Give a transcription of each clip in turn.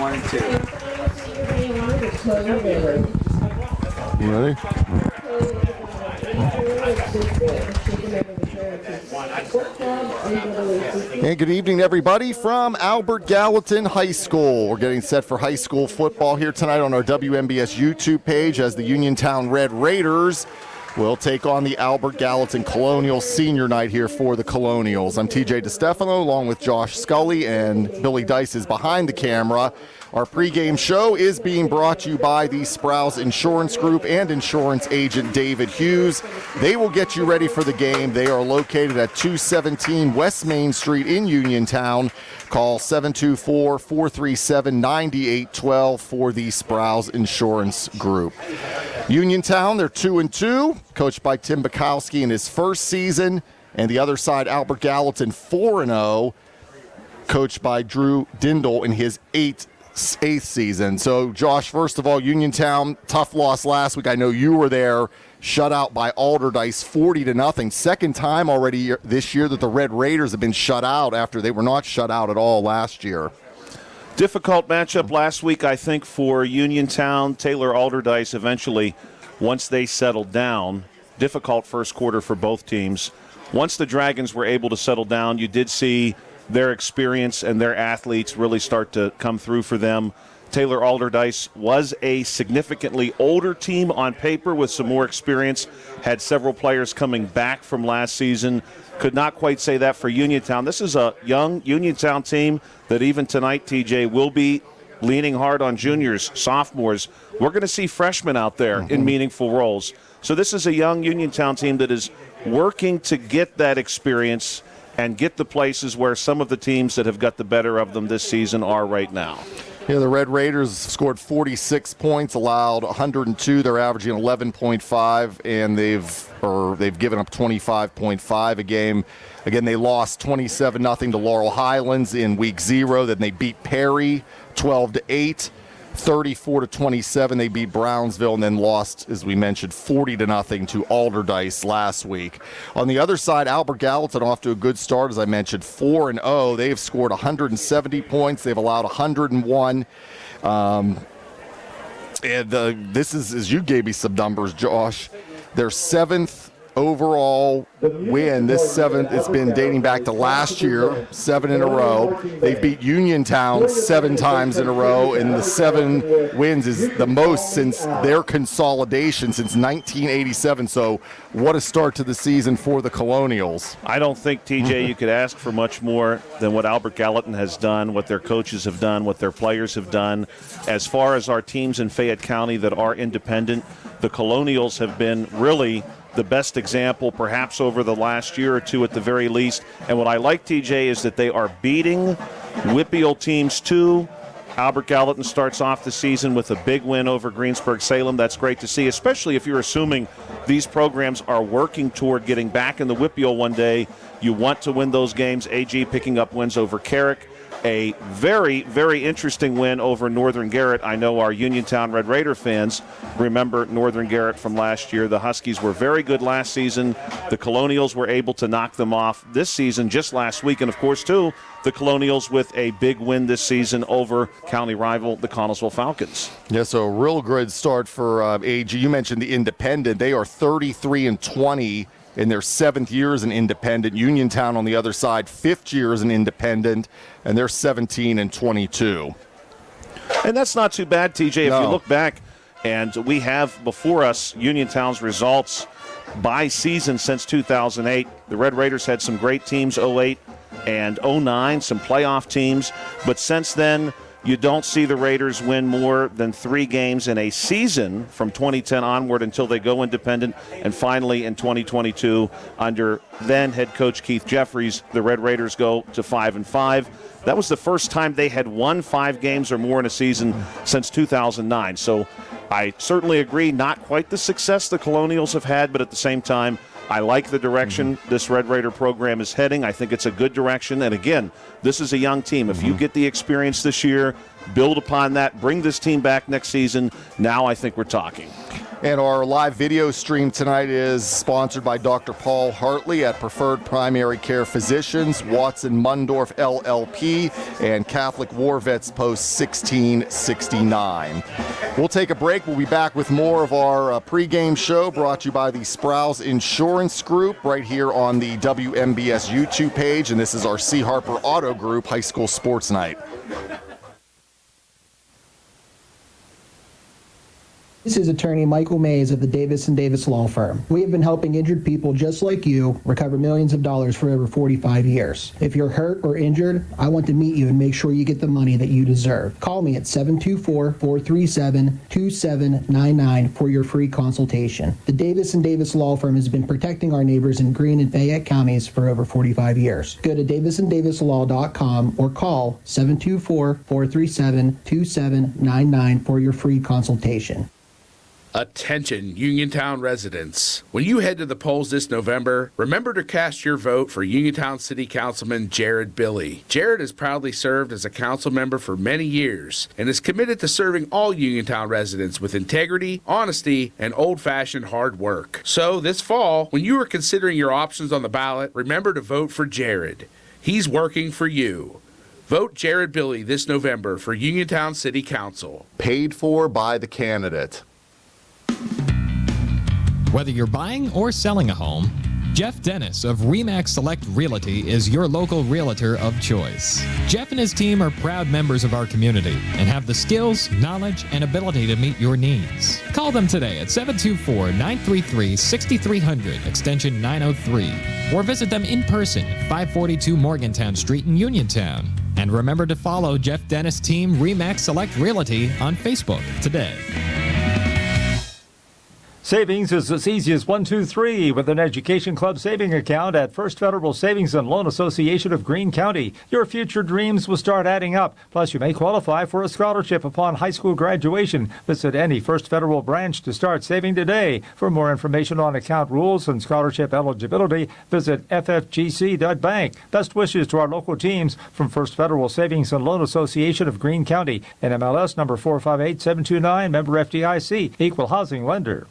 1 and 2. Ready? And good evening, everybody, from Albert Gallatin High School. We're getting set for high school football here tonight on our WMBS YouTube page as the Uniontown Red Raiders will take on the Albert Gallatin Colonials senior night here for the Colonials. I'm TJ DeStefano along with Josh Scully, and Billy Dice is behind the camera. Our pregame show is being brought to you by the Sprouse Insurance Group and insurance agent David Hughes. They will get you ready for the game. They are located at 217 West Main Street in Uniontown. Call 724-437-9812 for the Sprouse Insurance Group. Uniontown, they're 2-2, coached by Tim Bukowski in his first season. And the other side, Albert Gallatin, 4-0, coached by Drew Dindle in his eighth season. So, Josh, first of all, Uniontown, tough loss last week. I know you were there, shut out by Alderdice 40-0. Second time already this year that the Red Raiders have been shut out after they were not shut out at all last year. Difficult matchup last week, I think, for Uniontown. Taylor Alderdice eventually, once they settled down, difficult first quarter for both teams. Once the Dragons were able to settle down, you did see their experience and their athletes really start to come through for them. Taylor Alderdice was a significantly older team on paper with some more experience, had several players coming back from last season. Could not quite say that for Uniontown. This is a young Uniontown team that even tonight, TJ, will be leaning hard on juniors, sophomores. We're going to see freshmen out there in meaningful roles. So this is a young Uniontown team that is working to get that experience and get the places where some of the teams that have got the better of them this season are right now. Yeah, the Red Raiders scored 46 points, allowed 102. They're averaging 11.5, and they've given up 25.5 a game. Again, they lost 27-0 to Laurel Highlands in week 0. Then they beat Perry 12-8. 34-27, they beat Brownsville, and then lost, as we mentioned, 40-0 to Alderdice last week. On the other side, Albert Gallatin off to a good start, as I mentioned, 4-0. They have scored 170 points. They've allowed 101. This is, as you gave me some numbers, Josh, their 7th overall win. This 7th, it's been dating back to last year, 7 in a row. They've beat Uniontown 7 times in a row, and the 7 wins is the most since their consolidation since 1987. So what a start to the season for the Colonials. I don't think, TJ, you could ask for much more than what Albert Gallatin has done, what their coaches have done, what their players have done. As far as our teams in Fayette County that are independent, the Colonials have been really the best example perhaps over the last year or two at the very least. And what I like, TJ, is that they are beating WPIAL teams too. Albert Gallatin starts off the season with a big win over Greensburg-Salem. That's great to see, especially if you're assuming these programs are working toward getting back in the WPIAL one day. You want to win those games. AG picking up wins over Carrick. A very, very interesting win over Northern Garrett. I know our Uniontown Red Raider fans remember Northern Garrett from last year. The Huskies were very good last season. The Colonials were able to knock them off this season just last week. And, of course, too, the Colonials with a big win this season over county rival, the Connellsville Falcons. Yeah, so a real good start for AG. You mentioned the independent. They are 33-20 in their 7th year as an independent. Uniontown on the other side, 5th year as an independent, and they're 17-22. And that's not too bad, TJ. No. If you look back, and we have before us Uniontown's results by season since 2008. The Red Raiders had some great teams, 08 and 09, some playoff teams. But since then, you don't see the Raiders win more than 3 games in a season from 2010 onward until they go independent. And finally, in 2022, under then head coach Keith Jeffries, the Red Raiders go to 5-5. That was the first time they had won 5 games or more in a season since 2009. So I certainly agree, not quite the success the Colonials have had, but at the same time, I like the direction this Red Raider program is heading. I think it's a good direction. And again, this is a young team. If you get the experience this year, build upon that, bring this team back next season, now I think we're talking. And our live video stream tonight is sponsored by Dr. Paul Hartley at Preferred Primary Care Physicians, Watson Mundorff LLP, and Catholic War Vets Post 1669. We'll take a break. We'll be back with more of our pregame show brought to you by the Sprouse Insurance Group right here on the WMBS YouTube page. And this is our C. Harper Auto Group High School Sports Night. This is attorney Michael Mays of the Davis & Davis Law Firm. We have been helping injured people just like you recover millions of dollars for over 45 years. If you're hurt or injured, I want to meet you and make sure you get the money that you deserve. Call me at 724-437-2799 for your free consultation. The Davis & Davis Law Firm has been protecting our neighbors in Greene and Fayette counties for over 45 years. Go to davisanddavislaw.com or call 724-437-2799 for your free consultation. Attention, Uniontown residents. When you head to the polls this November, remember to cast your vote for Uniontown City Councilman Jared Billy. Jared has proudly served as a council member for many years and is committed to serving all Uniontown residents with integrity, honesty, and old-fashioned hard work. So this fall, when you are considering your options on the ballot, remember to vote for Jared. He's working for you. Vote Jared Billy this November for Uniontown City Council. Paid for by the candidate. Whether you're buying or selling a home, Jeff Dennis of RE/MAX Select Realty is your local realtor of choice. Jeff and his team are proud members of our community and have the skills, knowledge, and ability to meet your needs. Call them today at 724-933-6300, extension 903, or visit them in person at 542 Morgantown Street in Uniontown. And remember to follow Jeff Dennis' team RE/MAX Select Realty on Facebook today. Savings is as easy as 1, 2, 3 with an Education Club saving account at First Federal Savings and Loan Association of Greene County. Your future dreams will start adding up. Plus, you may qualify for a scholarship upon high school graduation. Visit any First Federal branch to start saving today. For more information on account rules and scholarship eligibility, visit ffgc.bank. Best wishes to our local teams from First Federal Savings and Loan Association of Greene County. NMLS number 458729, member FDIC, equal housing lender.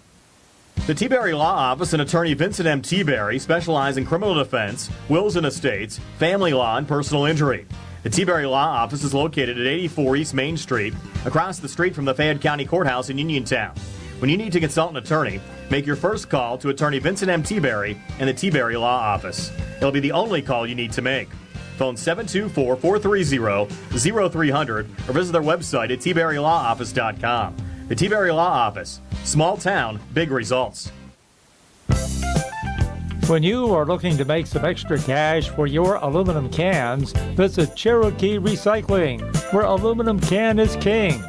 The T-Berry Law Office and attorney Vincent M. T-Berry specialize in criminal defense, wills and estates, family law, and personal injury. The T-Berry Law Office is located at 84 East Main Street, across the street from the Fayette County Courthouse in Uniontown. When you need to consult an attorney, make your first call to attorney Vincent M. T-Berry and the T-Berry Law Office. It'll be the only call you need to make. Phone 724-430-0300 or visit their website at tberrylawoffice.com. The T-Berry Law Office. Small town, big results. When you are looking to make some extra cash for your aluminum cans, visit Cherokee Recycling, where aluminum can is king.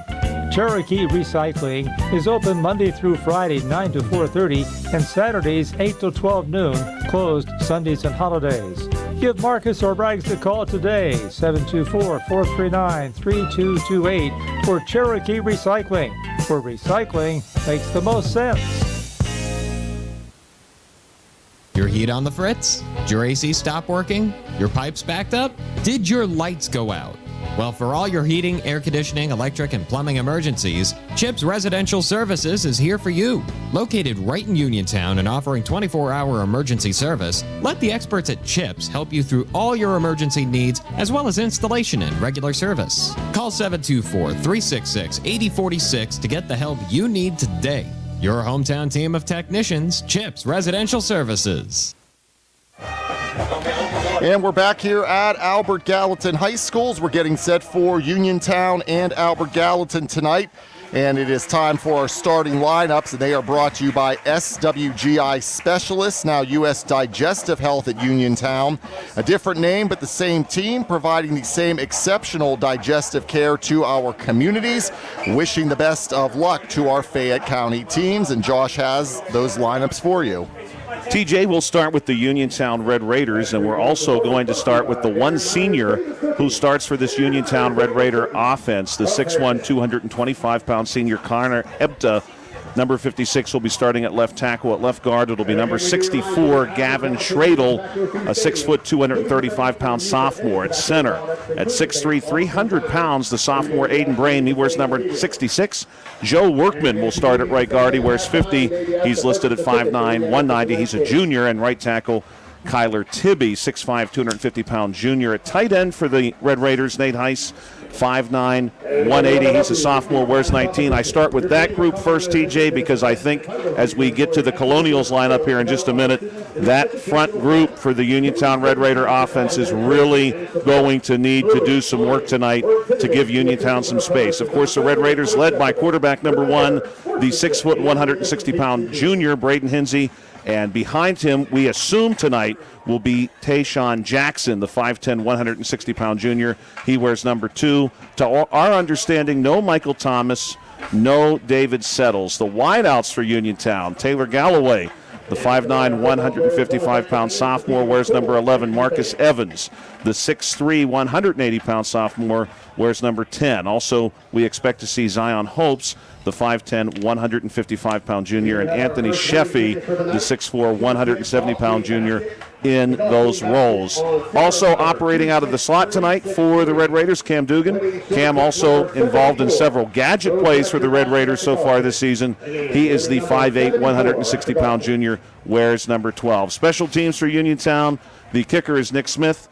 Cherokee Recycling is open Monday through Friday 9 to 4:30 and Saturdays 8 to 12 noon, closed Sundays and holidays. Give Marcus or Rags a call today, 724-439-3228 for Cherokee Recycling, where recycling makes the most sense. Your heat on the fritz? Did your AC stop working? Your pipes backed up? Did your lights go out? Well, for all your heating, air conditioning, electric, and plumbing emergencies, CHIPS Residential Services is here for you. Located right in Uniontown and offering 24-hour emergency service, let the experts at CHIPS help you through all your emergency needs, as well as installation and regular service. Call 724-366-8046 to get the help you need today. Your hometown team of technicians, CHIPS Residential Services. And we're back here at Albert Gallatin High Schools. We're getting set for Uniontown and Albert Gallatin tonight. And it is time for our starting lineups, and they are brought to you by SWGI Specialists, now U.S. Digestive Health at Uniontown. A different name, but the same team, providing the same exceptional digestive care to our communities. Wishing the best of luck to our Fayette County teams, and Josh has those lineups for you. TJ, we'll start with the Uniontown Red Raiders, and we're also going to start with the one senior who starts for this Uniontown Red Raider offense, the 6'1", 225-pound senior Connor Ebda, Number 56 will be starting at left tackle. At left guard, it'll be number 64, Gavin Schradel, a 6 foot, 235-pound sophomore. At center, at 6'3", 300 pounds, the sophomore Aiden Brame. He wears number 66. Joe Workman will start at right guard. He wears 50. He's listed at 5'9", 190. He's a junior. And right tackle, Kyler Tibby, 6'5", 250-pound junior. At tight end for the Red Raiders, Nate Heiss, 5'9", 180. He's a sophomore, wears 19. I start with that group first, TJ, because I think as we get to the Colonials lineup here in just a minute, that front group for the Uniontown Red Raider offense is really going to need to do some work tonight to give Uniontown some space. Of course, the Red Raiders led by quarterback number 1, the 6 foot, 160-pound junior, Braden Hinsey. And behind him, we assume tonight, will be Tayshawn Jackson, the 5'10", 160-pound junior. He wears number 2. To our understanding, no Michael Thomas, no David Settles. The wideouts for Uniontown, Taylor Galloway, the 5'9", 155-pound sophomore, wears number 11. Marcus Evans, the 6'3", 180-pound sophomore, wears number 10. Also, we expect to see Zion Hopes, the 5'10", 155-pound junior, and Anthony Sheffy, the 6'4", 170-pound junior, in those roles. Also operating out of the slot tonight for the Red Raiders, Cam Dugan. Cam also involved in several gadget plays for the Red Raiders so far this season. He is the 5'8", 160-pound junior, wears number 12. Special teams for Uniontown. The kicker is Nick Smith.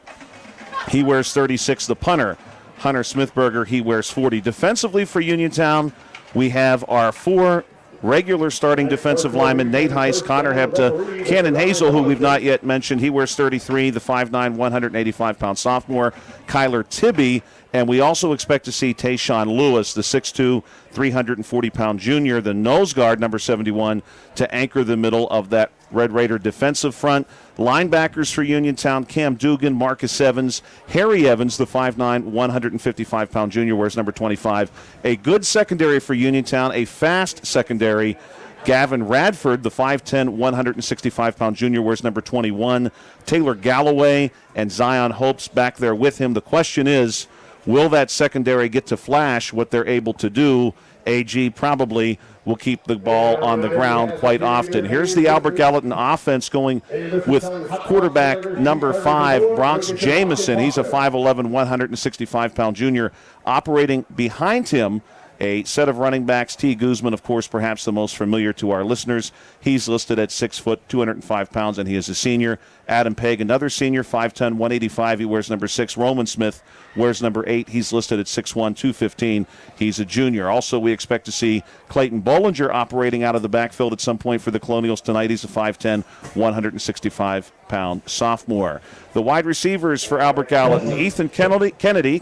He wears 36. The punter, Hunter Smithberger, he wears 40. Defensively for Uniontown, we have our 4 regular starting defensive linemen, Nate Heiss, Connor Hepta, Cannon Hazel, who we've not yet mentioned. He wears 33, the 5'9", 185-pound sophomore, Kyler Tibby, and we also expect to see Tayshawn Lewis, the 6'2", 340-pound junior, the nose guard, number 71, to anchor the middle of that Red Raider defensive front. Linebackers for Uniontown, Cam Dugan, Marcus Evans, Harry Evans, the 5'9", 155-pound junior, wears number 25. A good secondary for Uniontown, a fast secondary. Gavin Radford, the 5'10", 165-pound junior, wears number 21. Taylor Galloway and Zion Hopes back there with him. The question is, will that secondary get to flash what they're able to do? AG probably will keep the ball on the ground quite often. Here's the Albert Gallatin offense going with quarterback number 5, Bronx Jamison. He's a 5'11", 165-pound junior. Operating behind him, a set of running backs, T. Guzman, of course, perhaps the most familiar to our listeners. He's listed at 6 foot, 205 pounds, and he is a senior. Adam Pegg, another senior, 5'10", 185. He wears number 6. Roman Smith wears number 8. He's listed at 6'1", 215. He's a junior. Also, we expect to see Clayton Bollinger operating out of the backfield at some point for the Colonials tonight. He's a 5'10", 165-pound sophomore. The wide receivers for Albert Gallatin, Ethan Kennedy,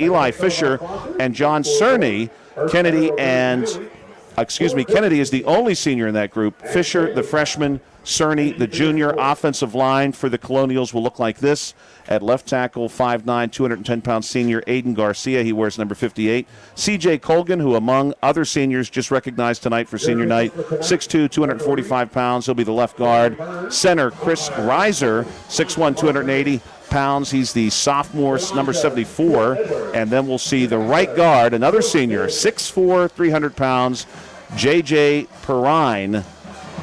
Eli Fisher, and John Cerny. Kennedy is the only senior in that group. Fisher, the freshman, Cerny, the junior. Offensive line for the Colonials will look like this. At left tackle, 5'9", 210-pound senior Aiden Garcia. He wears number 58. C.J. Colgan, who among other seniors just recognized tonight for senior night, 6'2", 245 pounds. He'll be the left guard. Center, Chris Reiser, 6'1", 280 pounds. He's the sophomore, number 74. And then we'll see the right guard, another senior, 6'4", 300 pounds, J.J. Perrine.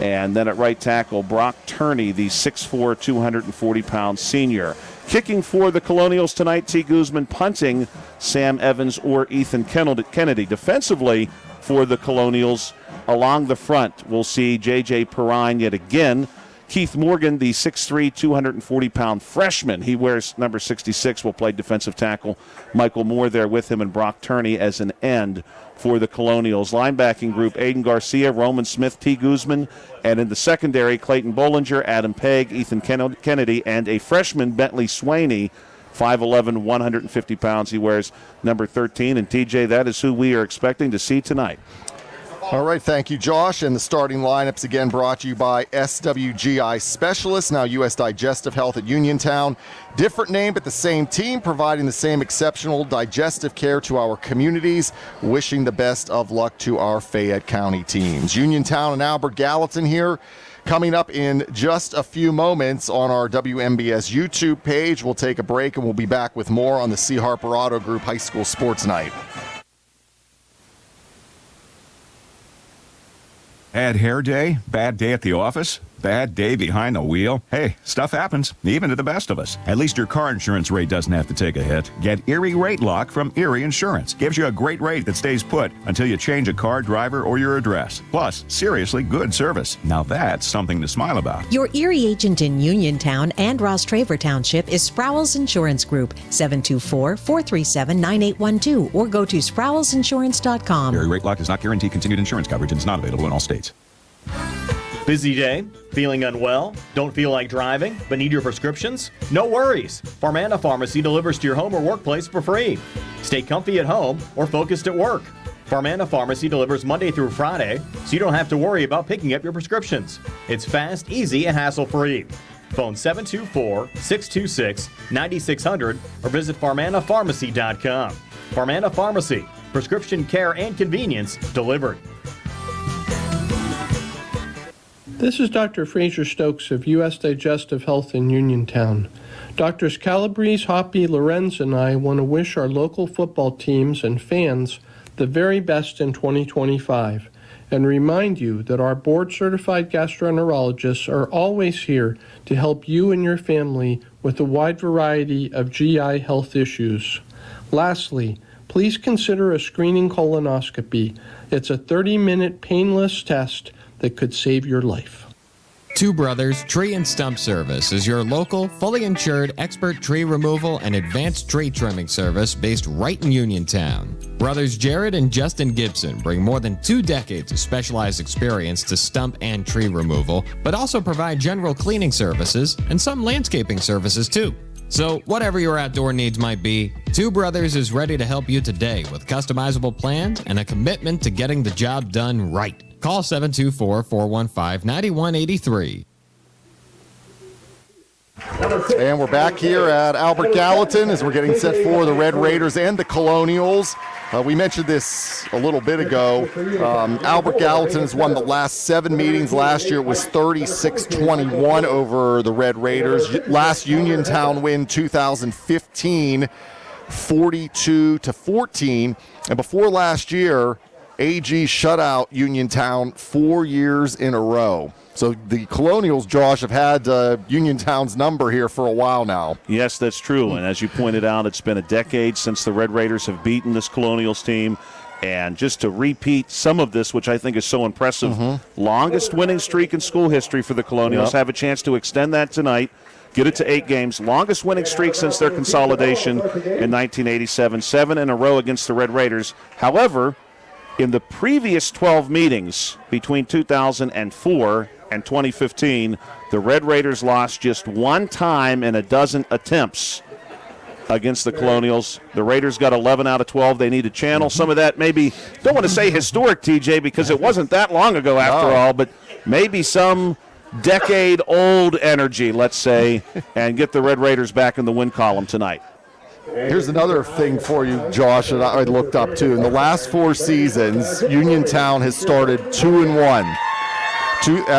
And then at right tackle, Brock Turney, the 6'4", 240-pound senior. Kicking for the Colonials tonight, T. Guzman. Punting, Sam Evans or Ethan Kennedy. Defensively for the Colonials, along the front, we'll see J.J. Perrine yet again. Keith Morgan, the 6'3", 240-pound freshman. He wears number 66, will play defensive tackle. Michael Moore there with him, and Brock Turney as an end for the Colonials. Linebacking group, Aiden Garcia, Roman Smith, T. Guzman, and in the secondary, Clayton Bollinger, Adam Pegg, Ethan Kennedy, and a freshman, Bentley Swaney, 5'11", 150 pounds. He wears number 13. And, TJ, that is who we are expecting to see tonight. All right, thank you, Josh. And the starting lineups again brought to you by SWGI Specialists, now U.S. Digestive Health at Uniontown. Different name, but the same team, providing the same exceptional digestive care to our communities. Wishing the best of luck to our Fayette County teams. Uniontown and Albert Gallatin here. Coming up in just a few moments on our WMBS YouTube page. We'll take a break and we'll be back with more on the C. Harper Auto Group High School Sports Night. Bad hair day? Bad day at the office? Bad day behind the wheel? Hey, stuff happens, even to the best of us. At least your car insurance rate doesn't have to take a hit. Get Erie Rate Lock from Erie Insurance. Gives you a great rate that stays put until you change a car, driver, or your address. Plus, seriously good service. Now that's something to smile about. Your Erie agent in Uniontown and Ross Traver Township is Sprowell's Insurance Group, 724-437-9812, or go to sprowellsinsurance.com. Erie Rate Lock does not guarantee continued insurance coverage and is not available in all states. Busy day? Feeling unwell? Don't feel like driving, but need your prescriptions? No worries. Farmana Pharmacy delivers to your home or workplace for free. Stay comfy at home or focused at work. Farmana Pharmacy delivers Monday through Friday, so you don't have to worry about picking up your prescriptions. It's fast, easy, and hassle-free. Phone 724-626-9600 or visit farmanapharmacy.com. Farmana Pharmacy. Prescription care and convenience delivered. This is Dr. Fraser Stokes of U.S. Digestive Health in Uniontown. Doctors Calabrese, Hoppy, Lorenz, and I want to wish our local football teams and fans the very best in 2025 and remind you that our board-certified gastroenterologists are always here to help you and your family with a wide variety of GI health issues. Lastly, please consider a screening colonoscopy. It's a 30-minute painless test that could save your life. Two Brothers Tree and Stump Service is your local, fully insured expert tree removal and advanced tree trimming service based right in Uniontown. Brothers Jared and Justin Gibson bring more than 2 decades of specialized experience to stump and tree removal, but also provide general cleaning services and some landscaping services too. So whatever your outdoor needs might be, Two Brothers is ready to help you today with customizable plans and a commitment to getting the job done right. Call 724-415-9183. And we're back here at Albert Gallatin as we're getting set for the Red Raiders and the Colonials. We mentioned this a little bit ago. Albert Gallatin has won the last 7 meetings. Last year it was 36-21 over the Red Raiders. Last Uniontown win 2015, 42-14. And before last year, AG shut out Uniontown 4 years in a row. So the Colonials, Josh, have had Uniontown's number here for a while now. Yes, that's true. And as you pointed out, it's been a decade since the Red Raiders have beaten this Colonials team. And just to repeat some of this, which I think is so impressive, longest winning streak in school history for the Colonials. Have a chance to extend that tonight. Get it to 8 games. Longest winning streak since their consolidation in 1987. 7 in a row against the Red Raiders. However, in the previous 12 meetings between 2004 and 2015, the Red Raiders lost just 1 time in a dozen attempts against the Colonials. The Raiders got 11 out of 12. They need to channel some of that. Maybe, don't want to say historic, TJ, because it wasn't that long ago after all, but maybe some decade-old energy, let's say, and get the Red Raiders back in the win column tonight. Here's another thing for you, Josh, that I looked up to. In the last 4 seasons, Uniontown has started 2-1.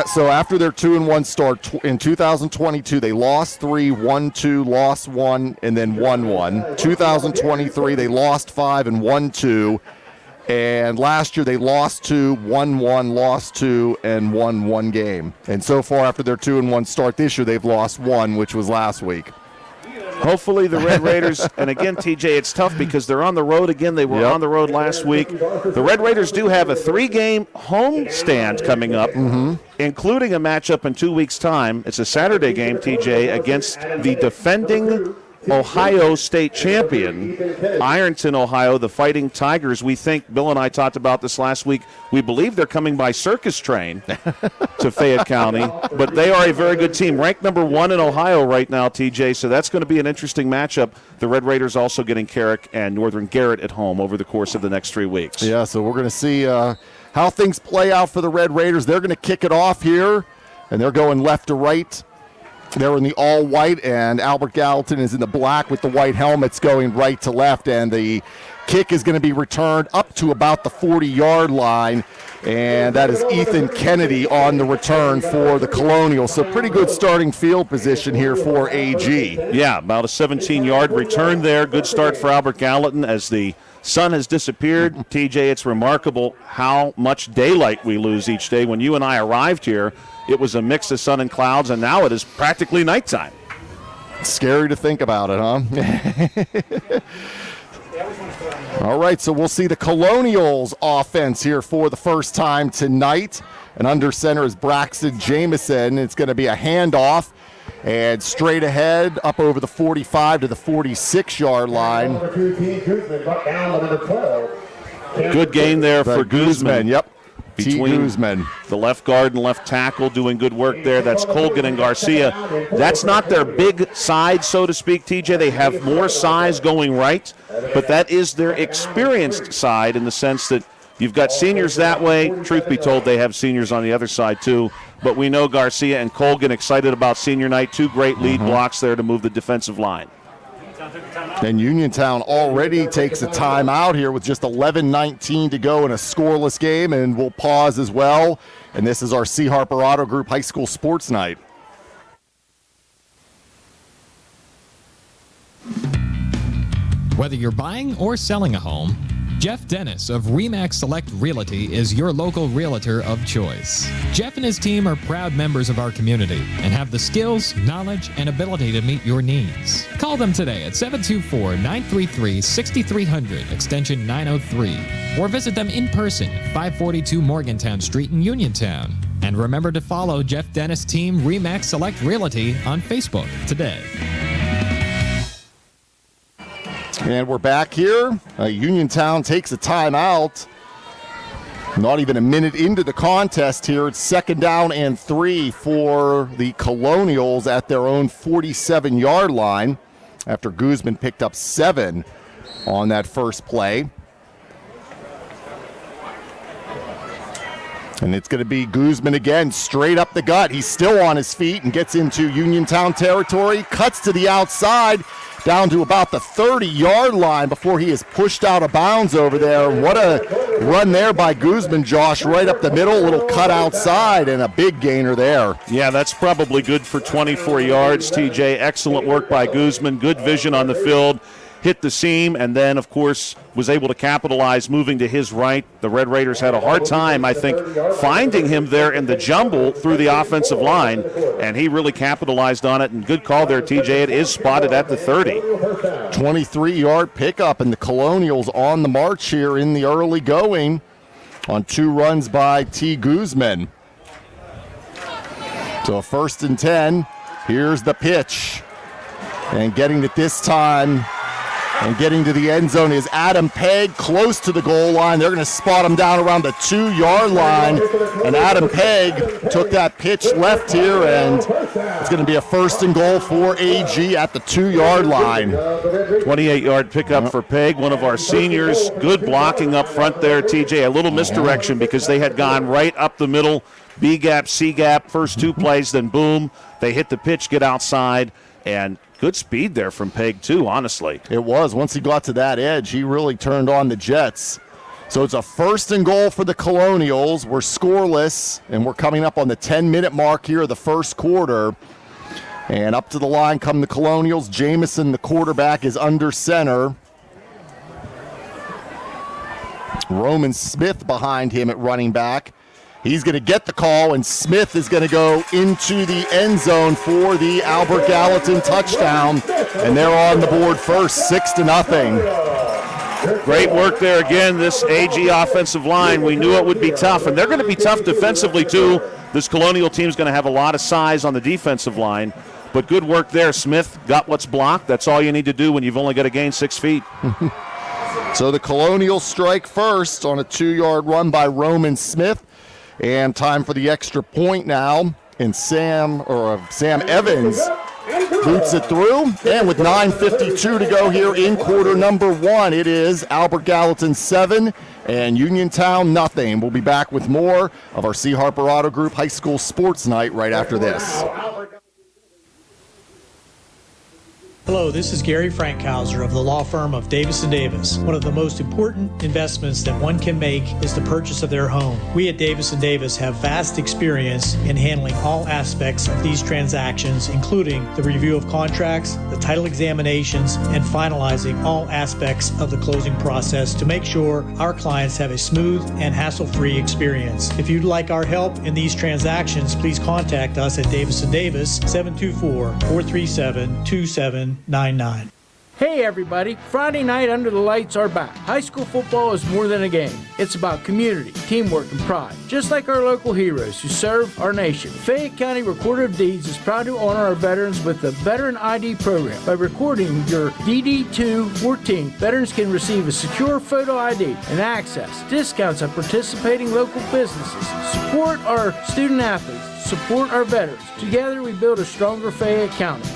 So after their 2-1 start in 2022, they lost 3, won 2, lost 1, and then won 1. 2023, they lost 5 and won 2. And last year, they lost 2, won 1, lost 2, and won 1 game. And so far, after their 2-1 start this year, they've lost 1, which was last week. Hopefully the Red Raiders, and again, TJ, it's tough because they're on the road again. They were on the road last week. The Red Raiders do have a 3-game homestand coming up, including a matchup in 2 weeks' time. It's a Saturday game, TJ, against the defending Ohio State champion, Ironton, Ohio, the Fighting Tigers. We think, Bill and I talked about this last week, we believe they're coming by circus train to Fayette County, but they are a very good team. Ranked number 1 in Ohio right now, TJ, so that's going to be an interesting matchup. The Red Raiders also getting Carrick and Northern Garrett at home over the course of the next 3 weeks. Yeah, so we're going to see how things play out for the Red Raiders. They're going to kick it off here, and they're going left to right. They're in the all-white, and Albert Gallatin is in the black with the white helmets going right to left, and the kick is going to be returned up to about the 40-yard line, and that is Ethan Kennedy on the return for the Colonials. So pretty good starting field position here for AG. Yeah, about a 17-yard return there. Good start for Albert Gallatin as the sun has disappeared. TJ, it's remarkable how much daylight we lose each day. When you and I arrived here, it was a mix of sun and clouds, and now it is practically nighttime. Scary to think about it, huh? All right, so we'll see the Colonials offense here for the first time tonight. And under center is Braxton Jamison. It's going to be a handoff and straight ahead up over the 45 to the 46-yard line. Good game there for Guzman. Yep. Between Guzman, the left guard and left tackle, doing good work there. That's Colgan and Garcia. That's not their big side, so to speak, TJ. They have more size going right, but that is their experienced side in the sense that you've got seniors that way. Truth be told, they have seniors on the other side too. But we know Garcia and Colgan excited about senior night. Two great lead blocks there to move the defensive line. And Uniontown already takes a timeout here with just 11:19 to go in a scoreless game, and we'll pause as well. And this is our C. Harper Auto Group High School Sports Night. Whether you're buying or selling a home, Jeff Dennis of RE/MAX Select Realty is your local realtor of choice. Jeff and his team are proud members of our community and have the skills, knowledge, and ability to meet your needs. Call them today at 724-933-6300, extension 903, or visit them in person at 542 Morgantown Street in Uniontown. And remember to follow Jeff Dennis' team RE/MAX Select Realty on Facebook today. And we're back here. Uniontown takes a timeout. Not even a minute into the contest here. It's 2nd down and 3 for the Colonials at their own 47-yard line after Guzman picked up 7 on that first play. And it's going to be Guzman again, straight up the gut. He's still on his feet and gets into Uniontown territory, cuts to the outside, down to about the 30-yard line before he is pushed out of bounds over there. What a run there by Guzman, Josh, right up the middle, a little cut outside, and a big gainer there. Yeah, that's probably good for 24 yards, TJ. Excellent work by Guzman, good vision on the field. Hit the seam, and then, of course, was able to capitalize moving to his right. The Red Raiders had a hard time, I think, finding him there in the jumble through the offensive line, and he really capitalized on it. And good call there, TJ. It is spotted at the 30. 23-yard pickup, and the Colonials on the march here in the early going on 2 runs by T. Guzman. So a 1st and 10. Here's the pitch. And getting it this time and getting to the end zone is Adam Pegg, close to the goal line. They're going to spot him down around the 2-yard line. And Adam Pegg took that pitch left here, and it's going to be a 1st and goal for AG at the 2-yard line. 28-yard pickup for Pegg, one of our seniors. Good blocking up front there, TJ. A little misdirection because they had gone right up the middle, B gap, C gap, first 2 plays, then boom, they hit the pitch, get outside, and good speed there from Pegg, too, honestly. It was. Once he got to that edge, he really turned on the Jets. So it's a 1st and goal for the Colonials. We're scoreless, and we're coming up on the 10-minute mark here of the first quarter. And up to the line come the Colonials. Jamison, the quarterback, is under center. Roman Smith behind him at running back. He's going to get the call, and Smith is going to go into the end zone for the Albert Gallatin touchdown. And they're on the board first, 6-0. Great work there again, this AG offensive line. We knew it would be tough, and they're going to be tough defensively, too. This Colonial team is going to have a lot of size on the defensive line. But good work there. Smith got what's blocked. That's all you need to do when you've only got to gain 6 feet. So the Colonials strike first on a 2-yard run by Roman Smith. And time for the extra point now. And Sam Evans boots it through. And with 9:52 to go here in quarter number 1, it is Albert Gallatin 7 and Uniontown nothing. We'll be back with more of our C. Harper Auto Group High School Sports Night right after this. Hello, this is Gary Frankhauser of the law firm of Davis & Davis. One of the most important investments that one can make is the purchase of their home. We at Davis & Davis have vast experience in handling all aspects of these transactions, including the review of contracts, the title examinations, and finalizing all aspects of the closing process to make sure our clients have a smooth and hassle-free experience. If you'd like our help in these transactions, please contact us at Davis & Davis, 724-437-2799. Hey everybody, Friday night under the lights are back. High school football is more than a game. It's about community, teamwork, and pride. Just like our local heroes who serve our nation, Fayette County Recorder of Deeds is proud to honor our veterans with the Veteran ID program. By recording your DD214, veterans can receive a secure photo ID and access discounts at participating local businesses. Support our student athletes, support our veterans. Together we build a stronger Fayette County.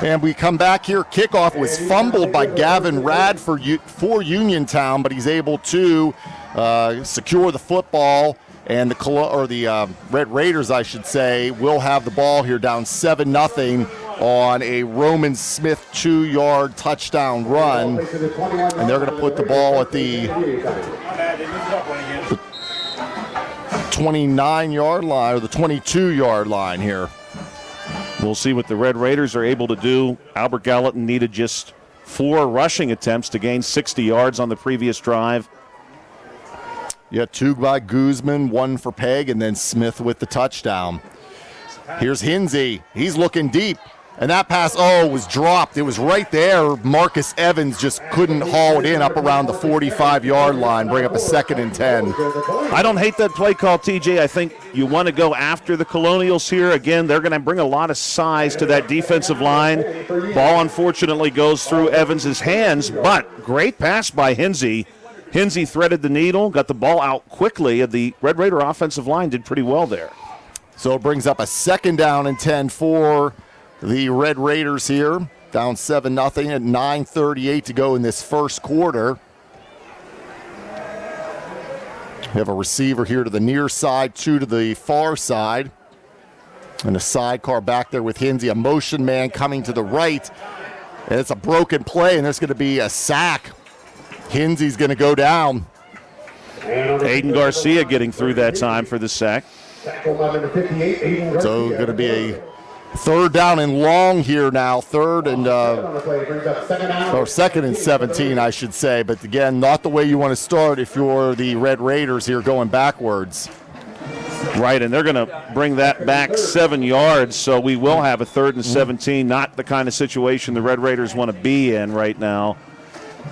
And we come back here. Kickoff was fumbled by Gavin Radford for Uniontown, but he's able to secure the football. And the Red Raiders, I should say, will have the ball here down 7-0 on a Roman Smith 2-yard touchdown run. And they're going to put the ball at the 29-yard line, or the 22-yard line here. We'll see what the Red Raiders are able to do. Albert Gallatin needed just 4 rushing attempts to gain 60 yards on the previous drive. Yeah, 2 by Guzman, 1 for Pegg, and then Smith with the touchdown. Here's Hinsey. He's looking deep. And that pass, was dropped. It was right there. Marcus Evans just couldn't haul it in up around the 45-yard line, bring up a 2nd and 10. I don't hate that play call, TJ. I think you want to go after the Colonials here. Again, they're going to bring a lot of size to that defensive line. Ball, unfortunately, goes through Evans' hands, but great pass by Hinsey. Hinsey threaded the needle, got the ball out quickly, and the Red Raider offensive line did pretty well there. So it brings up a 2nd down and 10 for the Red Raiders here, down 7-0 at 9:38 to go in this first quarter. We have a receiver here to the near side, 2 to the far side. And a sidecar back there with Hinsey, a motion man coming to the right. And it's a broken play, and there's going to be a sack. Hinsey's going to go down. Aiden Garcia getting through that time for the sack. So going to be a 3rd down and long here now, 2nd and 17, I should say. But again, not the way you want to start if you're the Red Raiders here going backwards. Right, and they're going to bring that back 7 yards, so we will have a 3rd and 17, not the kind of situation the Red Raiders want to be in right now.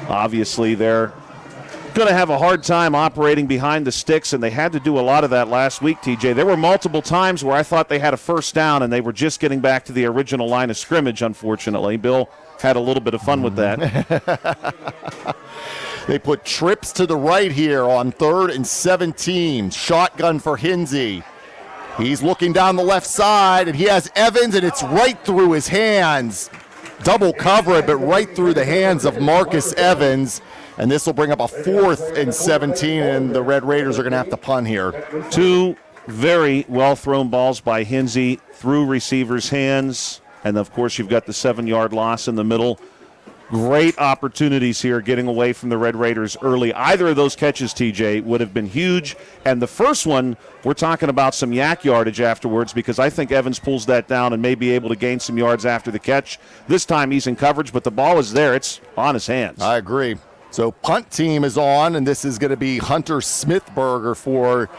Obviously, they're going to have a hard time operating behind the sticks, and they had to do a lot of that last week, TJ. There were multiple times where I thought they had a 1st down, and they were just getting back to the original line of scrimmage, unfortunately. Bill had a little bit of fun with that. They put trips to the right here on 3rd and 17. Shotgun for Hinsey. He's looking down the left side, and he has Evans, and it's right through his hands. Double cover it, but right through the hands of Marcus Evans. And this will bring up a 4th and 17, and the Red Raiders are going to have to punt here. 2 very well-thrown balls by Hinsey through receivers' hands. And, of course, you've got the 7-yard loss in the middle. Great opportunities here getting away from the Red Raiders early. Either of those catches, TJ, would have been huge. And the first one, we're talking about some yak yardage afterwards, because I think Evans pulls that down and may be able to gain some yards after the catch. This time he's in coverage, but the ball is there. It's on his hands. I agree. So punt team is on, and this is going to be Hunter Smithberger for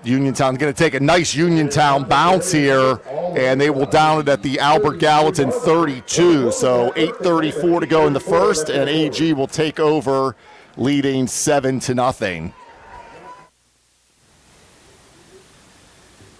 Uniontown. Going to take a nice Uniontown bounce here, and they will down it at the Albert Gallatin 32. So 8:34 to go in the first, and AG will take over, leading 7-0.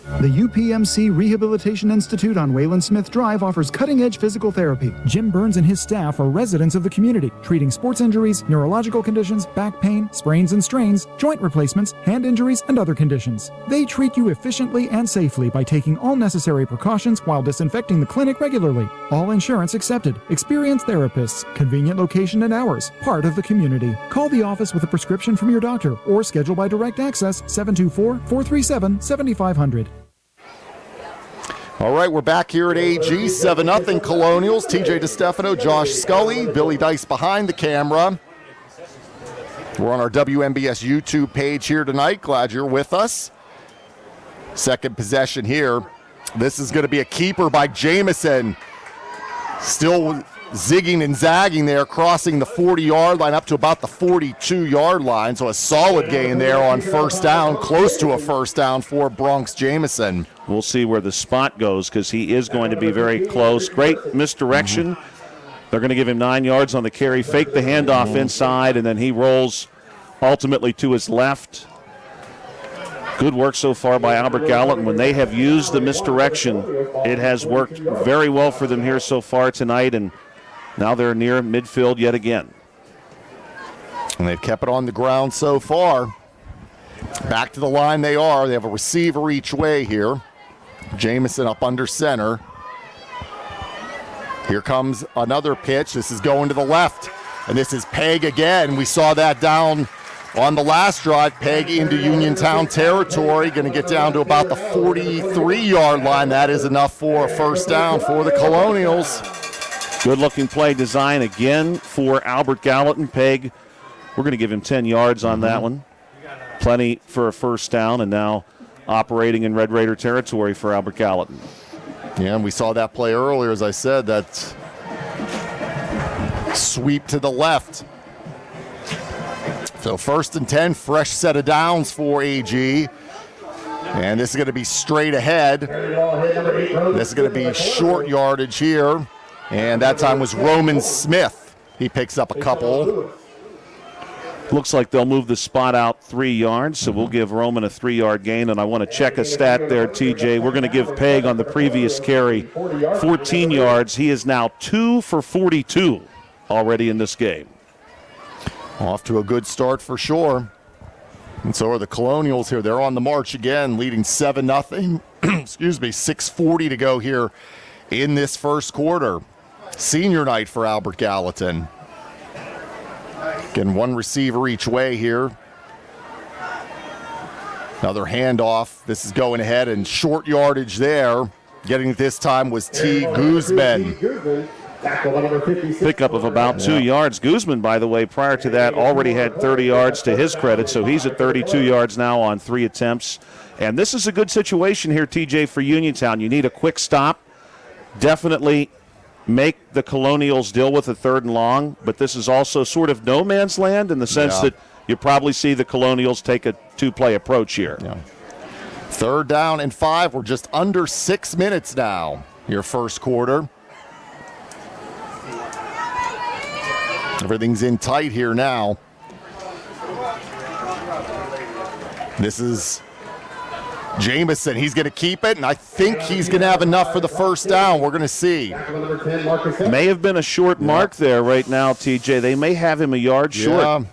The UPMC Rehabilitation Institute on Wayland Smith Drive offers cutting-edge physical therapy. Jim Burns and his staff are residents of the community, treating sports injuries, neurological conditions, back pain, sprains and strains, joint replacements, hand injuries, and other conditions. They treat you efficiently and safely by taking all necessary precautions while disinfecting the clinic regularly. All insurance accepted. Experienced therapists, convenient location and hours, part of the community. Call the office with a prescription from your doctor or schedule by direct access 724-437-7500. All right, we're back here at AG, 7-0 Colonials. TJ DeStefano, Josh Scully, Billy Dice behind the camera. We're on our WMBS YouTube page here tonight. Glad you're with us. Second possession here. This is going to be a keeper by Jamison. Still zigging and zagging there, crossing the 40-yard line up to about the 42-yard line. So a solid gain there on first down, close to a first down for Bronx Jamison. We'll see where the spot goes because he is going to be very close. Great misdirection. They're going to give him 9 yards on the carry, fake the handoff inside, and then he rolls ultimately to his left. Good work so far by Albert Gallatin. When they have used the misdirection, it has worked very well for them here so far tonight, and now they're near midfield yet again. And they've kept it on the ground so far. Back to the line they are. They have a receiver each way here. Jamison up under center. Here comes another pitch. This is going to the left. And this is Peg again. We saw that down on the last drive. Peg into Uniontown territory. Going to get down to about the 43-yard line. That is enough for a first down for the Colonials. Good-looking play design again for Albert Gallatin. Peg, we're going to give him 10 yards on that one. Plenty for a first down, and now operating in Red Raider territory for Albert Gallatin. Yeah, and we saw that play earlier, as I said, that sweep to the left. So 1st and 10, fresh set of downs for AG. And this is going to be straight ahead. This is going to be short yardage here. And that time was Roman Smith. He picks up a couple. Looks like they'll move the spot out 3 yards, so we'll give Roman a 3-yard gain. And I want to check a stat there, TJ. We're going to give Peg on the previous carry 14 yards. He is now 2 for 42 already in this game. Off to a good start for sure. And so are the Colonials here. They're on the march again, leading 7-0. Excuse me, 6:40 to go here in this first quarter. Senior night for Albert Gallatin. Again, one receiver each way here. Another handoff. This is going ahead and short yardage there. Getting it this time was T. Guzman. Pickup of about 2 yards. Guzman, by the way, prior to that, already had 30 yards to his credit, so he's at 32 yards now on 3 attempts. And this is a good situation here, TJ, for Uniontown. You need a quick stop. Definitely make the Colonials deal with a 3rd and long, but this is also sort of no man's land in the sense that you probably see the Colonials take a 2-play approach here. Yeah. 3rd down and 5. We're just under 6 minutes now, your first quarter. Everything's in tight here now. This is Jamison. He's going to keep it, and I think he's going to have enough for the first down. We're going to see. May have been a short mark there right now, TJ. They may have him a yard short.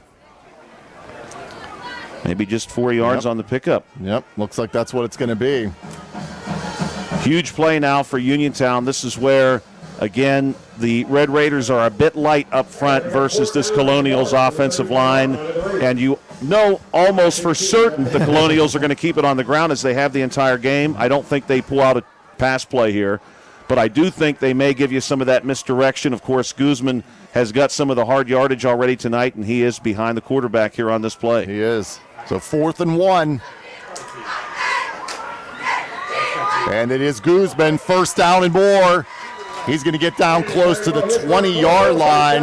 Maybe just 4 yards on the pickup. Yep, looks like that's what it's going to be. Huge play now for Uniontown. This is where, again, the Red Raiders are a bit light up front versus this Colonials offensive line. And you know almost for certain the Colonials are going to keep it on the ground as they have the entire game. I don't think they pull out a pass play here. But I do think they may give you some of that misdirection. Of course, Guzman has got some of the hard yardage already tonight, and he is behind the quarterback here on this play. He is. So 4th and 1. And it is Guzman, first down and more. He's going to get down close to the 20-yard line.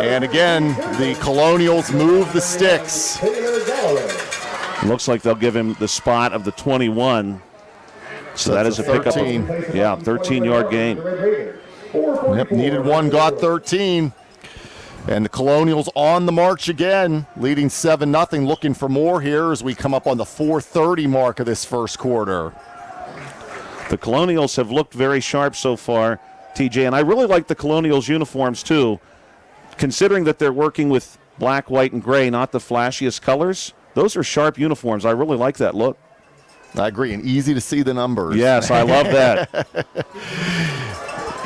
And again, the Colonials move the sticks. Looks like they'll give him the spot of the 21. So that is a pickup. 13-yard gain. Yep, needed one, got 13. And the Colonials on the march again, leading 7-0, looking for more here as we come up on the 4:30 mark of this first quarter. The Colonials have looked very sharp so far, TJ, and I really like the Colonials uniforms too, considering that they're working with black, white, and gray, not the flashiest colors. Those are sharp uniforms. I really like that look. I agree, and easy to see the numbers. Yes, I love that.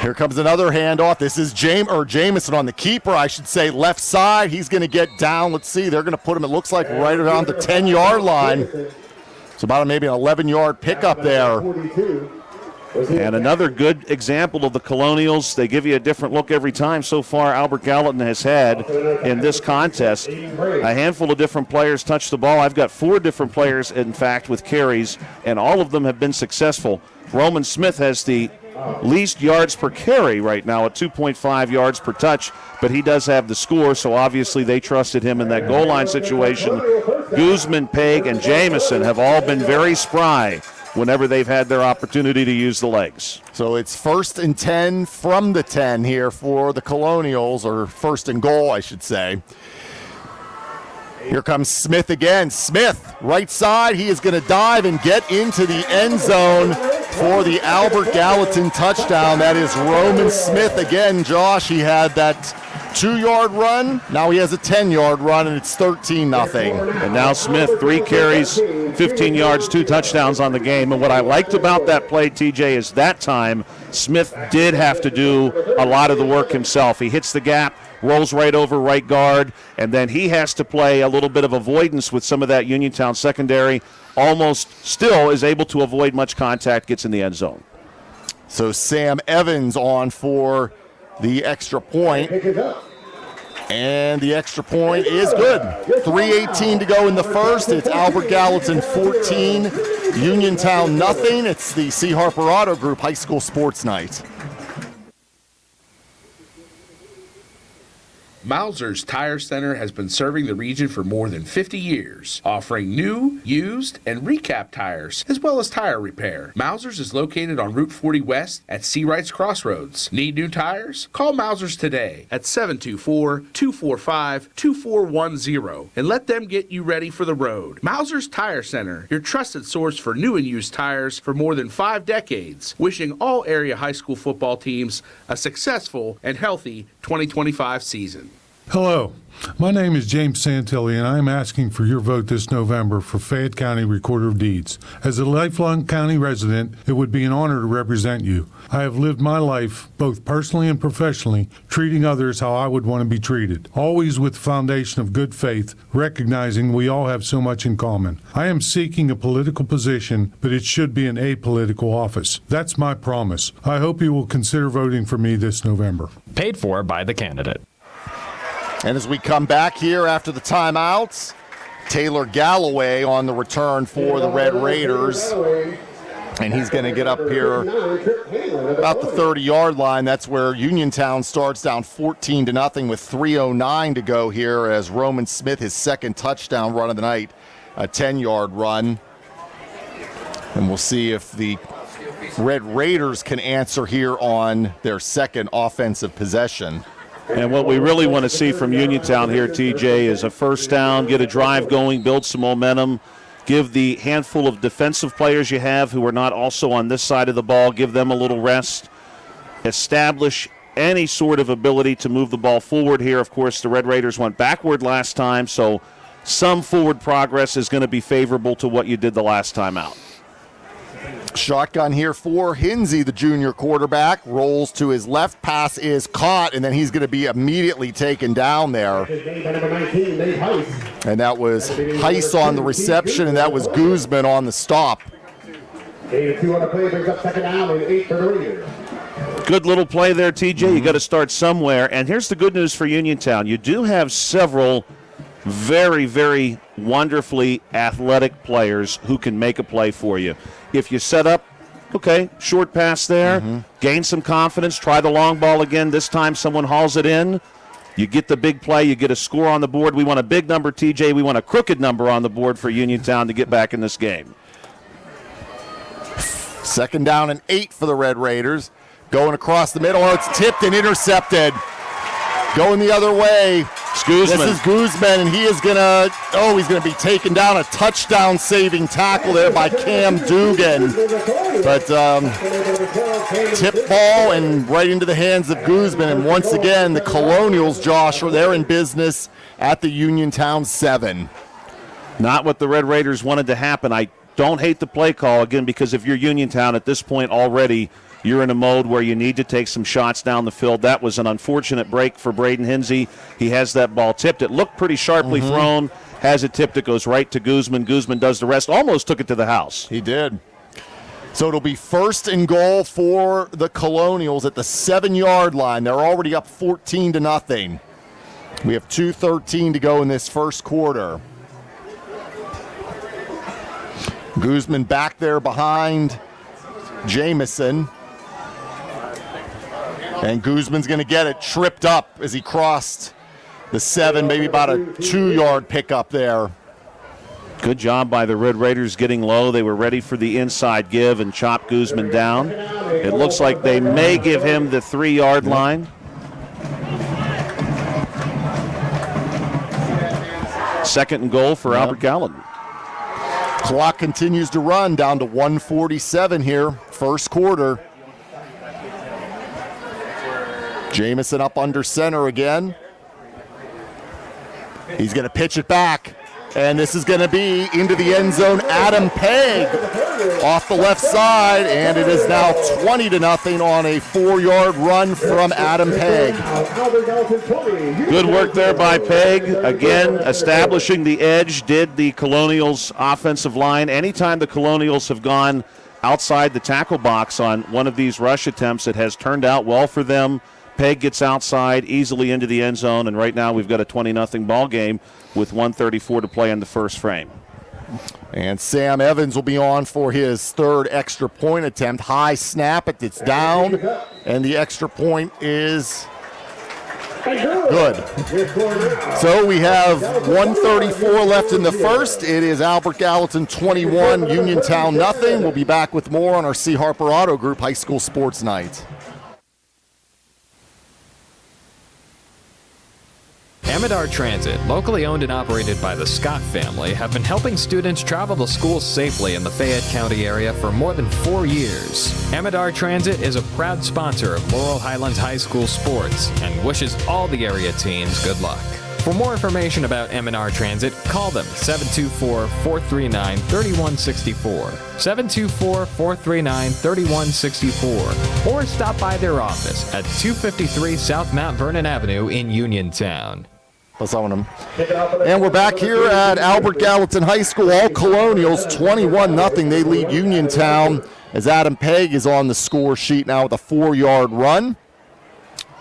Here comes another handoff. This is Jamison on the keeper, I should say, left side. He's going to get down. Let's see. They're going to put him, it looks like, right around the 10-yard line. It's about maybe an 11-yard pickup there. And another good example of the Colonials. They give you a different look every time so far Albert Gallatin has had in this contest. A handful of different players touch the ball. I've got 4 different players, in fact, with carries, and all of them have been successful. Roman Smith has the least yards per carry right now at 2.5 yards per touch, but he does have the score, so obviously they trusted him in that goal line situation. Guzman, Peg, and Jamison have all been very spry whenever they've had their opportunity to use the legs. So it's 1st and 10 from the 10 here for the Colonials, or 1st and goal, I should say. Here comes Smith again. Smith, right side. He is going to dive and get into the end zone for the Albert Gallatin touchdown. That is Roman Smith again, Josh. He had that 2-yard run. Now he has a 10-yard run, and it's 13-0. And now Smith, 3 carries, 15 yards, 2 touchdowns on the game. And what I liked about that play, TJ, is that time Smith did have to do a lot of the work himself. He hits the gap, rolls right over right guard, and then he has to play a little bit of avoidance with some of that Uniontown secondary. Almost still is able to avoid much contact, gets in the end zone. So Sam Evans on for the extra point. And the extra point is good. 3:18 to go in the first. It's Albert Gallatin 14, Uniontown nothing. It's the C. Harper Auto Group High School Sports Night. Mauser's Tire Center has been serving the region for more than 50 years, offering new, used, and recap tires, as well as tire repair. Mauser's is located on Route 40 West at Seawrights Crossroads. Need new tires? Call Mauser's today at 724-245-2410 and let them get you ready for the road. Mauser's Tire Center, your trusted source for new and used tires for more than 5 decades. Wishing all area high school football teams a successful and healthy 2025 season. Hello, my name is James Santilli, and I am asking for your vote this November for Fayette County Recorder of Deeds. As a lifelong county resident, it would be an honor to represent you. I have lived my life, both personally and professionally, treating others how I would want to be treated, always with the foundation of good faith, recognizing we all have so much in common. I am seeking a political position, but it should be an apolitical office. That's my promise. I hope you will consider voting for me this November. Paid for by the candidate. And as we come back here after the timeouts, Taylor Galloway on the return for the Red Raiders. And he's going to get up here about the 30-yard line. That's where Uniontown starts down 14-0 with 3:09 to go here as Roman Smith, his second touchdown run of the night, a 10-yard run. And we'll see if the Red Raiders can answer here on their second offensive possession. And what we really want to see from Uniontown here, TJ, is a first down, get a drive going, build some momentum, give the handful of defensive players you have who are not also on this side of the ball, give them a little rest, establish any sort of ability to move the ball forward here. Of course, the Red Raiders went backward last time, so some forward progress is going to be favorable to what you did the last time out. Shotgun here for Hinsey, the junior quarterback. Rolls to his left, pass is caught, and then he's going to be immediately taken down there. And that was Heiss on the reception, and that was Guzman on the stop. Good little play there, TJ. You got to start somewhere. And here's the good news for Uniontown. You do have several very, very wonderfully athletic players who can make a play for you. If you set up, okay, short pass there, gain some confidence, try the long ball again. This time someone hauls it in. You get the big play, you get a score on the board. We want a big number, TJ. We want a crooked number on the board for Uniontown to get back in this game. 2nd down and 8 for the Red Raiders. Going across the middle. Oh, it's tipped and intercepted. Going the other way Guzman. This is Guzman, and he's going to be taken down. A touchdown-saving tackle there by Cam Dugan. But tip ball and right into the hands of Guzman. And once again, the Colonials, Josh, they're in business at the Uniontown 7. Not what the Red Raiders wanted to happen. I don't hate the play call, again, because if you're Uniontown at this point already, you're in a mode where you need to take some shots down the field. That was an unfortunate break for Braden Hinsey. He has that ball tipped. It looked pretty sharply thrown. Has it tipped. It goes right to Guzman. Guzman does the rest. Almost took it to the house. He did. So it'll be 1st and goal for the Colonials at the 7-yard line. They're already up 14-0. We have 2:13 to go in this first quarter. Guzman back there behind Jamison. And Guzman's going to get it tripped up as he crossed the 7, maybe about a 2-yard pickup there. Good job by the Red Raiders getting low. They were ready for the inside give and chop Guzman down. It looks like they may give him the 3-yard line. Second and goal for Albert Gallatin. Clock continues to run down to 1:47 here, first quarter. Jamison up under center again. He's going to pitch it back. And this is going to be into the end zone. Adam Pegg off the left side. And it is now 20-0 on a 4-yard run from Adam Pegg. Good work there by Pegg. Again, establishing the edge did the Colonials offensive line. Anytime the Colonials have gone outside the tackle box on one of these rush attempts, it has turned out well for them. Pegg gets outside easily into the end zone, and right now we've got a 20-0 ball game with 1:34 to play in the first frame. And Sam Evans will be on for his 3rd extra point attempt. High snap, it's down, and the extra point is good. So we have 1:34 left in the first. It is Albert Gallatin 21, Uniontown nothing. We'll be back with more on our C. Harper Auto Group High School Sports Night. Amador Transit, locally owned and operated by the Scott family, have been helping students travel to school safely in the Fayette County area for more than 4 years. Amador Transit is a proud sponsor of Laurel Highlands High School sports and wishes all the area teams good luck. For more information about M&R Transit, call them 724-439-3164, 724-439-3164, or stop by their office at 253 South Mount Vernon Avenue in Uniontown. And we're back here at Albert Gallatin High School. All Colonials 21-0. They lead Uniontown as Adam Pegg is on the score sheet now with a 4-yard run.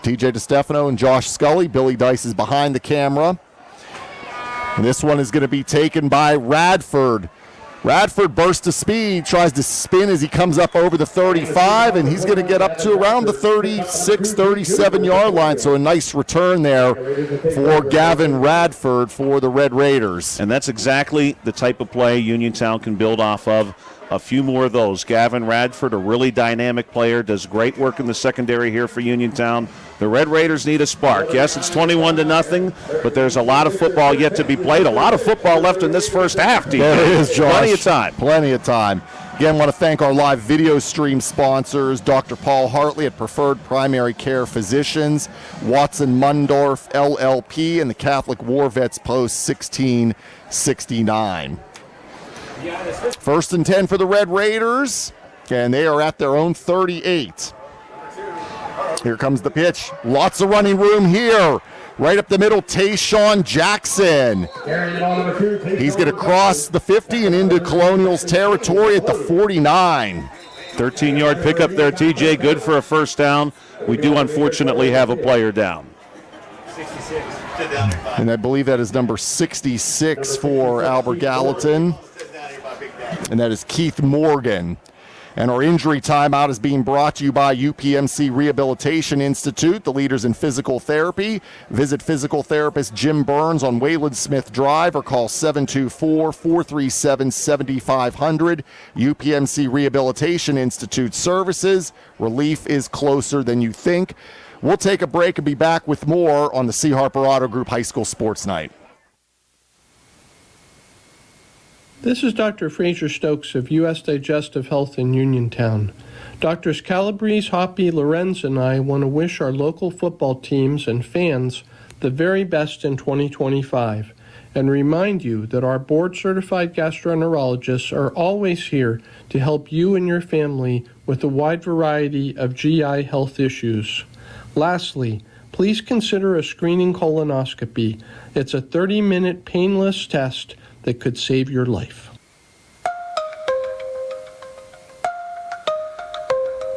TJ DeStefano and Josh Scully. Billy Dice is behind the camera. And this one is going to be taken by Radford. Radford bursts to speed, tries to spin as he comes up over the 35, and he's going to get up to around the 36, 37-yard line. So a nice return there for Gavin Radford for the Red Raiders. And that's exactly the type of play Uniontown can build off of. A few more of those. Gavin Radford, a really dynamic player, does great work in the secondary here for Uniontown. The Red Raiders need a spark. Yes, it's 21-0, but there's a lot of football yet to be played. A lot of football left in this first half, DJ. There is, Josh. Plenty of time. Plenty of time. Again, want to thank our live video stream sponsors, Dr. Paul Hartley at Preferred Primary Care Physicians, Watson Mundorff, LLP, and the Catholic War Vets Post 1669. 1st and 10 for the Red Raiders, and they are at their own 38. Here comes the pitch. Lots of running room here. Right up the middle, Tayshawn Jackson. He's going to cross the 50 and into Colonials territory at the 49. 13-yard pickup there, TJ. Good for a first down. We do unfortunately have a player down. And I believe that is number 66 for Albert Gallatin. And that is Keith Morgan. And our injury timeout is being brought to you by UPMC Rehabilitation Institute, the leaders in physical therapy. Visit physical therapist Jim Burns on Wayland Smith Drive or call 724-437-7500. UPMC Rehabilitation Institute services. Relief is closer than you think. We'll take a break and be back with more on the C. Harper Auto Group High School Sports Night. This is Dr. Fraser Stokes of U.S. Digestive Health in Uniontown. Doctors Calabrese, Hoppy, Lorenz, and I want to wish our local football teams and fans the very best in 2025 and remind you that our board-certified gastroenterologists are always here to help you and your family with a wide variety of GI health issues. Lastly, please consider a screening colonoscopy. It's a 30-minute painless test that could save your life.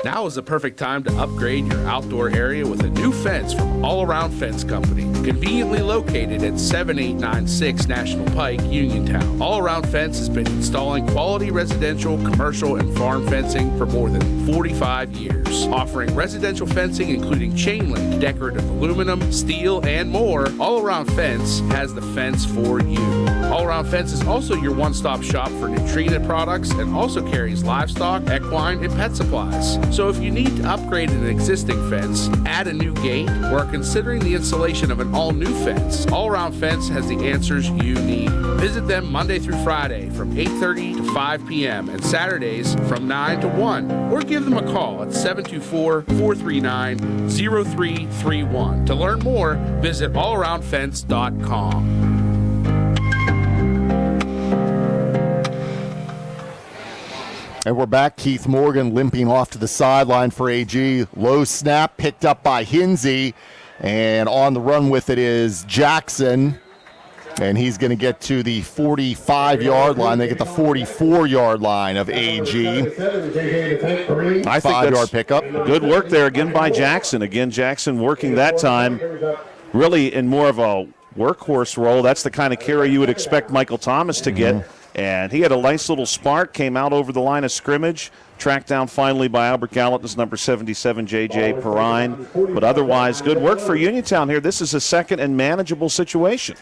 Now is the perfect time to upgrade your outdoor area with a new fence from All Around Fence Company, conveniently located at 7896 National Pike, Uniontown. All Around Fence has been installing quality residential, commercial, and farm fencing for more than 45 years, offering residential fencing including chain link, decorative aluminum, steel, and more. All Around Fence has the fence for you. All Around Fence is also your one-stop shop for Nutrena products and also carries livestock, equine, and pet supplies. So if you need to upgrade an existing fence, add a new gate, or are considering the installation of an all-new fence, All Around Fence has the answers you need. Visit them Monday through Friday from 8:30 to 5 p.m. and Saturdays from 9 to 1, or give them a call at 724-439-0331. To learn more, visit allaroundfence.com. And we're back. Keith Morgan limping off to the sideline for AG. Low snap picked up by Hinsey. And on the run with it is Jackson. And he's going to get to the 45-yard line. They get the 44-yard line of AG. I think 5-yard pickup. Good work there again by Jackson. Again, Jackson working that time really in more of a workhorse role. That's the kind of carry you would expect Michael Thomas to get. And he had a nice little spark, came out over the line of scrimmage, tracked down finally by Albert Gallatin's number 77, J.J. Perrine. But otherwise, good work for Uniontown here. This is a second and manageable situation.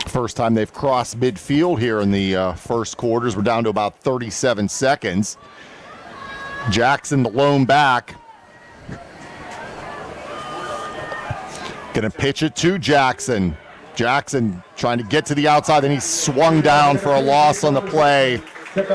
First time they've crossed midfield here in the first quarters. We're down to about 37 seconds. Jackson, the lone back. Going to pitch it to Jackson. Jackson trying to get to the outside, and he swung down for a loss on the play. And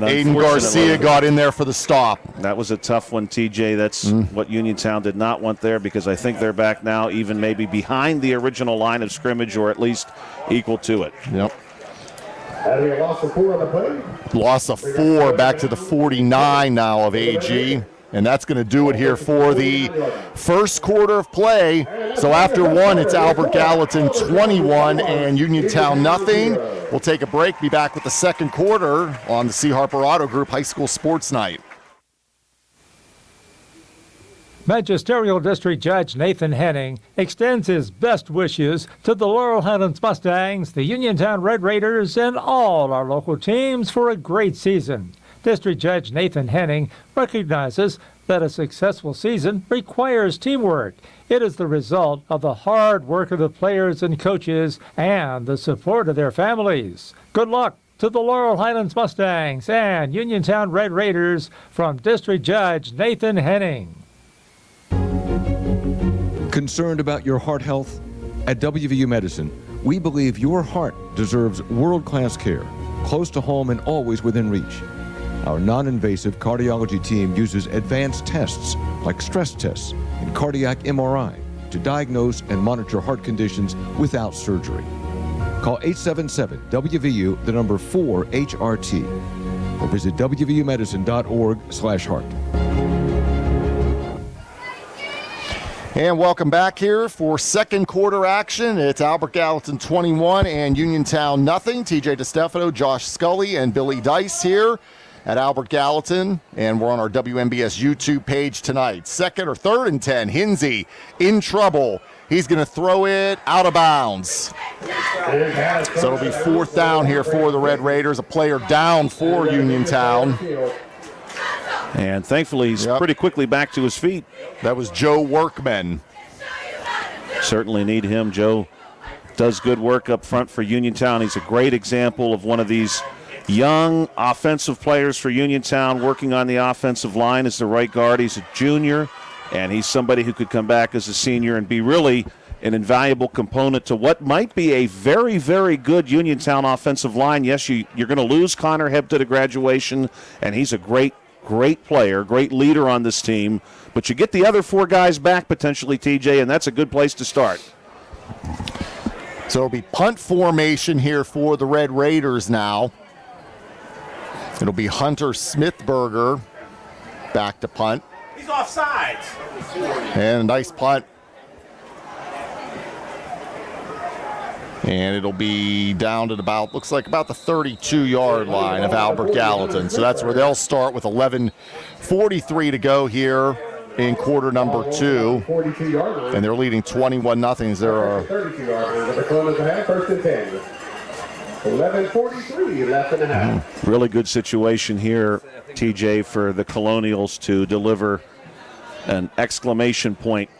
Aiden Garcia got in there for the stop. That was a tough one, TJ. That's what Uniontown did not want there, because I think they're back now even maybe behind the original line of scrimmage, or at least equal to it. Yep. Loss of 4 back to the 49 now of AG. And that's going to do it here for the first quarter of play. So after one, it's Albert Gallatin 21 and Uniontown nothing. We'll take a break, be back with the second quarter on the C. Harper Auto Group High School Sports Night. Magisterial District Judge Nathan Henning extends his best wishes to the Laurel Highlands Mustangs, the Uniontown Red Raiders, and all our local teams for a great season. District Judge Nathan Henning recognizes that a successful season requires teamwork. It is the result of the hard work of the players and coaches and the support of their families. Good luck to the Laurel Highlands Mustangs and Uniontown Red Raiders from District Judge Nathan Henning. Concerned about your heart health? At WVU Medicine, we believe your heart deserves world-class care, close to home and always within reach. Our non-invasive cardiology team uses advanced tests like stress tests and cardiac MRI to diagnose and monitor heart conditions without surgery. Call 877-WVU, the number 4HRT, or visit wvumedicine.org/heart. And welcome back here for second quarter action. It's Albert Gallatin 21 and Uniontown nothing. TJ DeStefano, Josh Scully, and Billy Dice here at Albert Gallatin, and we're on our WMBS YouTube page tonight. Second or third and 10, Hinsey in trouble. He's going to throw it out of bounds. So it'll be fourth down here for the Red Raiders, a player down for Uniontown. And thankfully, he's pretty quickly back to his feet. That was Joe Workman. Certainly need him. Joe does good work up front for Uniontown. He's a great example of one of these young offensive players for Uniontown working on the offensive line as the right guard. He's a junior, and he's somebody who could come back as a senior and be really an invaluable component to what might be a very, very good Uniontown offensive line. Yes, you're going to lose Connor Hebda to graduation, and he's a great player, great leader on this team. But you get the other 4 guys back potentially, TJ, and that's a good place to start. So it'll be punt formation here for the Red Raiders now. It'll be Hunter Smithberger back to punt. He's offsides. And a nice punt. And it'll be down to looks like about the 32-yard line of Albert Gallatin. So that's where they'll start with 11:43 to go here in quarter number 2. And they're leading 21-0. There are 11:43 left and a half. Really good situation here, TJ, for the Colonials to deliver an exclamation point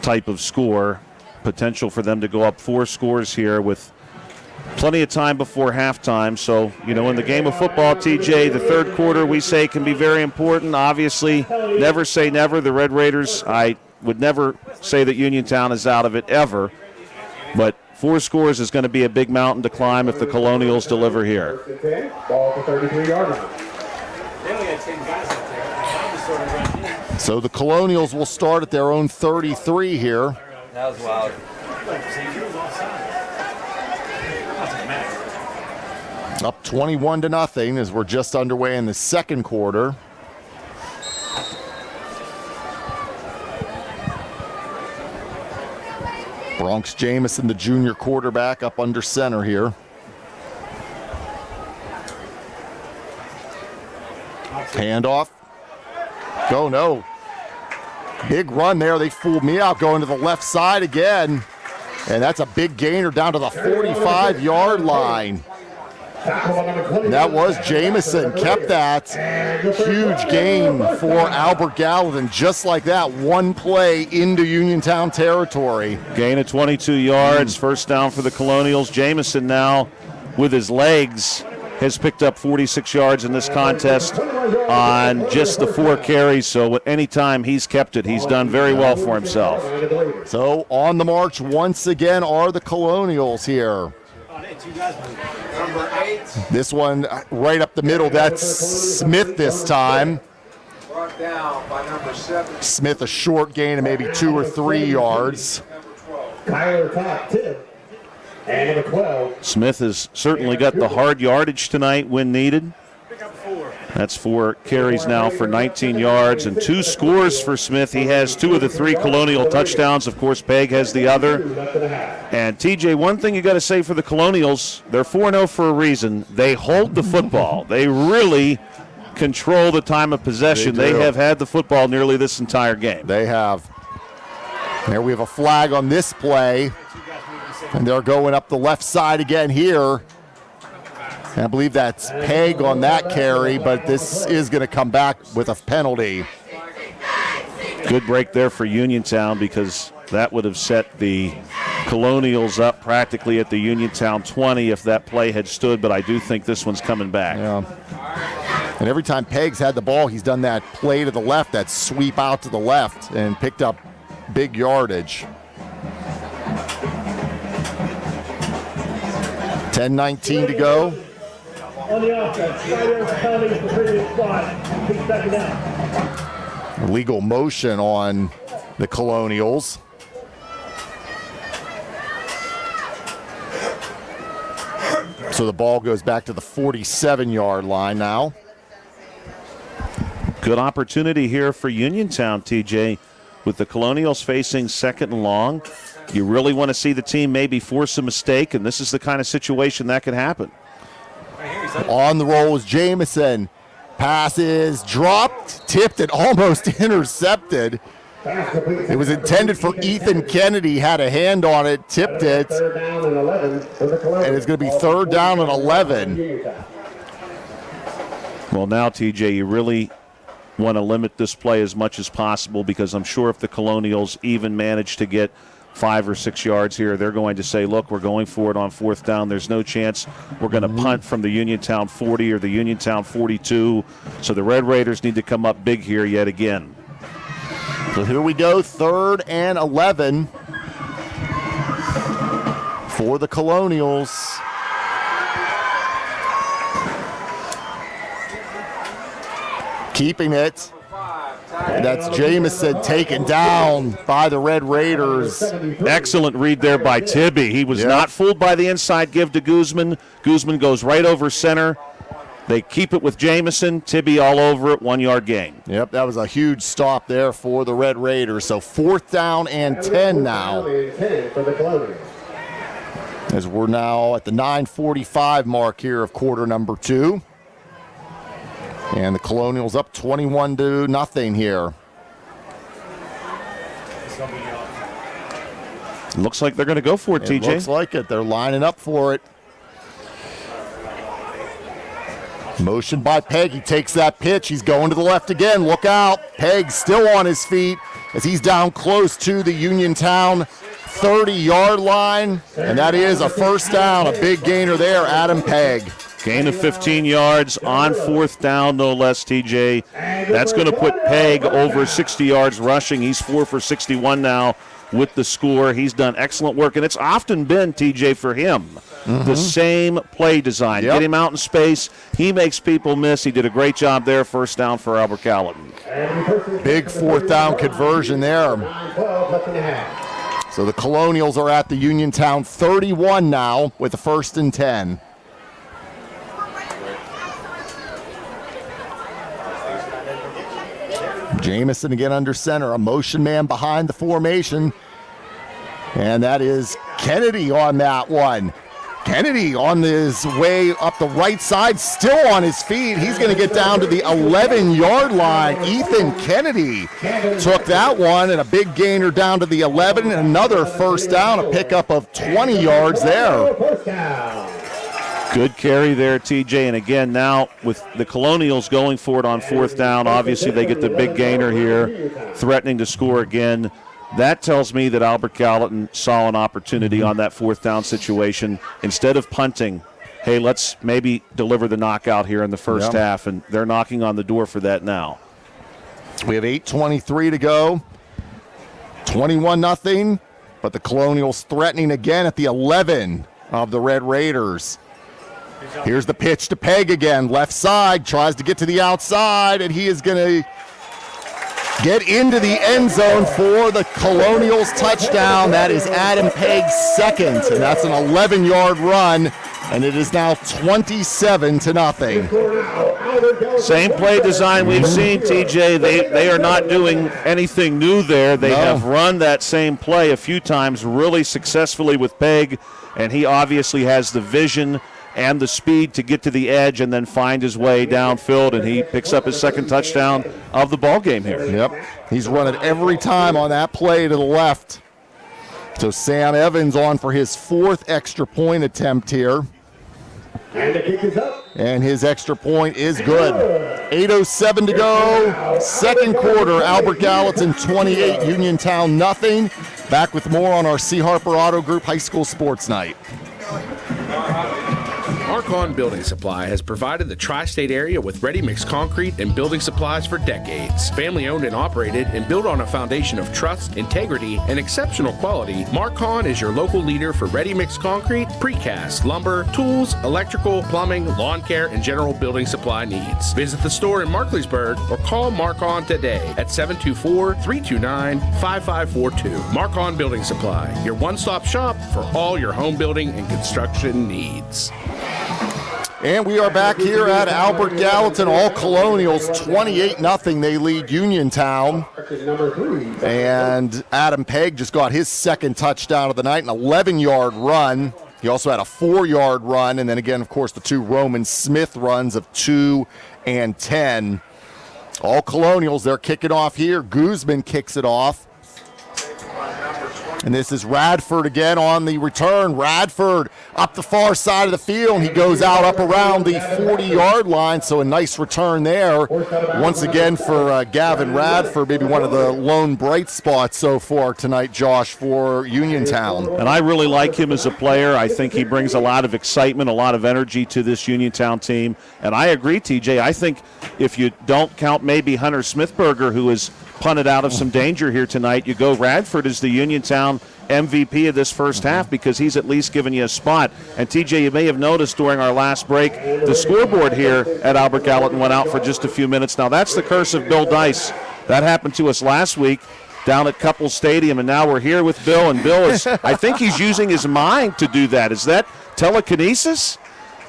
type of score. Potential for them to go up 4 scores here with plenty of time before halftime. So, in the game of football, TJ, the third quarter we say can be very important. Obviously, never say never. The Red Raiders, I would never say that Uniontown is out of it ever. But 4 scores is going to be a big mountain to climb if the Colonials deliver here. Ball for 33-yard line. So the Colonials will start at their own 33 here. That was wild. Up 21-0 as we're just underway in the second quarter. Bronx Jamison, the junior quarterback, up under center here. Handoff. Go, no. Big run there. They fooled me out going to the left side again. And that's a big gainer down to the 45-yard line. And that was Jamison. Kept that. Huge gain for Albert Gallatin. Just like that, one play into Uniontown territory. Gain of 22 yards. First down for the Colonials. Jamison now, with his legs, has picked up 46 yards in this contest on just the 4 carries. So anytime he's kept it, he's done very well for himself. So on the march once again are the Colonials here. This one right up the middle, that's Smith this time. Smith a short gain of maybe 2 or 3 yards. Smith has certainly got the hard yardage tonight when needed. That's 4 carries now for 19 yards and 2 scores for Smith. He has 2 of the 3 Colonial touchdowns. Of course, Peg has the other. And, TJ, one thing you got to say for the Colonials, they're 4-0 for a reason. They hold the football. They really control the time of possession. They have had the football nearly this entire game. They have. There we have a flag on this play. And they're going up the left side again here. And I believe that's Peg on that carry, but this is going to come back with a penalty. Good break there for Uniontown because that would have set the Colonials up practically at the Uniontown 20 if that play had stood, but I do think this one's coming back. Yeah. And every time Peg's had the ball, he's done that play to the left, that sweep out to the left, and picked up big yardage. 10:19 to go. On the offense, Snyder penalty for previous spot. 6 seconds down. Legal motion on the Colonials. So the ball goes back to the 47-yard line now. Good opportunity here for Uniontown, TJ, with the Colonials facing 2nd and long. You really want to see the team maybe force a mistake, and this is the kind of situation that could happen. On the roll is Jamison. Passes dropped, tipped, and almost intercepted. It was intended for Ethan Kennedy, had a hand on it, tipped it, and it's going to be 3rd down and 11. Well, now, TJ, you really want to limit this play as much as possible because I'm sure if the Colonials even manage to get 5 or 6 yards here. They're going to say, look, we're going for it on 4th down. There's no chance we're going to punt from the Uniontown 40 or the Uniontown 42. So the Red Raiders need to come up big here yet again. So here we go, 3rd and 11 for the Colonials. Keeping it. And that's Jamison taken down by the Red Raiders. Excellent read there by Tibby. He was not fooled by the inside give to Guzman. Guzman goes right over center. They keep it with Jamison. Tibby all over it, 1 yard gain. Yep, that was a huge stop there for the Red Raiders. So 4th down and 10 now. As we're now at the 9:45 mark here of quarter number 2. And the Colonials up 21-0 here. Looks like they're going to go for it, TJ. Looks like it. They're lining up for it. Motion by Pegg. He takes that pitch. He's going to the left again. Look out. Pegg still on his feet as he's down close to the Uniontown 30-yard line. And that is a 1st down, a big gainer there, Adam Pegg. Gain of 15 yards on 4th down, no less, TJ. That's going to put Pegg over 60 yards rushing. He's 4 for 61 now with the score. He's done excellent work, and it's often been, TJ, for him, the same play design. Get him out in space. He makes people miss. He did a great job there, 1st down for Albert Gallatin. Big 4th down conversion there. So the Colonials are at the Uniontown 31 now with the 1st and 10. Jamison again under center, a motion man behind the formation. And that is Kennedy on that one. Kennedy on his way up the right side, still on his feet. He's going to get down to the 11-yard line. Ethan Kennedy took that one, and a big gainer down to the 11, and another 1st down, a pickup of 20 yards there. Good carry there, TJ. And again, now with the Colonials going for it on 4th down, obviously they get the big gainer here, threatening to score again. That tells me that Albert Gallatin saw an opportunity on that 4th down situation. Instead of punting, hey, let's maybe deliver the knockout here in the first half, and they're knocking on the door for that now. We have 8:23 to go. 21-0, but the Colonials threatening again at the 11 of the Red Raiders. Here's the pitch to Pegg again. Left side, tries to get to the outside, and he is going to get into the end zone for the Colonials touchdown. That is Adam Pegg's 2nd, and that's an 11-yard run, and it is now 27-0. Same play design we've seen, TJ. They are not doing anything new there. They have run that same play a few times really successfully with Pegg, and he obviously has the vision and the speed to get to the edge and then find his way downfield, and he picks up his 2nd touchdown of the ball game here. Yep, he's run it every time on that play to the left. So Sam Evans on for his 4th extra point attempt here. And the kick is up. And his extra point is good. 8:07 to go. 2nd quarter, Albert Gallatin 28, Uniontown nothing. Back with more on our C. Harper Auto Group High School Sports Night. Mark-On Building Supply has provided the tri-state area with ready-mix concrete and building supplies for decades. Family-owned and operated and built on a foundation of trust, integrity, and exceptional quality, Mark-On is your local leader for ready-mix concrete, precast, lumber, tools, electrical, plumbing, lawn care, and general building supply needs. Visit the store in Markleysburg or call Mark-On today at 724-329-5542. Mark-On Building Supply, your one-stop shop for all your home building and construction needs. And we are back here at Albert Gallatin. All Colonials 28-0. They lead Uniontown. And Adam Pegg just got his 2nd touchdown of the night, an 11-yard run. He also had a 4-yard run. And then again, of course, the 2 Roman Smith runs of 2 and 10. All Colonials, they're kicking off here. Guzman kicks it off. And this is Radford again on the return. Radford up the far side of the field. He goes out up around the 40-yard line, so a nice return there. Once again for Gavin Radford, maybe one of the lone bright spots so far tonight, Josh, for Uniontown. And I really like him as a player. I think he brings a lot of excitement, a lot of energy to this Uniontown team. And I agree, TJ. I think if you don't count maybe Hunter Smithberger, who is punted out of some danger here tonight, you go Radford as the Uniontown MVP of this first half because he's at least given you a spot. And TJ, you may have noticed during our last break, the scoreboard here at Albert Gallatin went out for just a few minutes. Now that's the curse of Bill Dice. That happened to us last week down at Couples Stadium, and now we're here with Bill, and Bill is, I think he's using his mind to do that. Is that telekinesis?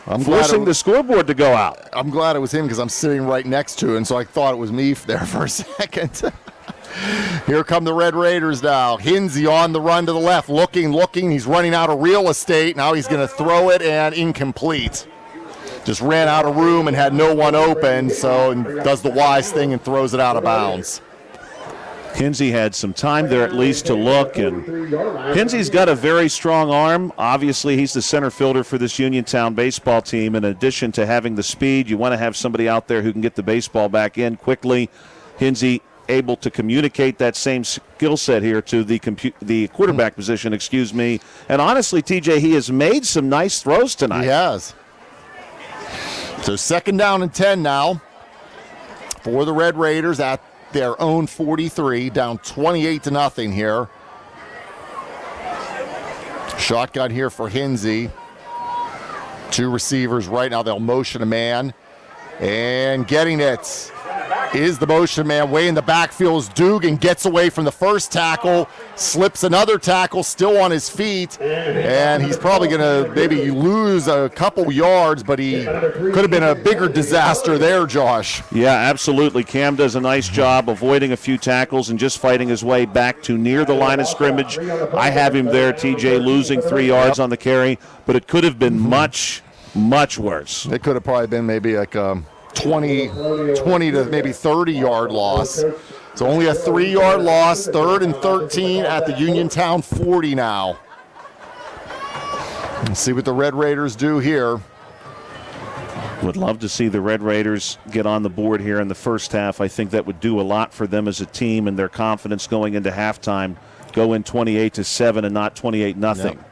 I'm forcing the scoreboard to go out. I'm glad it was him because I'm sitting right next to him, so I thought it was me there for a second. Here come the Red Raiders now. Hinsey on the run to the left, looking. He's running out of real estate. Now he's going to throw it, and incomplete. Just ran out of room and had no one open, so and does the wise thing and throws it out of bounds. Hinsey had some time there at least to look, and Hinsey's got a very strong arm. Obviously, he's the center fielder for this Uniontown baseball team. In addition to having the speed, you want to have somebody out there who can get the baseball back in quickly. Hinsey able to communicate that same skill set here to the quarterback position, And honestly, TJ, he has made some nice throws tonight. He has. So 2nd down and 10 now for the Red Raiders at their own 43, down 28-0 here. Shotgun here for Hinsey. 2 receivers right now. They'll motion a man. And getting it is the motion man. Way in the backfield is Dugan. Gets away from the first tackle. Slips another tackle, still on his feet. And he's probably going to maybe lose a couple yards, but he could have been a bigger disaster there, Josh. Yeah, absolutely. Cam does a nice job avoiding a few tackles and just fighting his way back to near the line of scrimmage. I have him there, TJ, losing 3 yards on the carry, but it could have been much, much worse. It could have probably been maybe like 20 to maybe 30-yard loss. So only a 3-yard loss, 3rd and 13 at the Uniontown 40 now. Let's see what the Red Raiders do here. Would love to see the Red Raiders get on the board here in the first half. I think that would do a lot for them as a team and their confidence going into halftime. Go in 28-7 and not 28-0. Yep.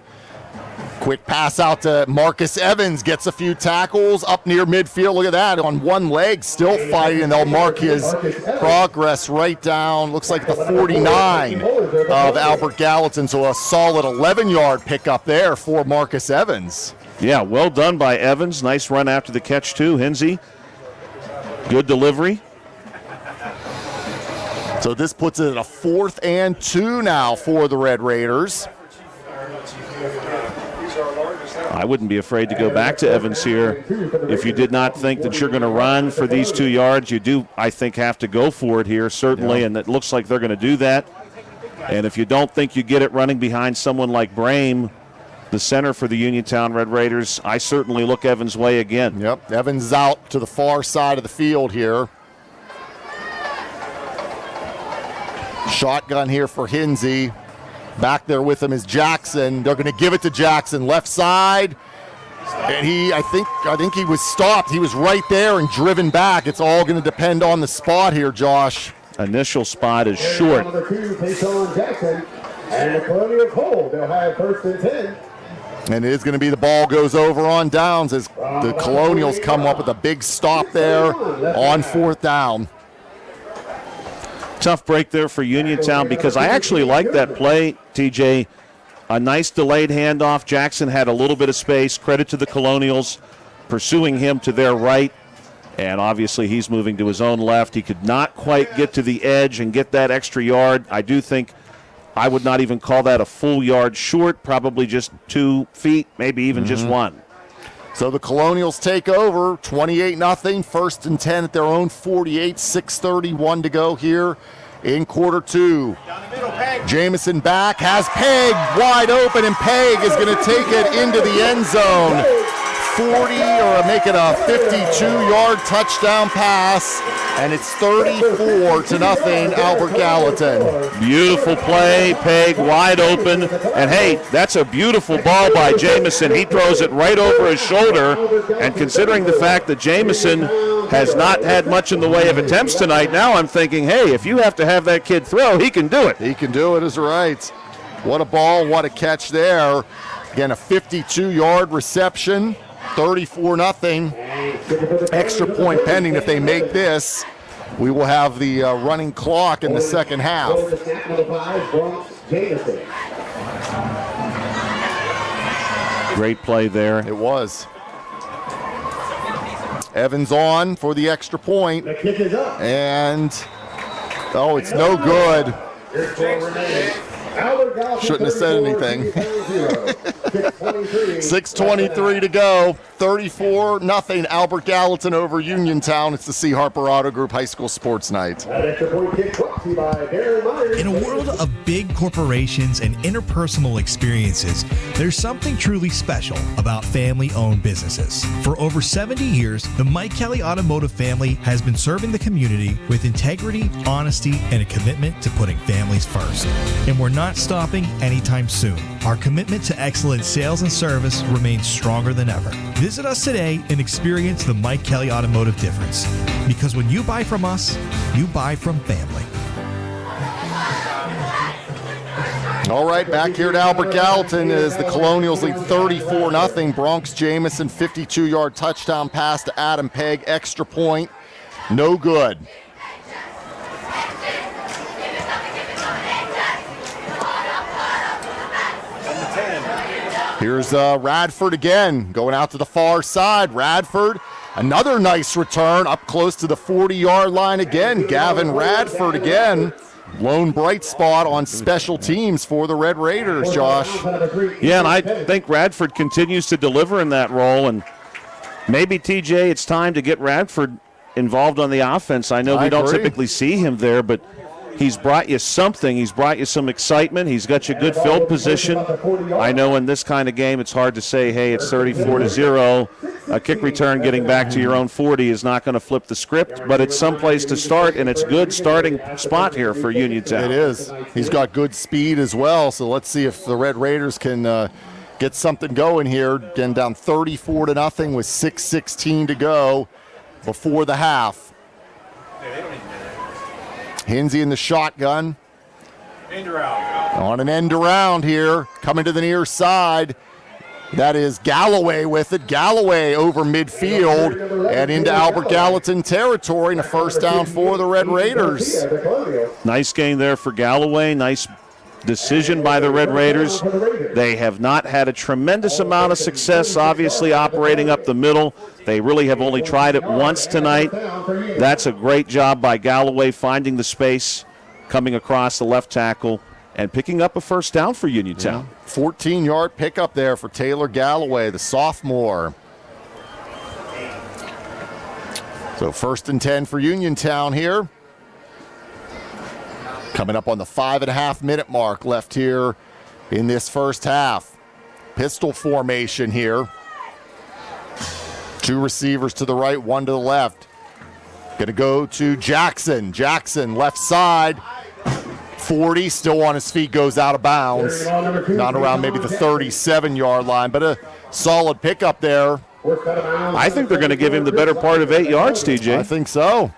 Quick pass out to Marcus Evans, gets a few tackles up near midfield. Look at that, on one leg, still fighting, and they'll mark his progress right down, looks like the 49 of Albert Gallatin, so a solid 11-yard pickup there for Marcus Evans. Yeah, well done by Evans. Nice run after the catch, too. Hinsey, good delivery. So this puts it at a 4th and 2 now for the Red Raiders. I wouldn't be afraid to go back to Evans here. If you did not think that you're going to run for these 2 yards, you do, I think, have to go for it here, certainly, and it looks like they're going to do that. And if you don't think you get it running behind someone like Brame, the center for the Uniontown Red Raiders, I certainly look Evans' way again. Yep, Evans is out to the far side of the field here. Shotgun here for Hinsey. Back there with him is Jackson. They're going to give it to Jackson, left side. And I think he was stopped. He was right there and driven back. It's all going to depend on the spot here, Josh. Initial spot is short. Number 2 takes on Jackson. And the Colonials hold. They'll have 1st and 10. And it is going to be the ball goes over on downs as the Colonials come up with a big stop there on 4th down. Tough break there for Uniontown because I actually like that play, TJ. A nice delayed handoff. Jackson had a little bit of space. Credit to the Colonials pursuing him to their right. And obviously he's moving to his own left. He could not quite get to the edge and get that extra yard. I do think I would not even call that a full yard short, probably just 2 feet, maybe even just 1. So the Colonials take over, 28-0, 1st and 10 at their own 48, 6:31 to go here in quarter 2. Jamison back, has Pegg wide open, and Pegg is going to take it into the end zone. or make it a 52-yard touchdown pass, and it's 34-0 Albert Gallatin. Beautiful play, Peg, wide open. And, hey, that's a beautiful ball by Jamison. He throws it right over his shoulder. And considering the fact that Jamison has not had much in the way of attempts tonight, now I'm thinking, hey, if you have to have that kid throw, he can do it. He can do it, is right. What a ball, what a catch there. Again, a 52-yard reception, 34-0. Extra point pending. If they make this, we will have the running clock in the second half. Great play there. It was. Evans on for the extra point. And, oh, it's no good. Shouldn't have said anything. 6:23 to go. 34-0 Albert Gallatin over Uniontown. It's the C. Harper Auto Group High School Sports Night. In a world of big corporations and interpersonal experiences, there's something truly special about family-owned businesses. For over 70 years, the Mike Kelly Automotive family has been serving the community with integrity, honesty, and a commitment to putting families first. And we're not stopping anytime soon. Our commitment to excellent sales and service remains stronger than ever. Visit us today and experience the Mike Kelly Automotive difference. Because when you buy from us, you buy from family. All right, back here at Albert Gallatin as the Colonials lead 34-0. Bronx Jamison, 52-yard touchdown pass to Adam Pegg, extra point, no good. Here's Radford again, going out to the far side. Radford, another nice return up close to the 40-yard line again. Gavin Radford again. Lone bright spot on special teams for the Red Raiders, Josh. Yeah, and I think Radford continues to deliver in that role. And maybe, TJ, it's time to get Radford involved on the offense. I know we don't typically see him there, but he's brought you something. He's brought you some excitement. He's got you good field position. I know in this kind of game it's hard to say, hey, it's 34-0. A kick return getting back to your own 40 is not going to flip the script, but it's someplace to start, and it's a good starting spot here for Uniontown. It is. He's got good speed as well, so let's see if the Red Raiders can get something going here. Again, down 34-0 with 6:16 to go before the half. Hinsey in the shotgun. On an end around here, coming to the near side. That is Galloway with it. Galloway over midfield and into Albert Gallatin territory, and a first down for the Red Raiders. Nice gain there for Galloway. Nice decision by the Red Raiders. They have not had a tremendous amount of success, obviously, operating up the middle. They really have only tried it once tonight. That's a great job by Galloway, finding the space, coming across the left tackle, and picking up a first down for Uniontown. 14-yard pickup there for Taylor Galloway, the sophomore. So 1st and 10 for Uniontown here. Coming up on the 5.5-minute mark left here in this first half. Pistol formation here. 2 receivers to the right, 1 to the left. Going to go to Jackson. Jackson, left side. 40, still on his feet, goes out of bounds. Not around maybe the 37-yard line, but a solid pickup there. I think they're going to give him the better part of 8 yards, TJ. I think so.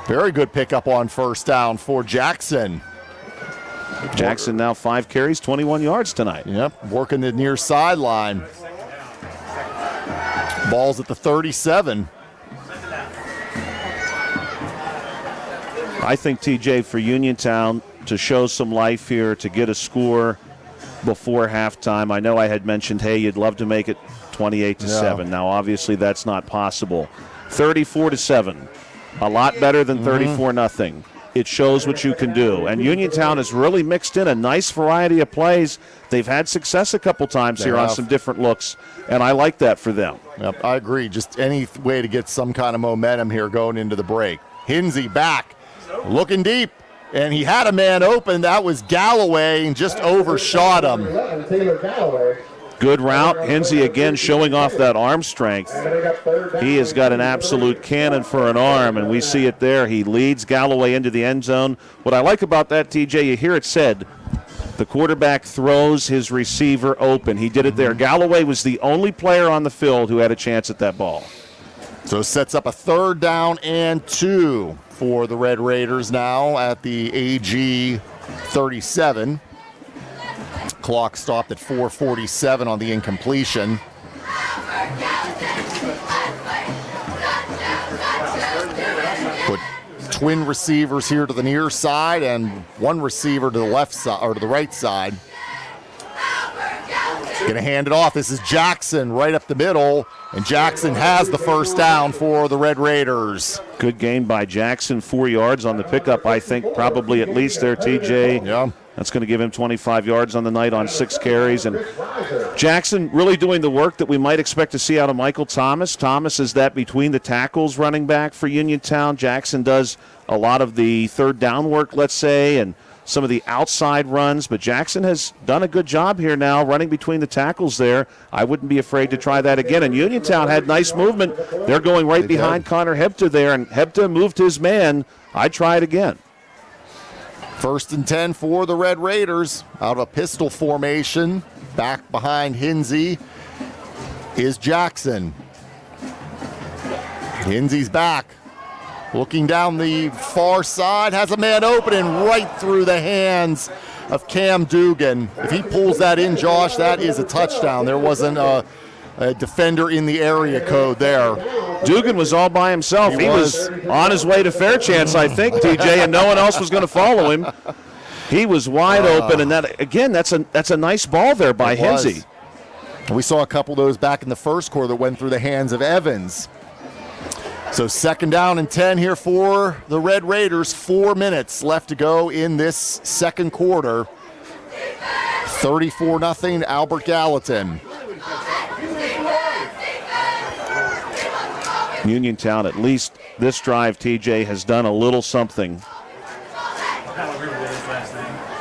Very good pickup on first down for Jackson. Jackson now 5 carries, 21 yards tonight. Yep, working the near sideline. Ball's at the 37. I think, TJ, for Uniontown to show some life here, to get a score before halftime. I know I had mentioned, hey, you'd love to make it 28-7. Now, obviously, that's not possible. 34-7. A lot better than 34-0. It shows what you can do. And Uniontown has really mixed in a nice variety of plays. They've had success a couple times here on some different looks, and I like that for them. Yep, I agree. Just any way to get some kind of momentum here going into the break. Hinsey back, looking deep, and he had a man open. That was Galloway, and just overshot him. Good route. Hinsey again showing off that arm strength. He has got an absolute cannon for an arm, and we see it there. He leads Galloway into the end zone. What I like about that, TJ, you hear it said, the quarterback throws his receiver open. He did it there. Galloway was the only player on the field who had a chance at that ball. So sets up a 3rd down and 2 for the Red Raiders now at the AG 37. Clock stopped at 4:47 on the incompletion. Put twin receivers here to the near side and one receiver to the left side or to the right side. Gonna hand it off. This is Jackson right up the middle, and Jackson has the 1st down for the Red Raiders. Good gain by Jackson, 4 yards on the pickup, I think probably at least there, TJ. Yeah. That's going to give him 25 yards on the night on 6 carries. And Jackson really doing the work that we might expect to see out of Michael Thomas. Thomas is that between the tackles running back for Uniontown. Jackson does a lot of the 3rd down work, let's say, and some of the outside runs. But Jackson has done a good job here now running between the tackles there. I wouldn't be afraid to try that again. And Uniontown had nice movement. They're going right behind Connor Hebda there, and Hebda moved his man. I'd try it again. 1st and 10 for the Red Raiders. Out of a pistol formation. Back behind Hinsey is Jackson. Hinsey's back. Looking down the far side. Has a man open and right through the hands of Cam Dugan. If he pulls that in, Josh, that is a touchdown. There wasn't a defender in the area code there. Dugan was all by himself. He was on his way to Fairchance, I think, TJ, and no one else was going to follow him. He was wide open, and that again, that's a nice ball there by Hinsey. We saw a couple of those back in the 1st quarter that went through the hands of Evans. So 2nd down and 10 here for the Red Raiders. 4 minutes left to go in this 2nd quarter. 34-0 Albert Gallatin. Uniontown, at least this drive, TJ, has done a little something.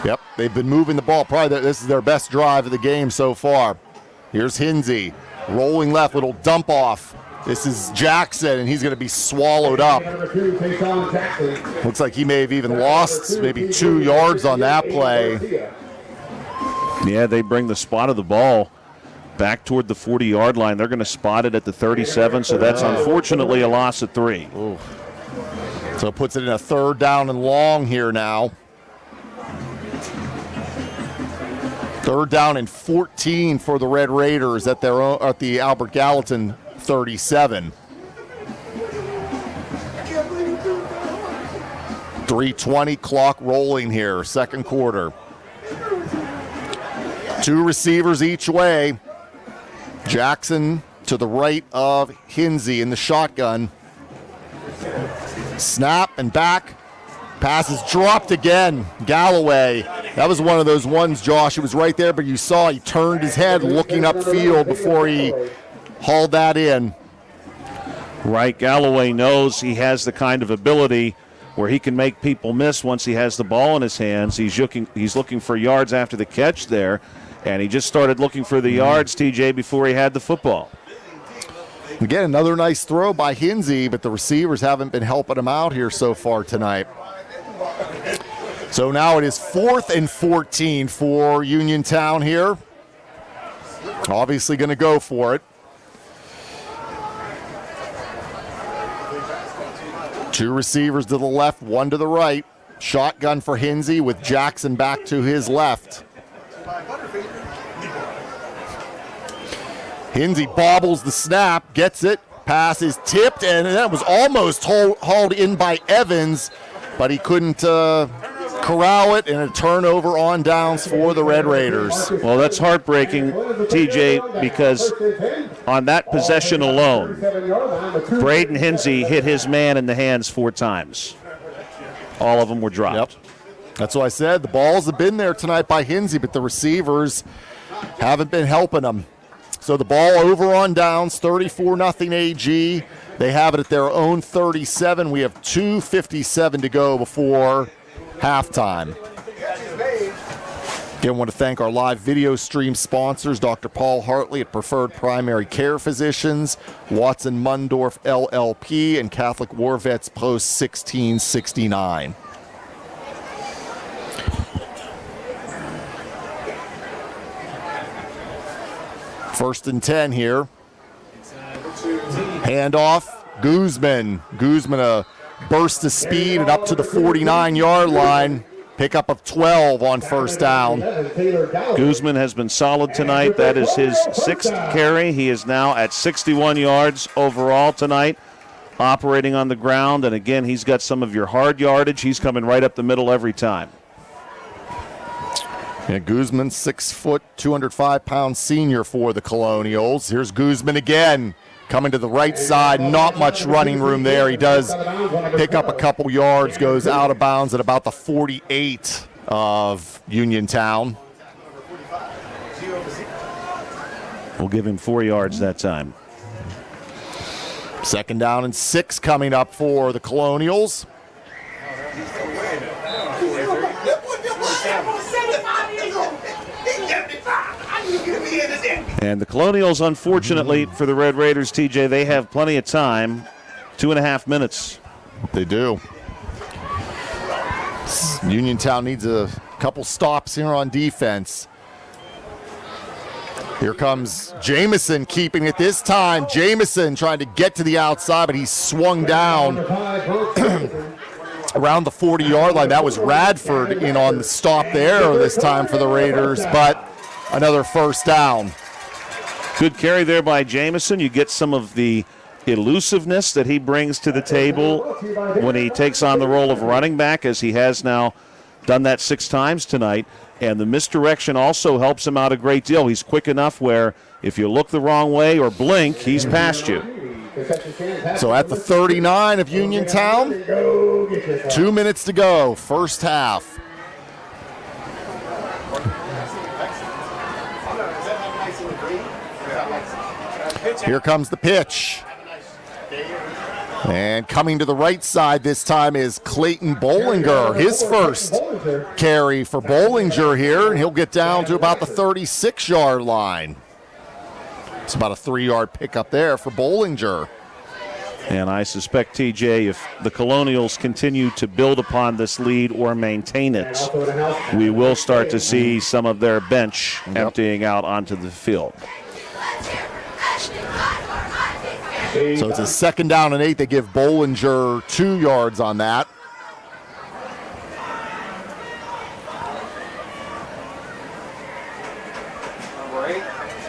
Yep, they've been moving the ball. Probably this is their best drive of the game so far. Here's Hinsey, rolling left, little dump off. This is Jackson, and he's going to be swallowed up. Looks like he may have even lost maybe 2 yards on that play. Yeah, they bring the spot of the ball back toward the 40-yard line. They're going to spot it at the 37, so that's unfortunately a loss of 3. Ooh. So it puts it in a 3rd down and long here now. 3rd down and 14 for the Red Raiders at the Albert Gallatin 37. 3:20 clock rolling here, 2nd quarter. 2 receivers each way. Jackson to the right of Hinsey in the shotgun. Snap and back. Pass is dropped again. Galloway. That was one of those ones, Josh. It was right there, but you saw he turned his head looking upfield before he hauled that in. Right. Galloway knows he has the kind of ability where he can make people miss once he has the ball in his hands. He's looking for yards after the catch there. And he just started looking for the yards, TJ, before he had the football. Again, another nice throw by Hinsey, but the receivers haven't been helping him out here so far tonight. So now it is 4th and 14 for Uniontown here. Obviously going to go for it. 2 receivers to the left, 1 to the right. Shotgun for Hinsey with Jackson back to his left. Hinsey bobbles the snap, gets it, pass is tipped, and that was almost hauled in by Evans, but he couldn't corral it, and a turnover on downs for the Red Raiders. Well, that's heartbreaking, TJ, because on that possession alone, Braden Hinsey hit his man in the hands 4 times. All of them were dropped. Yep. That's what I said. The balls have been there tonight by Hinsey, but the receivers haven't been helping them. So the ball over on downs, 34-0 AG. They have it at their own 37. We have 2:57 to go before halftime. Again, I want to thank our live video stream sponsors, Dr. Paul Hartley at Preferred Primary Care Physicians, Watson Mundorff LLP, and Catholic War Vets Post 1669. First and 10 here. Handoff, Guzman. Guzman a burst of speed and up to the 49-yard line. Pickup of 12 on first down. Guzman has been solid tonight. That is his 6th carry. He is now at 61 yards overall tonight, operating on the ground. And again, he's got some of your hard yardage. He's coming right up the middle every time. And Guzman, 6 foot, 205-pound senior for the Colonials. Here's Guzman again, coming to the right side. Not much running room there. He does pick up a couple yards, goes out of bounds at about the 48 of Uniontown. We'll give him 4 yards that time. Second down and 6 coming up for the Colonials. And the Colonials, unfortunately for the Red Raiders, TJ, they have plenty of time. 2.5 minutes. They do. Uniontown needs a couple stops here on defense. Here comes Jamison keeping it this time. Jamison trying to get to the outside, but he's swung down around the 40-yard line. That was Radford in on the stop there this time for the Raiders, but another first down. Good carry there by Jamison. You get some of the elusiveness that he brings to the table when he takes on the role of running back, as he has now done that 6 times tonight. And the misdirection also helps him out a great deal. He's quick enough where if you look the wrong way or blink, he's past you. So at the 39 of Uniontown, 2 minutes to go, first half. Here comes the pitch. And coming to the right side this time is Clayton Bollinger. His first carry for Bollinger here, and he'll get down to about the 36-yard line. It's about a 3-yard pickup there for Bollinger. And I suspect, TJ, if the Colonials continue to build upon this lead or maintain it, we will start to see some of their bench emptying out onto the field. So it's a second down and 8. They give Bollinger 2 yards on that.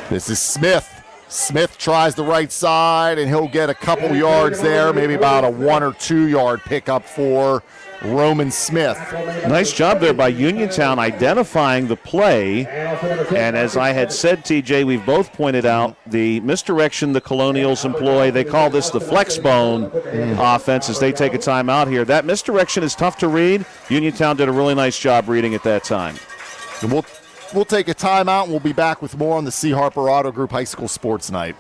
This is Smith. Smith tries the right side, and he'll get a couple yards there, maybe about a 1 or 2 yard pickup for Roman Smith. Nice job there by Uniontown identifying the play. And as I had said, TJ, we've both pointed out the misdirection the Colonials employ. They call this the flex bone offense as they take a timeout here. That misdirection is tough to read. Uniontown did a really nice job reading it that time. And we'll take a timeout, and we'll be back with more on the C. Harper Auto Group High School Sports Night.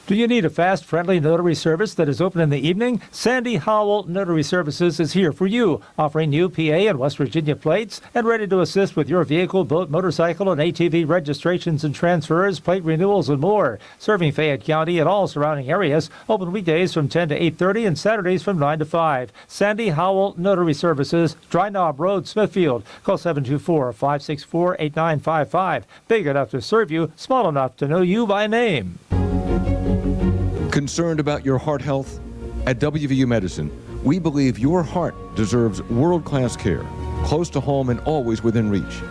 Do you need a fast, friendly notary service that is open in the evening? Sandy Howell Notary Services is here for you, offering new PA and West Virginia plates and ready to assist with your vehicle, boat, motorcycle, and ATV registrations and transfers, plate renewals, and more. Serving Fayette County and all surrounding areas. Open weekdays from 10 to 8:30 and Saturdays from 9 to 5. Sandy Howell Notary Services, Dry Knob Road, Smithfield. Call 724-564-8955. Big enough to serve you, small enough to know you by name. Concerned about your heart health? At WVU Medicine, we believe your heart deserves world-class care, close to home and always within reach.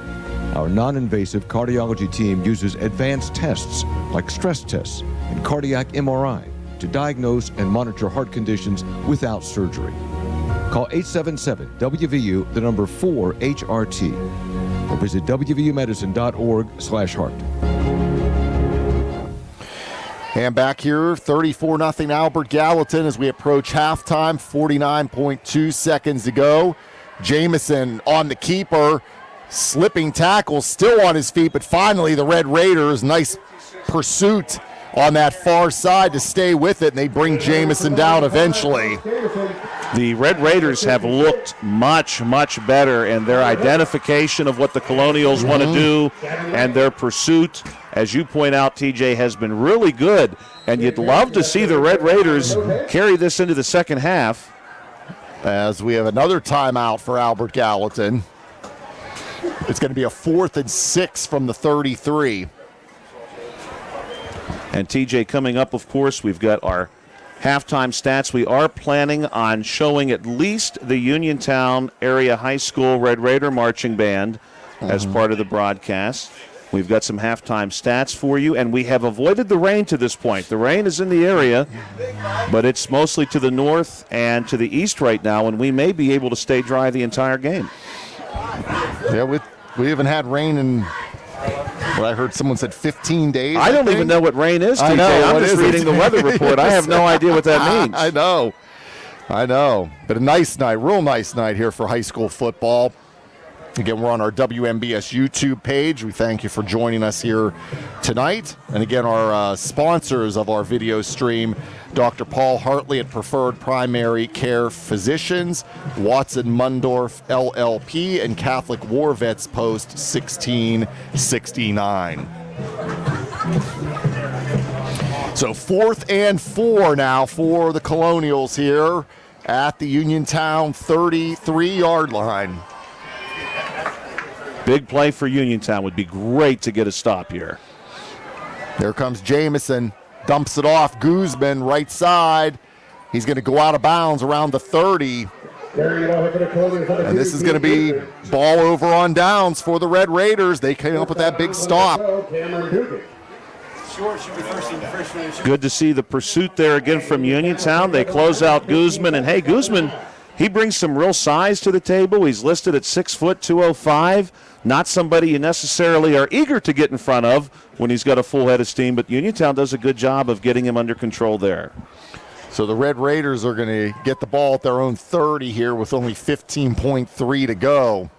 Our non-invasive cardiology team uses advanced tests like stress tests and cardiac MRI to diagnose and monitor heart conditions without surgery. Call 877-WVU, the number 4HRT, or visit wvumedicine.org/heart. And back here, 34-0 Albert Gallatin as we approach halftime, 49.2 seconds to go. Jamison on the keeper, slipping tackle, still on his feet, but finally the Red Raiders, nice pursuit on that far side to stay with it, and they bring Jamison down eventually. The Red Raiders have looked much, much better in their identification of what the Colonials want to do, and their pursuit, as you point out, TJ, has been really good. And you'd love to see the Red Raiders carry this into the second half. As we have another timeout for Albert Gallatin. It's going to be a 4th and 6 from the 33. And TJ, coming up, of course, we've got our halftime stats. We are planning on showing at least the Uniontown Area High School Red Raider Marching Band as part of the broadcast. We've got some halftime stats for you, and we have avoided the rain to this point. The rain is in the area, but it's mostly to the north and to the east right now, and we may be able to stay dry the entire game. Yeah, we haven't had rain in, well, I heard someone said 15 days. I don't even know what rain is, TJ. I'm just reading the weather report. I have no idea what that means. I know. But a nice night, real nice night here for high school football. Again, we're on our WMBS YouTube page. We thank you for joining us here tonight. And again, our sponsors of our video stream, Dr. Paul Hartley at Preferred Primary Care Physicians, Watson Mundorff LLP, and Catholic War Vets Post 1669. So 4th and 4 now for the Colonials here at the Uniontown 33-yard line. Big play for Uniontown. Would be great to get a stop here. There comes Jamison. Dumps it off. Guzman, right side. He's going to go out of bounds around the 30. And this is going to be ball over on downs for the Red Raiders. They came up with that big stop. Good to see the pursuit there again from Uniontown. They close out Guzman. And, hey, Guzman, he brings some real size to the table. He's listed at 6 foot, 205. Not somebody you necessarily are eager to get in front of when he's got a full head of steam, but Uniontown does a good job of getting him under control there. So the Red Raiders are going to get the ball at their own 30 here with only 15.3 to go.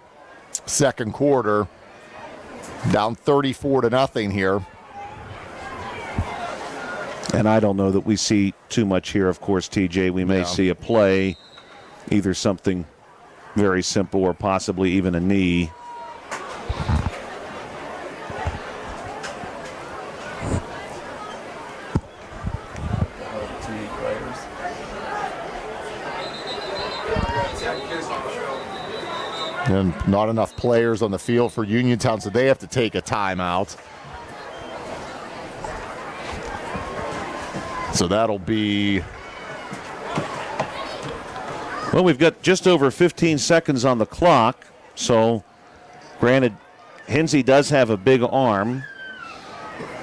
Second quarter. Down 34-0 here. And I don't know that we see too much here, of course, TJ. We may see a play, either something very simple or possibly even a knee. And not enough players on the field for Uniontown, so they have to take a timeout. So that'll be... Well, we've got just over 15 seconds on the clock. So, granted, Hinsey does have a big arm.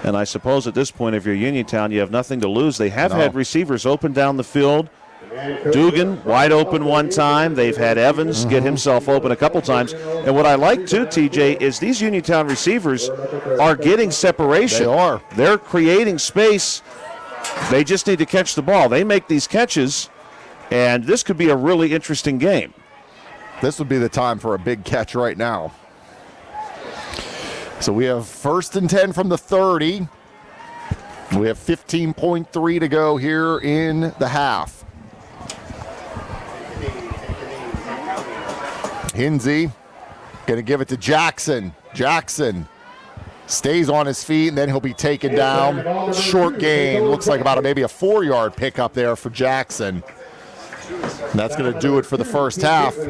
And I suppose at this point, if you're Uniontown, you have nothing to lose. They have had receivers open down the field. Dugan, wide open one time. They've had Evans get himself open a couple times. And what I like, too, TJ, is these Uniontown receivers are getting separation. They are. They're creating space. They just need to catch the ball. They make these catches, and this could be a really interesting game. This would be the time for a big catch right now. So we have 1st and 10 from the 30. We have 15.3 to go here in the half. Hinsey going to give it to Jackson. Jackson stays on his feet, and then he'll be taken down. Short gain. Looks like about maybe a 4-yard pickup there for Jackson. And that's going to do it for the first half. So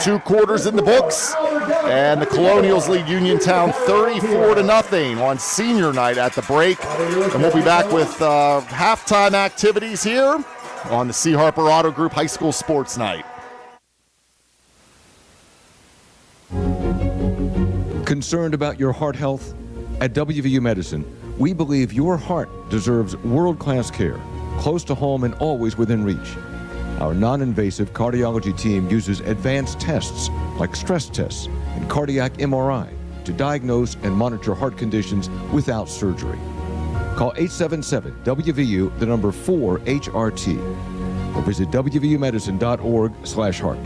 2 quarters in the books, and the Colonials lead Uniontown 34-0 on senior night at the break. And we'll be back with halftime activities here on the C. Harper Auto Group High School Sports Night. Concerned about your heart health? At WVU Medicine, we believe your heart deserves world-class care, close to home and always within reach. Our non-invasive cardiology team uses advanced tests like stress tests and cardiac MRI to diagnose and monitor heart conditions without surgery. Call 877-WVU, the number 4-HRT, or visit wvumedicine.org/heart.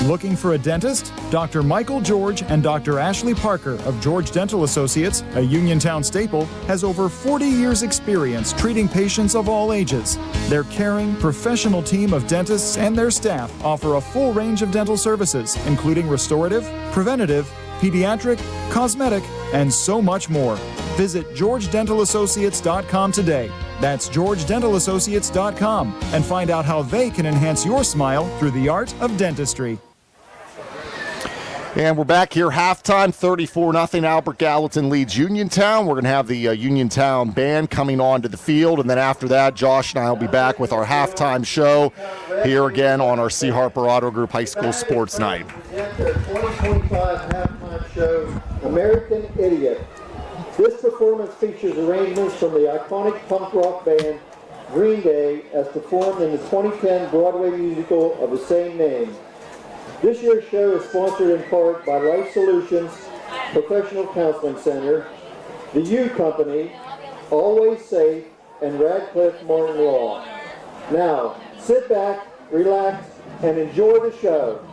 Looking for a dentist? Dr. Michael George and Dr. Ashley Parker of George Dental Associates, a Uniontown staple, has over 40 years' experience treating patients of all ages. Their caring, professional team of dentists and their staff offer a full range of dental services, including restorative, preventative, pediatric, cosmetic, and so much more. Visit georgedentalassociates.com today. That's georgedentalassociates.com and find out how they can enhance your smile through the art of dentistry. And we're back here, halftime, 34-0. Albert Gallatin leads Uniontown. We're going to have the Uniontown band coming onto the field, and then after that, Josh and I will be back with our halftime show here again on our C. Harper Auto Group High School Sports Night. Their 2025 halftime show, American Idiot. This performance features arrangements from the iconic punk rock band Green Day as performed in the 2010 Broadway musical of the same name. This year's show is sponsored in part by Life Solutions Professional Counseling Center, the U Company, Always Safe, and Radcliffe Martin Law. Now, sit back, relax, and enjoy the show.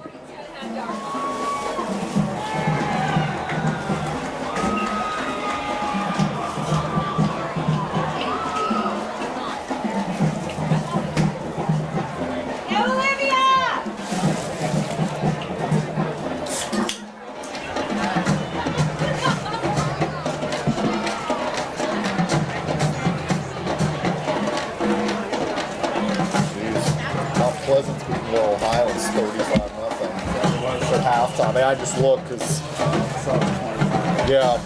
Pleasant's beating Laurel Highlands 35-0 at halftime. I just look because, yeah.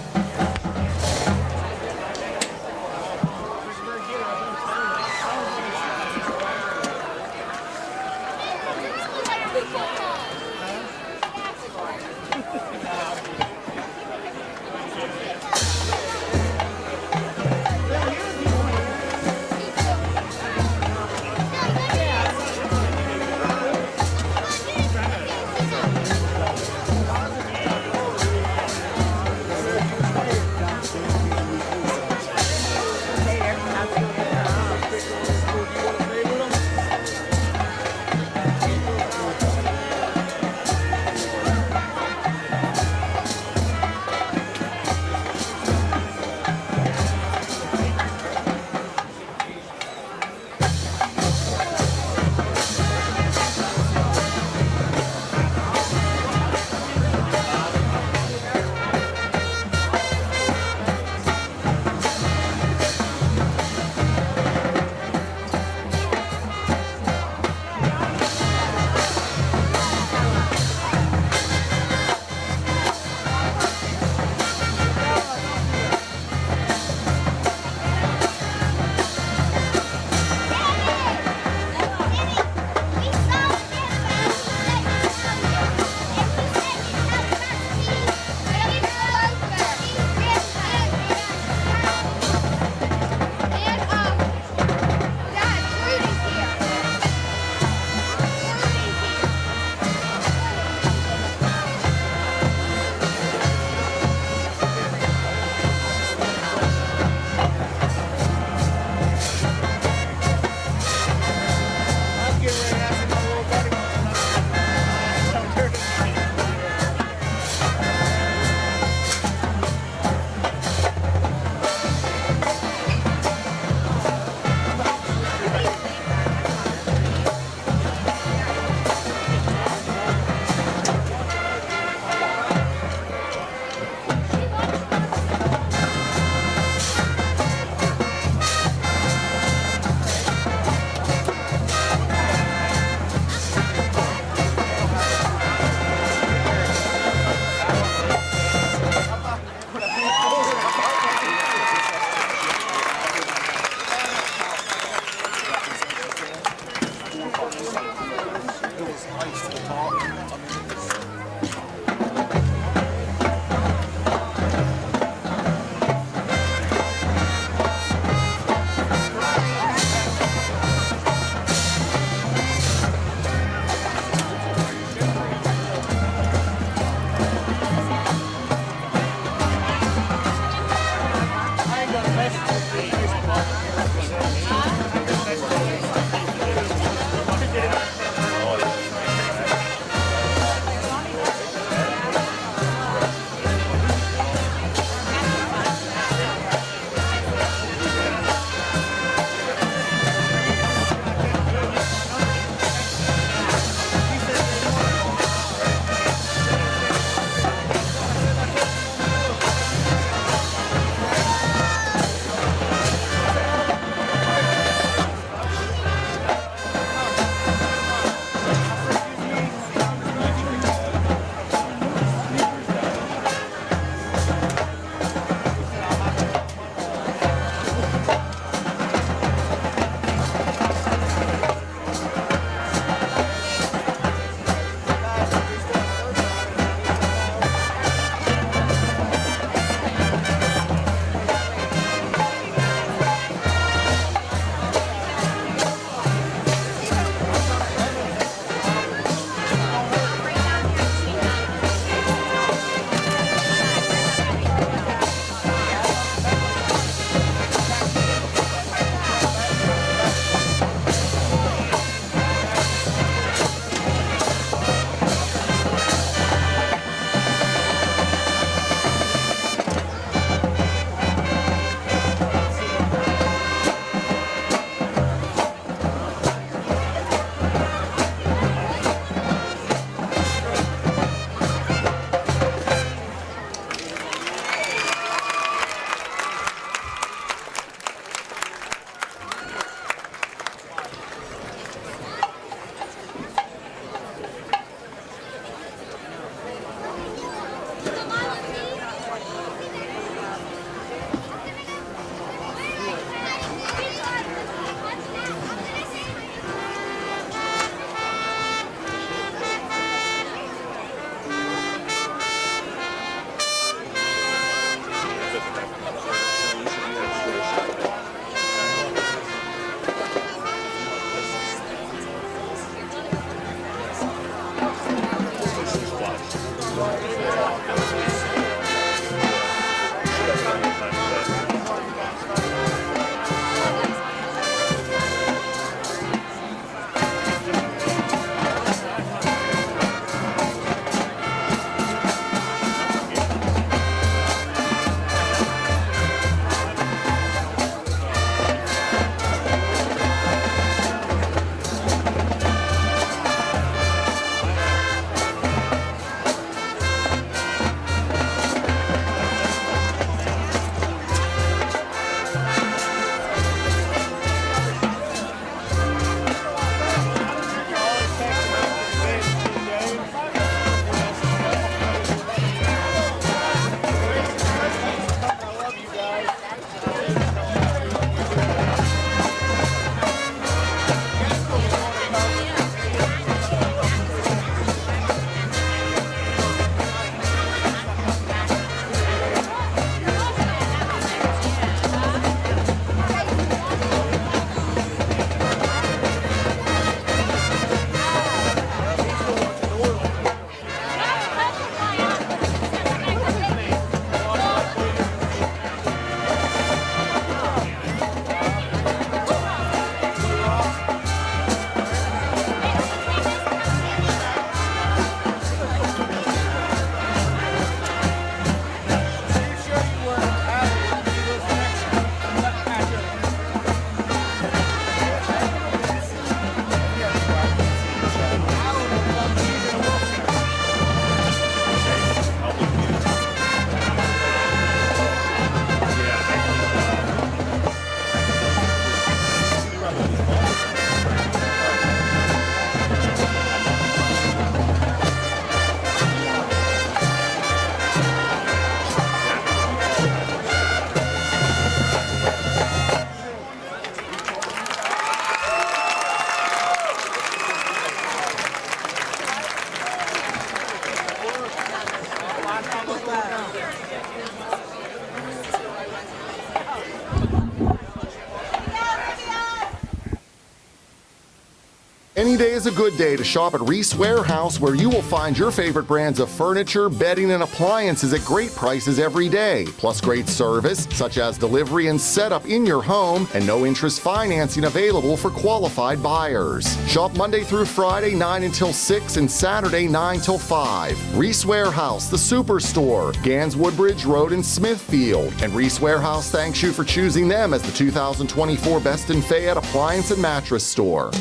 Day is a good day to shop at Reese Warehouse, where you will find your favorite brands of furniture, bedding, and appliances at great prices every day. Plus great service, such as delivery and setup in your home, and no interest financing available for qualified buyers. Shop Monday through Friday, 9 until 6, and Saturday, 9 till 5. Reese Warehouse, the Superstore, Gans Woodbridge Road in Smithfield. And Reese Warehouse thanks you for choosing them as the 2024 Best in Fayette Appliance and Mattress Store.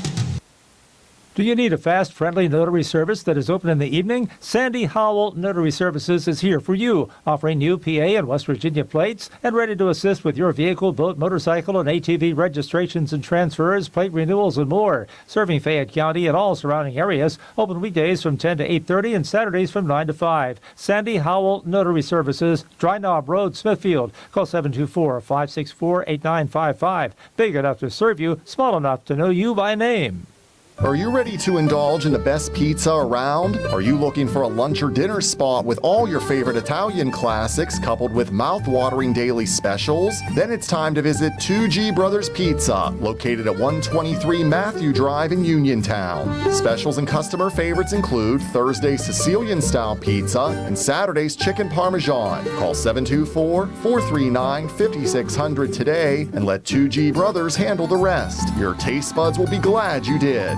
Do you need a fast, friendly notary service that is open in the evening? Sandy Howell Notary Services is here for you, offering new PA and West Virginia plates and ready to assist with your vehicle, boat, motorcycle, and ATV registrations and transfers, plate renewals, and more. Serving Fayette County and all surrounding areas. Open weekdays from 10 to 8:30 and Saturdays from 9 to 5. Sandy Howell Notary Services, Dry Knob Road, Smithfield. Call 724-564-8955. Big enough to serve you, small enough to know you by name. Are you ready to indulge in the best pizza around? Are you looking for a lunch or dinner spot with all your favorite Italian classics coupled with mouth-watering daily specials? Then it's time to visit 2G Brothers Pizza, located at 123 Matthew Drive in Uniontown. Specials and customer favorites include Thursday Sicilian-style pizza and Saturday's chicken parmesan. Call 724-439-5600 today and let 2G Brothers handle the rest. Your taste buds will be glad you did.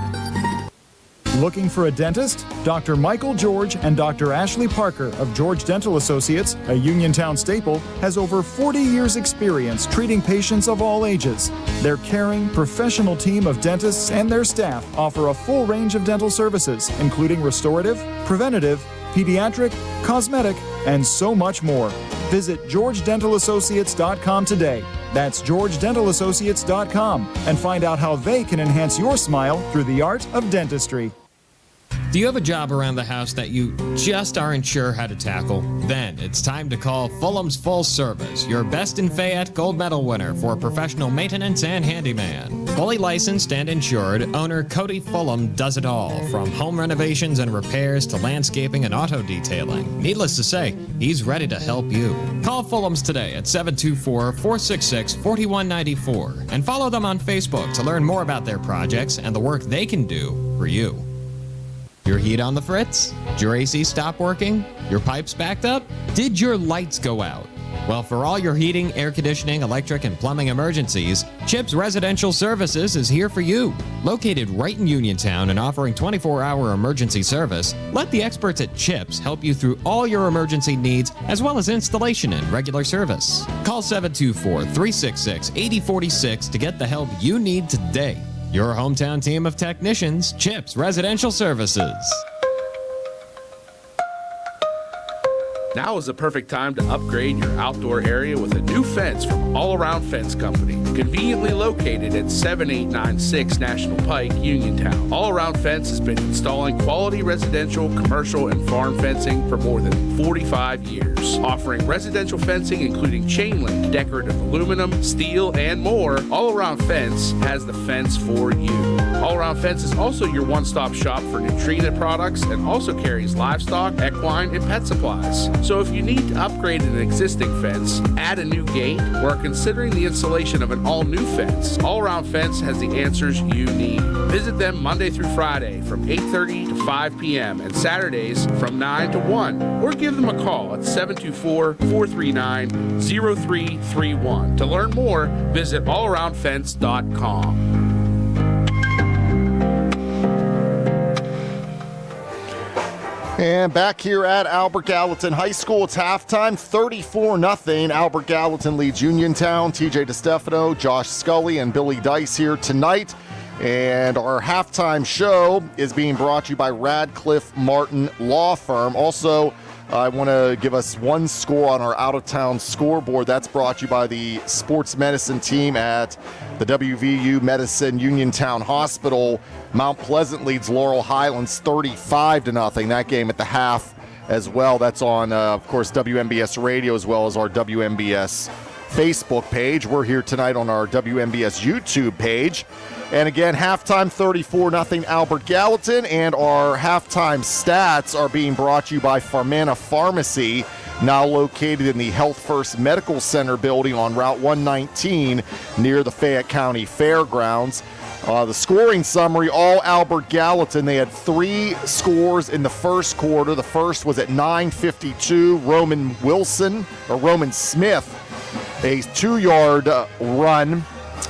Looking for a dentist? Dr. Michael George and Dr. Ashley Parker of George Dental Associates, a Uniontown staple, has over 40 years' experience treating patients of all ages. Their caring, professional team of dentists and their staff offer a full range of dental services, including restorative, preventative, pediatric, cosmetic, and so much more. Visit GeorgeDentalAssociates.com today. That's GeorgeDentalAssociates.com and find out how they can enhance your smile through the art of dentistry. Do you have a job around the house that you just aren't sure how to tackle? Then it's time to call Fulham's Full Service, your Best in Fayette Gold Medal winner for professional maintenance and handyman. Fully licensed and insured, owner Cody Fulham does it all, from home renovations and repairs to landscaping and auto detailing. Needless to say, he's ready to help you. Call Fulham's today at 724-466-4194 and follow them on Facebook to learn more about their projects and the work they can do for you. Your heat on the fritz? Did your AC stop working? Your pipes backed up? Did your lights go out? Well, for all your heating, air conditioning, electric, and plumbing emergencies, Chips Residential Services is here for you. Located right in Uniontown and offering 24-hour emergency service, let the experts at Chips help you through all your emergency needs as well as installation and regular service. Call 724-366-8046 to get the help you need today. Your hometown team of technicians, Chips Residential Services. Now is the perfect time to upgrade your outdoor area with a new fence from All Around Fence Company. Conveniently located at 7896 National Pike, Uniontown. All Around Fence has been installing quality residential, commercial, and farm fencing for more than 45 years. Offering residential fencing including chain link, decorative aluminum, steel, and more, All Around Fence has the fence for you. All Around Fence is also your one-stop shop for nutrient products and also carries livestock, equine, and pet supplies. So if you need to upgrade an existing fence, add a new gate, or are considering the installation of an all-new fence, All Around Fence has the answers you need. Visit them Monday through Friday from 8:30 to 5 p.m. and Saturdays from 9 to 1, or give them a call at 724-439-0331. To learn more, visit allaroundfence.com. And back here at Albert Gallatin High School, it's halftime, 34-0. Albert Gallatin leads Uniontown. TJ DeStefano, Josh Scully, and Billy Dice here tonight. And our halftime show is being brought to you by Radcliffe Martin Law Firm. Also, I want to give us one score on our out-of-town scoreboard. That's brought to you by the sports medicine team at the WVU Medicine Uniontown Hospital. Mount Pleasant leads Laurel Highlands 35-0. That game at the half as well. That's on, of course, WMBS Radio as well as our WMBS Facebook page. We're here tonight on our WMBS YouTube page. And again, halftime 34-0 Albert Gallatin, and our halftime stats are being brought to you by Farmana Pharmacy, now located in the Health First Medical Center building on Route 119 near the Fayette County Fairgrounds. The scoring summary, all Albert Gallatin. They had 3 scores in the first quarter. The first was at 9:52. Roman Smith, a 2-yard run.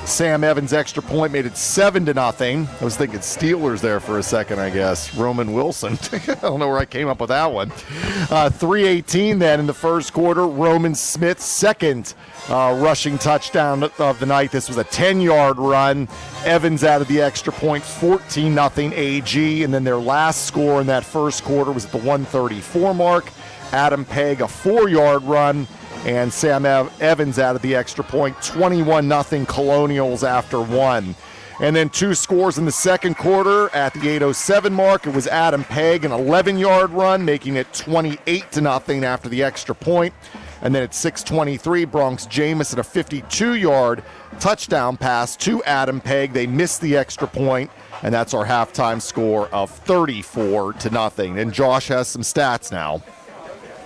Sam Evans' extra point made it 7-0. I was thinking Steelers there for a second, I guess. Roman Wilson. I don't know where I came up with that one. 3:18 then in the first quarter. Roman Smith's second rushing touchdown of the night. This was a 10-yard run. Evans added the extra point, 14-0 AG. And then their last score in that first quarter was at the 1:34 mark. Adam Pegg, a 4-yard run. And Sam Evans added the extra point, 21-0 Colonials after 1. And then 2 scores in the second quarter at the 8:07 mark. It was Adam Pegg, an 11-yard run, making it 28-0 after the extra point. And then at 6:23, Bronx Jamison, a 52-yard touchdown pass to Adam Pegg. They missed the extra point, and that's our halftime score of 34-0. And Josh has some stats now.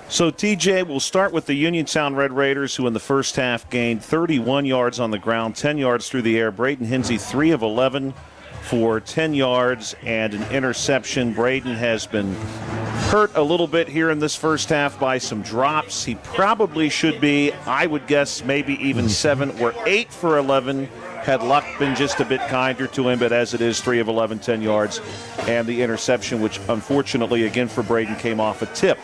So, TJ, we'll start with the Uniontown Red Raiders, who in the first half gained 31 yards on the ground, 10 yards through the air. Braden Hinsey, 3 of 11 for 10 yards and an interception. Braden has been hurt a little bit here in this first half by some drops. He probably should be, I would guess, maybe even 7 or 8 for 11 had luck been just a bit kinder to him, but as it is, 3 of 11, 10 yards, and the interception, which unfortunately, again for Braden, came off a tip.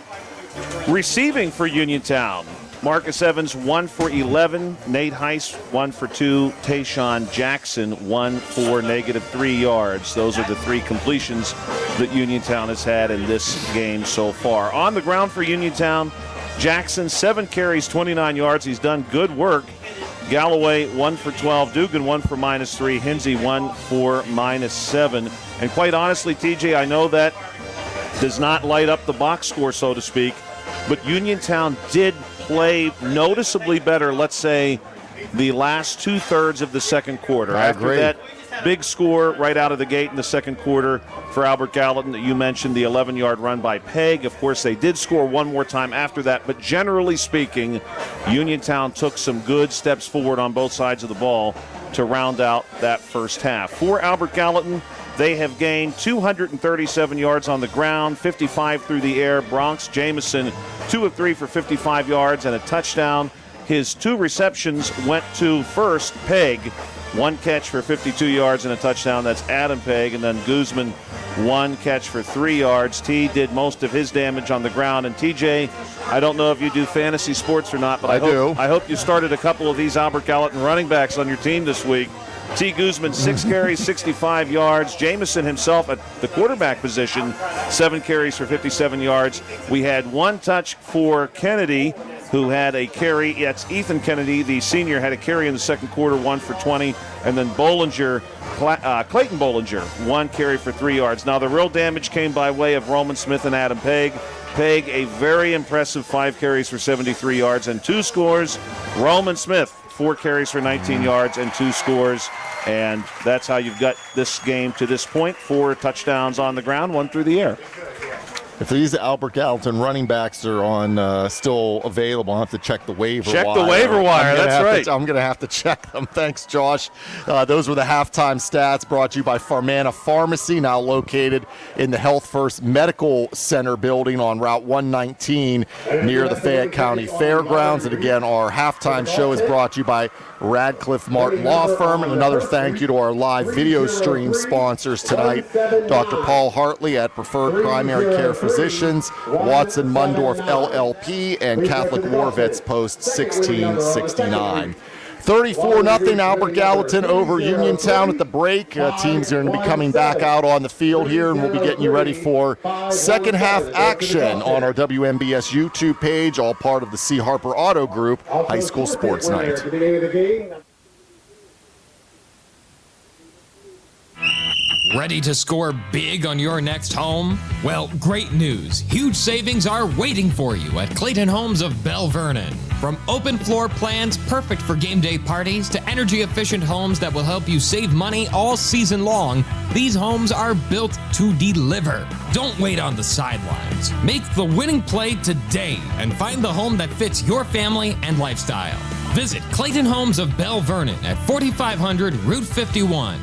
Receiving for Uniontown, Marcus Evans, 1 for 11. Nate Heiss, 1 for 2. Tayshawn Jackson, 1 for -3 yards. Those are the 3 completions that Uniontown has had in this game so far. On the ground for Uniontown, Jackson, 7 carries, 29 yards. He's done good work. Galloway, 1 for 12. Dugan, 1 for -3. Hinsey, 1 for -7. And quite honestly, TJ, I know that does not light up the box score, so to speak, but Uniontown did play noticeably better, let's say, the last 2/3 of the second quarter. I After agree. that big score right out of the gate in the second quarter for Albert Gallatin that you mentioned, the 11-yard run by Pegg. Of course, they did score one more time after that, but generally speaking, Uniontown took some good steps forward on both sides of the ball to round out that first half. For Albert Gallatin, they have gained 237 yards on the ground, 55 through the air. Bronx Jamison, 2 of 3 for 55 yards and a touchdown. His 2 receptions went to first Pegg, 1 catch for 52 yards and a touchdown. That's Adam Pegg. And then Guzman, 1 catch for 3 yards. T did most of his damage on the ground. And TJ, I don't know if you do fantasy sports or not, but I hope you started a couple of these Albert Gallatin running backs on your team this week. T. Guzman, 6 carries, 65 yards. Jamison himself at the quarterback position, 7 carries for 57 yards. We had 1 touch for Kennedy, who had a carry. That's Ethan Kennedy, the senior, had a carry in the second quarter, 1 for 20. And then Bollinger, Clayton Bollinger, 1 carry for 3 yards. Now, the real damage came by way of Roman Smith and Adam Pegg. Pegg, a very impressive 5 carries for 73 yards and 2 scores. Roman Smith, 4 carries for 19 yards and 2 scores. And that's how you've got this game to this point. 4 touchdowns on the ground, 1 through the air. If these Albert Gallatin running backs are on still available, I'll have to check the waiver wire. Check the waiver wire, that's right. I'm going to have to check them. Thanks, Josh. Those were the halftime stats brought to you by Farmana Pharmacy, now located in the Health First Medical Center building on Route 119 near the Fayette County Fairgrounds. And again, our halftime show is brought to you by Radcliffe Martin Law Firm. And another thank you to our live video stream sponsors tonight, Dr. Paul Hartley at Preferred Primary Care Physicians, Watson Mundorff LLP, and Catholic War Vets Post 1669. 34-0 Albert Gallatin over Uniontown at the break. Teams are going to be coming back out on the field here, and we'll be getting you ready for second half action on our WMBS YouTube page, all part of the C. Harper Auto Group High School Sports Night. Ready to score big on your next home? Well, great news. Huge savings are waiting for you at Clayton Homes of Bell Vernon. From open floor plans perfect for game day parties to energy-efficient homes that will help you save money all season long, these homes are built to deliver. Don't wait on the sidelines. Make the winning play today and find the home that fits your family and lifestyle. Visit Clayton Homes of Bell Vernon at 4500 Route 51.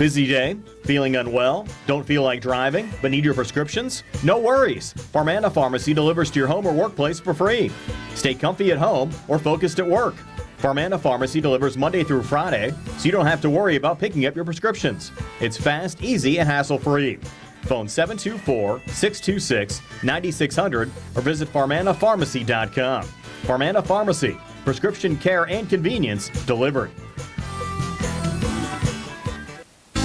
Busy day? Feeling unwell? Don't feel like driving, but need your prescriptions? No worries. Farmana Pharmacy delivers to your home or workplace for free. Stay comfy at home or focused at work. Farmana Pharmacy delivers Monday through Friday, so you don't have to worry about picking up your prescriptions. It's fast, easy, and hassle-free. Phone 724-626-9600 or visit farmanapharmacy.com. Farmana Pharmacy, prescription care and convenience delivered.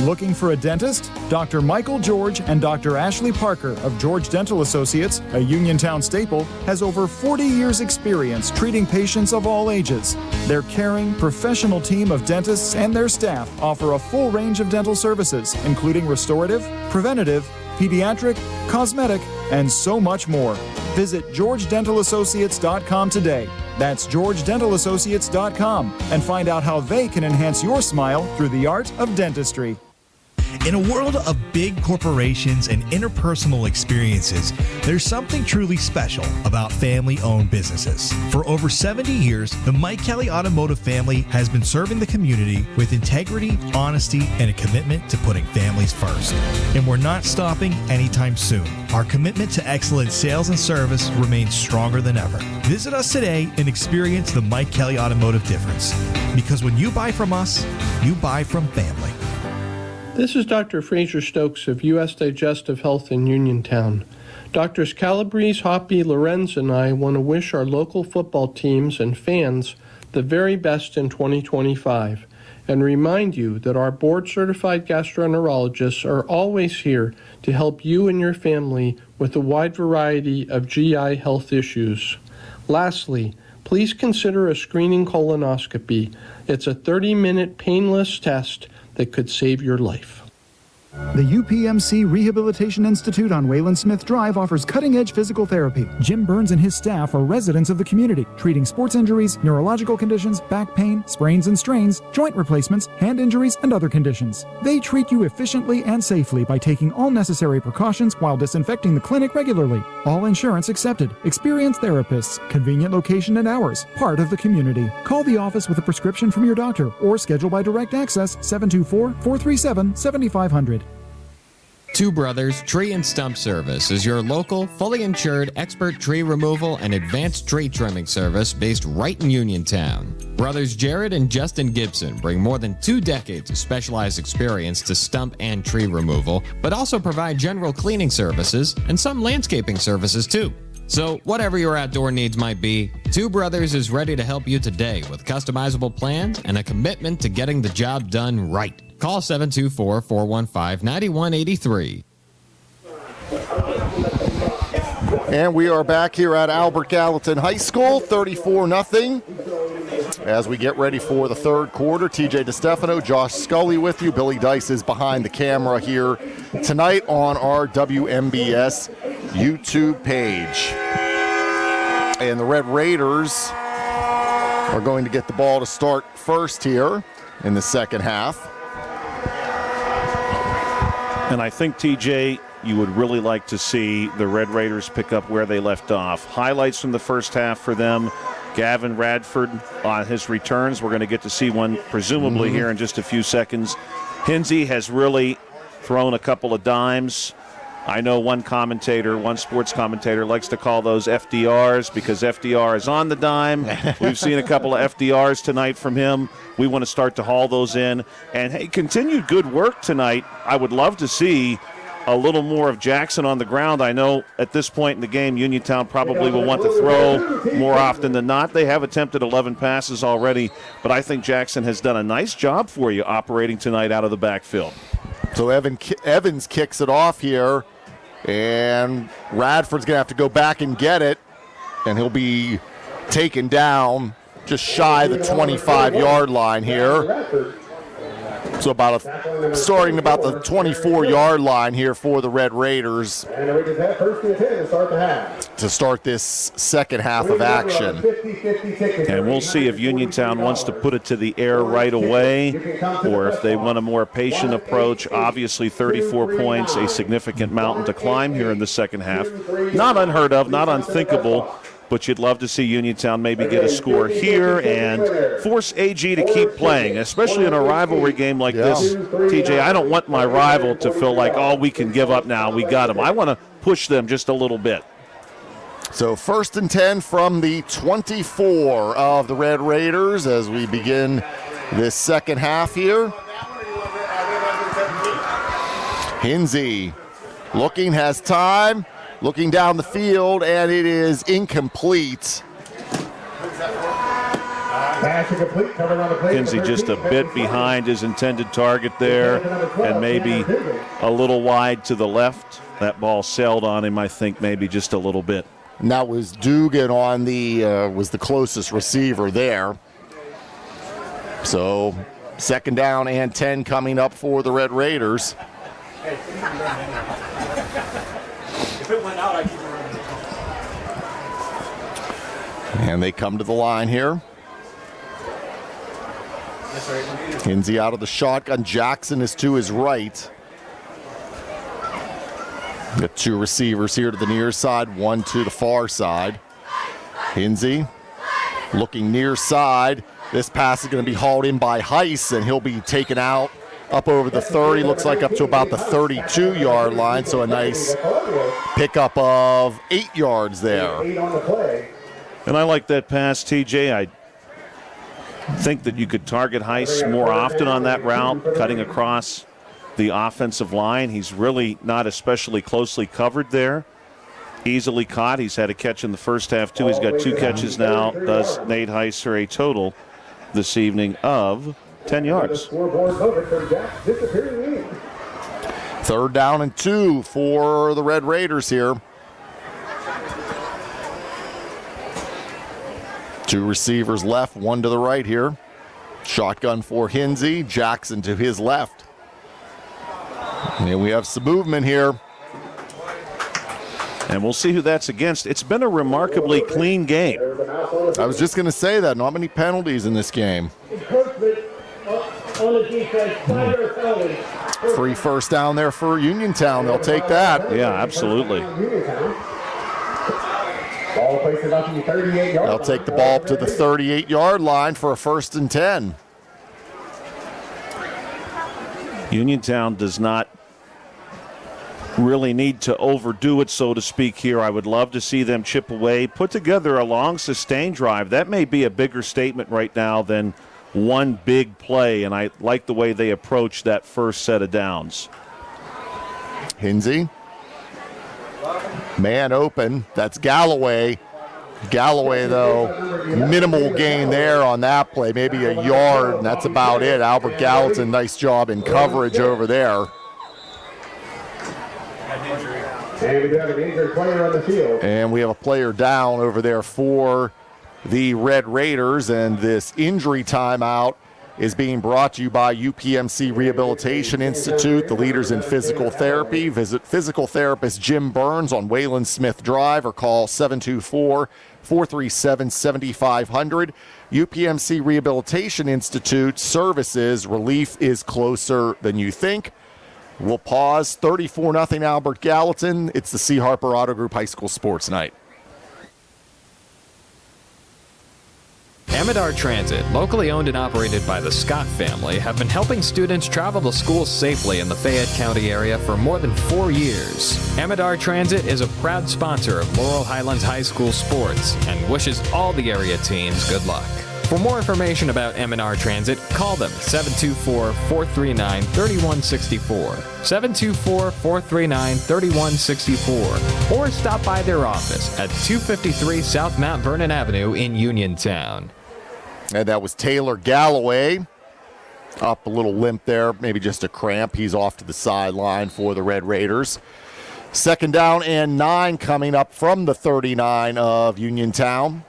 Looking for a dentist? Dr. Michael George and Dr. Ashley Parker of George Dental Associates, a Uniontown staple, has over 40 years' experience treating patients of all ages. Their caring, professional team of dentists and their staff offer a full range of dental services, including restorative, preventative, pediatric, cosmetic, and so much more. Visit georgedentalassociates.com today. That's georgedentalassociates.com and find out how they can enhance your smile through the art of dentistry. In a world of big corporations and interpersonal experiences, there's something truly special about family-owned businesses. For over 70 years, the Mike Kelly Automotive family has been serving the community with integrity, honesty, and a commitment to putting families first. And we're not stopping anytime soon. Our commitment to excellent sales and service remains stronger than ever. Visit us today and experience the Mike Kelly Automotive difference. Because when you buy from us, you buy from family. This is Dr. Fraser Stokes of U.S. Digestive Health in Uniontown. Doctors Calabrese, Hoppy, Lorenz, and I want to wish our local football teams and fans the very best in 2025 and remind you that our board-certified gastroenterologists are always here to help you and your family with a wide variety of GI health issues. Lastly, please consider a screening colonoscopy. It's a 30-minute painless test that could save your life. The UPMC Rehabilitation Institute on Wayland Smith Drive offers cutting-edge physical therapy. Jim Burns and his staff are residents of the community, treating sports injuries, neurological conditions, back pain, sprains and strains, joint replacements, hand injuries, and other conditions. They treat you efficiently and safely by taking all necessary precautions while disinfecting the clinic regularly. All insurance accepted. Experienced therapists, convenient location and hours, part of the community. Call the office with a prescription from your doctor or schedule by direct access 724-437-7500. Two Brothers Tree and Stump Service is your local, fully insured, expert tree removal and advanced tree trimming service based right in Uniontown. Brothers Jared and Justin Gibson bring more than 2 decades of specialized experience to stump and tree removal, but also provide general cleaning services and some landscaping services too. So, whatever your outdoor needs might be, Two Brothers is ready to help you today with customizable plans and a commitment to getting the job done right. Call 724-415-9183. And we are back here at Albert Gallatin High School, 34-0. As we get ready for the third quarter, TJ DeStefano, Josh Scully with you. Billy Dice is behind the camera here tonight on our WMBS YouTube page. And the Red Raiders are going to get the ball to start first here in the second half. And I think, TJ, you would really like to see the Red Raiders pick up where they left off. Highlights from the first half for them. Gavin Radford on his returns. We're going to get to see one presumably here in just a few seconds. Hinsey has really thrown a couple of dimes. I know one sports commentator likes to call those FDRs because FDR is on the dime. We've seen a couple of FDRs tonight from him. We want to start to haul those in. And, hey, continued good work tonight. I would love to see a little more of Jackson on the ground. I know at this point in the game, Uniontown probably will want to throw more often than not. They have attempted 11 passes already, but I think Jackson has done a nice job for you operating tonight out of the backfield. So Evans kicks it off here, and Radford's going to have to go back and get it, and he'll be taken down just shy of the 25-yard line here. So starting about the 24-yard line here for the Red Raiders to start this second half of action. And we'll see if Uniontown wants to put it to the air right away or if they want a more patient approach. Obviously 34 points, a significant mountain to climb here in the second half. Not unheard of, not unthinkable. but you'd love to see Uniontown maybe get a score here and force AG to keep playing, especially in a rivalry game like this. TJ, I don't want my rival to feel like, oh, we can give up now. We got them. I want to push them just a little bit. So 1st and 10 from the 24 of the Red Raiders as we begin this second half here. Hinsey looking, has time, looking down the field, and it is incomplete. Kinsey just a bit behind his intended target there and maybe a little wide to the left. That ball sailed on him, I think, maybe just a little bit. And that was Dugan on was the closest receiver there. So 2nd down and 10 coming up for the Red Raiders. If it went out, I keep it running. And they come to the line here. Hinsey out of the shotgun. Jackson is to his right. Got 2 receivers here to the near side, 1 to the far side. Hinsey looking near side. This pass is going to be hauled in by Heiss, and he'll be taken out up over the 30, looks like up to about the 32-yard line, so a nice pickup of 8 yards there. And I like that pass, TJ. I think that you could target Heiss more often on that route, cutting across the offensive line. He's really not especially closely covered there. Easily caught. He's had a catch in the first half, too. He's got 2 catches now. Does Nate Heiss for a total this evening of 10 yards. 3rd down and 2 for the Red Raiders here. 2 receivers left, 1 to the right here. Shotgun for Hinsey, Jackson to his left. And we have some movement here. And we'll see who that's against. It's been a remarkably clean game. I was just going to say that. Not many penalties in this game. Free 1st down there for Uniontown. They'll take that. Yeah, absolutely. They'll take the ball up to the 38-yard line for a 1st and 10. Uniontown does not really need to overdo it, so to speak, here. I would love to see them chip away, put together a long, sustained drive. That may be a bigger statement right now than one big play, and I like the way they approach that first set of downs. Hinsey. Man open. That's Galloway. Galloway, though, minimal gain there on that play, maybe a yard, and that's about it. Albert Gallatin, nice job in coverage over there. And we have an injured player on the field. And we have a player down over there for the Red Raiders, and this injury timeout is being brought to you by UPMC Rehabilitation Institute, the leaders in physical therapy. Visit physical therapist Jim Burns on Wayland Smith Drive or call 724-437-7500. UPMC Rehabilitation Institute services. Relief is closer than you think. We'll pause. 34-0 Albert Gallatin. It's the C. Harper Auto Group High School Sports Night. Amador Transit, locally owned and operated by the Scott family, have been helping students travel to school safely in the Fayette County area for more than 4 years. Amador Transit is a proud sponsor of Laurel Highlands High School sports and wishes all the area teams good luck. For more information about M&R Transit, call them 724-439-3164, 724-439-3164, or stop by their office at 253 South Mount Vernon Avenue in Uniontown. And that was Taylor Galloway. Up a little limp there, maybe just a cramp. He's off to the sideline for the Red Raiders. 2nd down and 9 coming up from the 39 of Uniontown.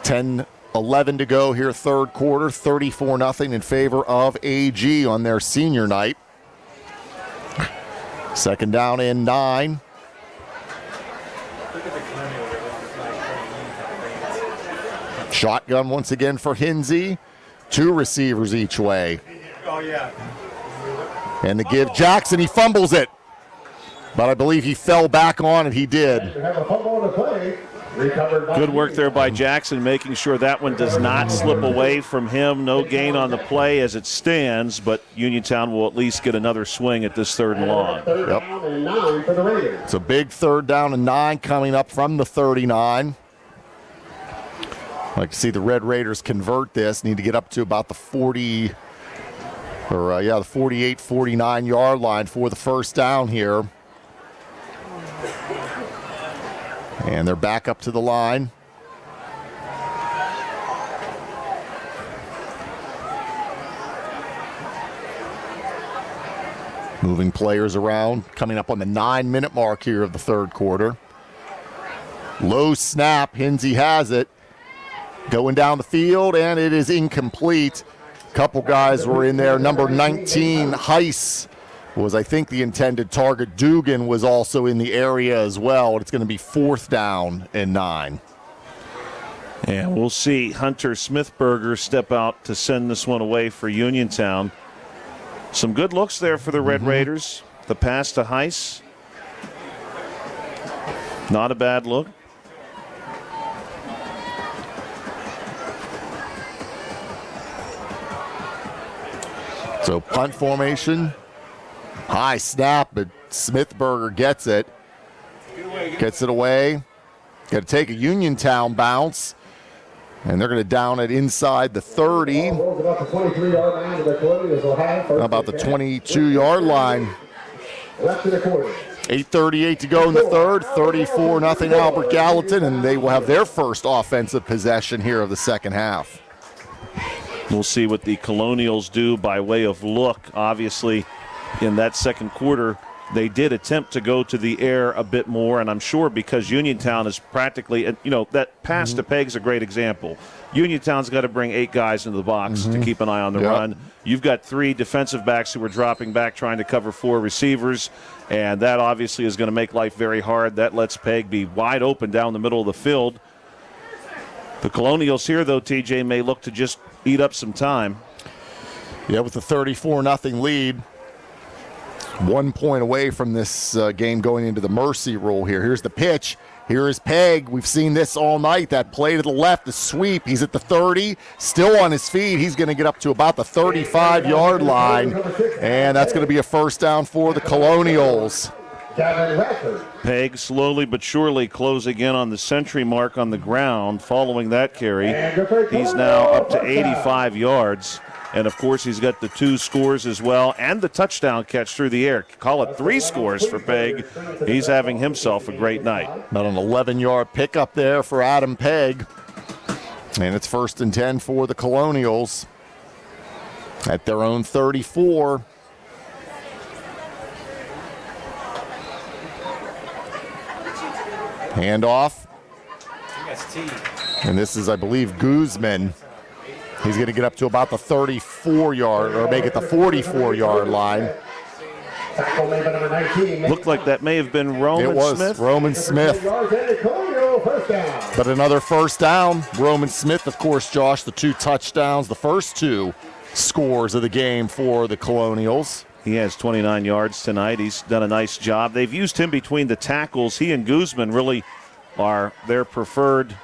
10-11 to go here, 3rd quarter. 34-0 in favor of AG on their senior night. 2nd down and 9. Shotgun once again for Hinsey. 2 receivers each way. Oh, yeah. And the give Jackson, he fumbles it. But I believe he fell back on it. He did. Have a fumble on the play. Good work there by Jackson, making sure that one does not slip away from him. No gain on the play as it stands, but Uniontown will at least get another swing at this 3rd and long. Yep. And 9 for the Raiders. It's a big 3rd down and 9 coming up from the 39. I'd like to see the Red Raiders convert this. Need to get up to about the 40, or the 48, 49 yard line for the 1st down here. And they're back up to the line. Moving players around, coming up on the 9-minute mark here of the 3rd quarter. Low snap, Hinsey has it. Going down the field, and it is incomplete. Couple guys were in there. Number 19, Heiss, was, I think, the intended target. Dugan was also in the area as well. It's going to be 4th down and 9. And we'll see Hunter Smithberger step out to send this one away for Uniontown. Some good looks there for the Red Raiders. The pass to Heiss. Not a bad look. So punt formation. High snap, but Smithberger gets it. Gets it away. Got to take a Uniontown bounce. And they're going to down it inside the 30. About the 23-yard line to the Colonials will have. About the 22-yard line. Left to the quarter. 8:38 to go in the 3rd. 34-0 Albert Gallatin, and they will have their first offensive possession here of the 2nd half. We'll see what the Colonials do by way of look. Obviously, in that 2nd quarter, they did attempt to go to the air a bit more, and I'm sure because Uniontown is practically, that pass to Pegg's a great example. Uniontown's got to bring 8 guys into the box to keep an eye on the run. You've got 3 defensive backs who are dropping back trying to cover 4 receivers, and that obviously is going to make life very hard. That lets Pegg be wide open down the middle of the field. The Colonials here, though, TJ, may look to just eat up some time. Yeah, with the 34-0 lead. 1 point away from this game going into the mercy rule here. Here's the pitch. Here is Pegg. We've seen this all night. That play to the left, the sweep. He's at the 30, still on his feet. He's going to get up to about the 35-yard line, and that's going to be a 1st down for the Colonials. Pegg slowly but surely closing in on the century mark on the ground following that carry. He's now up to 85 yards. And, of course, he's got the 2 scores as well and the touchdown catch through the air. Call it 3 scores for Pegg. He's having himself a great night. About an 11-yard pickup there for Adam Pegg. And it's 1st and 10 for the Colonials at their own 34. Handoff. And this is, I believe, Guzman. He's going to get up to about the 34-yard, or make it the 44-yard line. Looked like that may have been Roman Smith. It was Roman Smith. But another 1st down. Roman Smith, of course, Josh, the 2 touchdowns, the first 2 scores of the game for the Colonials. He has 29 yards tonight. He's done a nice job. They've used him between the tackles. He and Guzman really are their preferred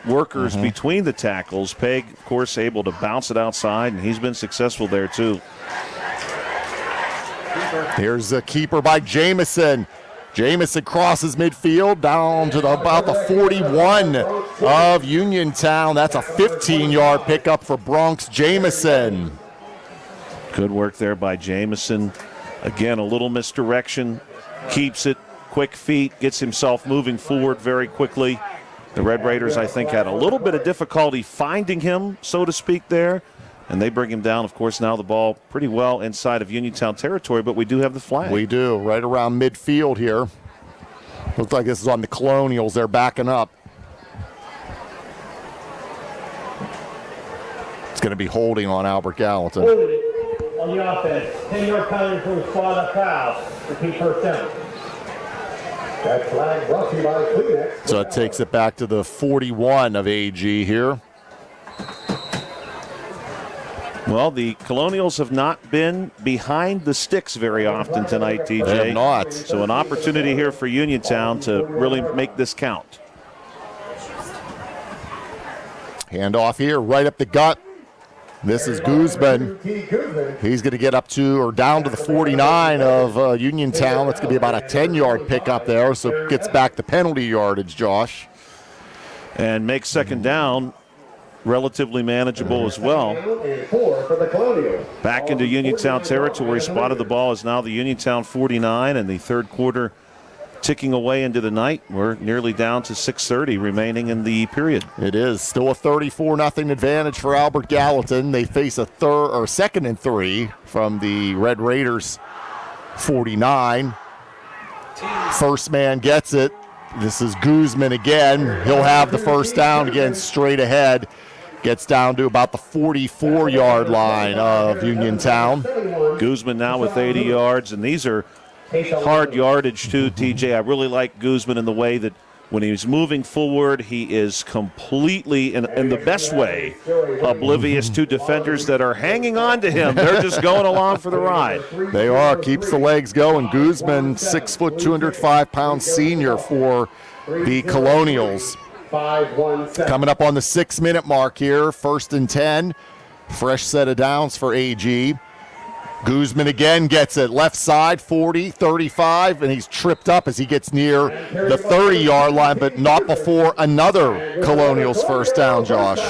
workers between the tackles. Pegg, of course, able to bounce it outside, and he's been successful there too. Here's a keeper by Jamison. Jamison crosses midfield down to about the 41 of Uniontown. That's a 15-yard pickup for Bronx Jamison. Good work there by Jamison. Again, a little misdirection. Keeps it, quick feet, gets himself moving forward very quickly. The Red Raiders, I think, had a little bit of difficulty finding him, so to speak, there. And they bring him down. Of course, now the ball pretty well inside of Uniontown territory, but we do have the flag. We do, right around midfield here. Looks like this is on the Colonials. They're backing up. It's going to be holding on Albert Gallatin. Hold it on the offense. 10-yard penalty for the squad up foul. Repeat 1st down. That flag brought to you by Kleenex. So it takes it back to the 41 of AG here. Well, the Colonials have not been behind the sticks very often tonight, TJ. They have not. So an opportunity here for Uniontown to really make this count. Handoff here, right up the gut. This is Guzman. He's going to get up to or down to the 49 of Uniontown. That's going to be about a 10-yard pickup there, so gets back the penalty yardage, Josh. And makes second down relatively manageable as well. Back into Uniontown territory. Spotted the ball is now the Uniontown 49, and the third quarter ticking away into the night. We're nearly down to 6:30 remaining in the period. It is still a 34-0 advantage for Albert Gallatin. They face a second and 3 from the Red Raiders 49. First man gets it. This is Guzman again. He'll have the first down again straight ahead. Gets down to about the 44-yard line of Uniontown. Guzman now with 80 yards, and these are hard yardage too, TJ. I really like Guzman in the way that when he's moving forward, he is completely, in the best way, oblivious to defenders that are hanging on to him. They're just going along for the ride. They are. Keeps the legs going. Guzman, 6 foot, 205-pound senior for the Colonials. Coming up on the 6-minute mark here, 1st and 10. Fresh set of downs for AG. Guzman again gets it. Left side, 40, 35, and he's tripped up as he gets near the 30-yard line, but not before another Colonials first down, Josh.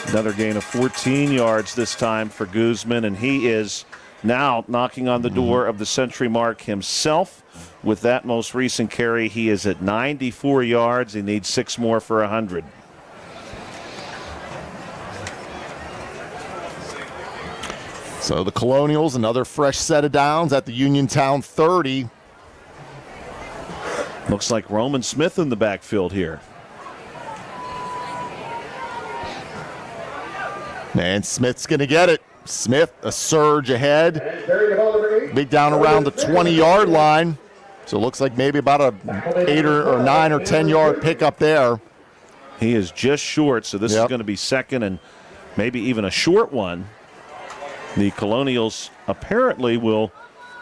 Another gain of 14 yards this time for Guzman, and he is now knocking on the door of the century mark himself. With that most recent carry, he is at 94 yards. He needs 6 more for 100. So the Colonials, another fresh set of downs at the Uniontown 30. Looks like Roman Smith in the backfield here. And Smith's going to get it. Smith, a surge ahead. Big down around the 20-yard line. So it looks like maybe about a 8 or 9 or 10-yard pickup there. He is just short, so this is going to be second and maybe even a short one. The Colonials apparently will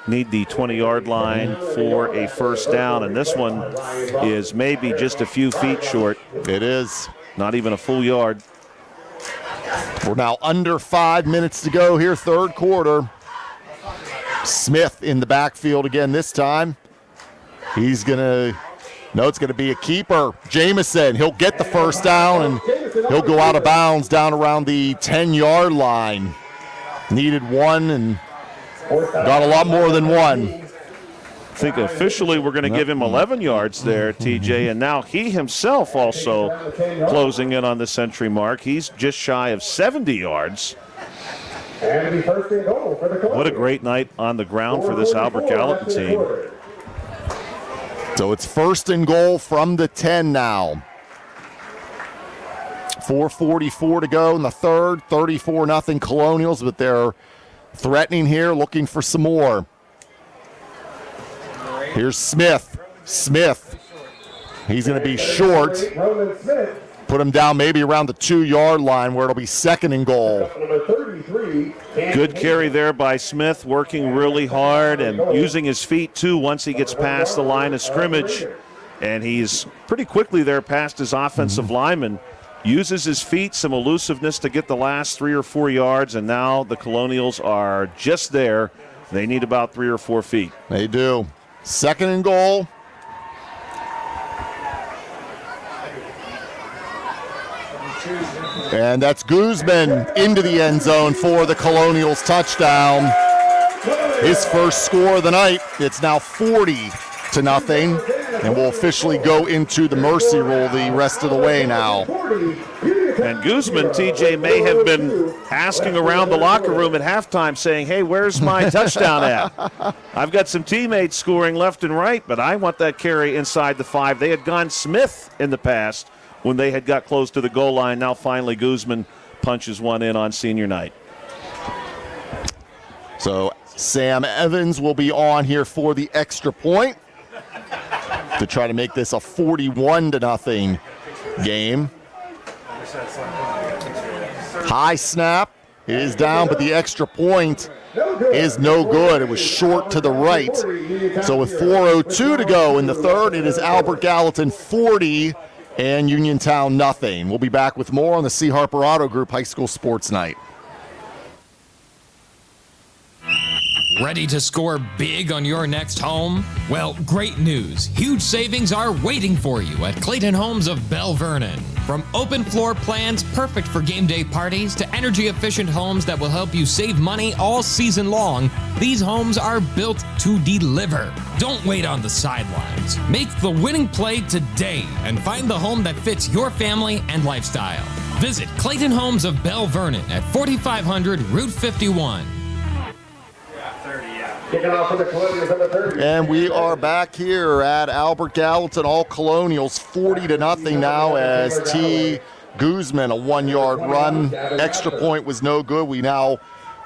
need the 20-yard line for a first down, and this one is maybe just a few feet short. It is. Not even a full yard. We're now under 5 minutes to go here, third quarter. Smith in the backfield again this time. He's going to, no, it's going to be a keeper. Jamison, he'll get the first down, and he'll go out of bounds down around the 10-yard line. Needed one and got a lot more than one. I think officially we're going to give him 11 yards there, TJ, and now he himself also closing in on the century mark. He's just shy of 70 yards. What a great night on the ground for this Albert Gallatin team. So it's 1st and goal from the 10 now. 4:44 to go in the third, 34-0 Colonials, but they're threatening here, looking for some more. Here's Smith. Smith, he's going to be short. Put him down maybe around the 2-yard line where it'll be 2nd and goal. Good carry there by Smith, working really hard and using his feet too once he gets past the line of scrimmage. And he's pretty quickly there past his offensive lineman. Uses his feet, some elusiveness to get the last 3 or 4 yards, and now the Colonials are just there. They need about 3 or 4 feet. They do. 2nd and goal. And that's Guzman into the end zone for the Colonials touchdown. His first score of the night. It's now 40-0. And we'll officially go into the mercy rule the rest of the way now. And Guzman, TJ, may have been asking around the locker room at halftime saying, hey, where's my touchdown at? I've got some teammates scoring left and right, but I want that carry inside the 5. They had gone Smith in the past when they had got close to the goal line. Now finally Guzman punches one in on senior night. So Sam Evans will be on here for the extra point to try to make this a 41-0 game. High snap is down, but the extra point is no good. It was short to the right. So with 4:02 to go in the third, it is Albert Gallatin 40 and Uniontown nothing. We'll be back with more on the C. Harper Auto Group High School Sports Night. Ready to score big on your next home? Well, great news. Huge savings are waiting for you at Clayton Homes of Bell Vernon. From open floor plans perfect for game day parties to energy-efficient homes that will help you save money all season long, these homes are built to deliver. Don't wait on the sidelines. Make the winning play today and find the home that fits your family and lifestyle. Visit Clayton Homes of Bell Vernon at 4500 Route 51. And we are back here at Albert Gallatin, all Colonials 40-0 now as T. Guzman, a 1-yard run. Extra point was no good. We now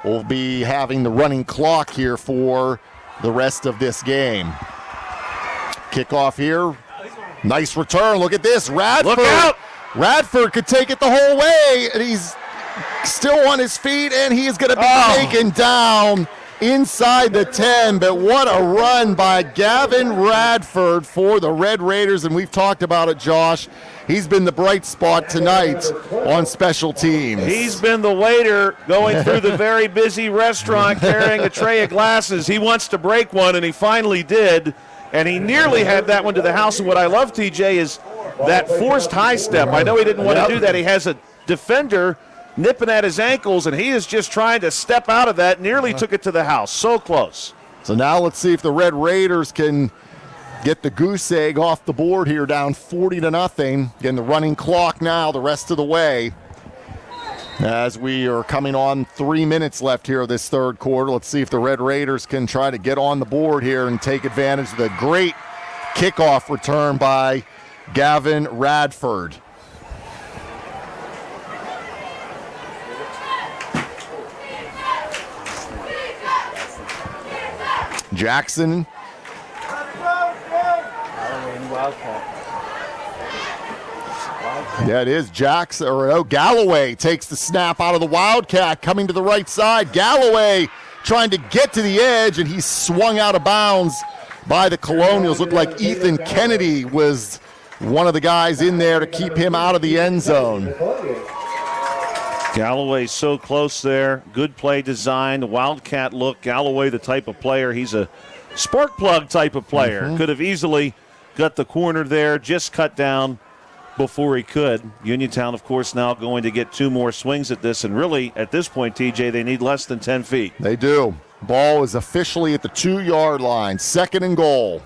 will be having the running clock here for the rest of this game. Kickoff here. Nice return. Look at this. Radford. Look out! Radford could take it the whole way, and he's still on his feet, and he is going to be taken down inside the 10, but what a run by Gavin Radford for the Red Raiders, and we've talked about it, Josh. He's been the bright spot tonight on special teams. He's been the waiter going through the very busy restaurant carrying a tray of glasses. He wants to break one, and he finally did, and he nearly had that one to the house. And what I love, TJ, is that forced high step. I know he didn't want to do that. He has a defender nipping at his ankles, and he is just trying to step out of that. Nearly took it to the house. So close. So now let's see if the Red Raiders can get the goose egg off the board here, down 40-0. Again, the running clock now the rest of the way as we are coming on 3 minutes left here of this third quarter. Let's see if the Red Raiders can try to get on the board here and take advantage of the great kickoff return by Gavin Radford. Jackson. Yeah, it is Jackson, Galloway takes the snap out of the Wildcat, coming to the right side. Galloway trying to get to the edge, and he's swung out of bounds by the Colonials. Looked like Ethan Kennedy was one of the guys in there to keep him out of the end zone. Galloway so close there. Good play design. The Wildcat look. Galloway, the type of player. He's a spark plug type of player. Could have easily got the corner there, just cut down before he could. Uniontown, of course, now going to get 2 more swings at this. And really, at this point, TJ, they need less than 10 feet. They do. Ball is officially at the 2-yard line. 2nd and goal.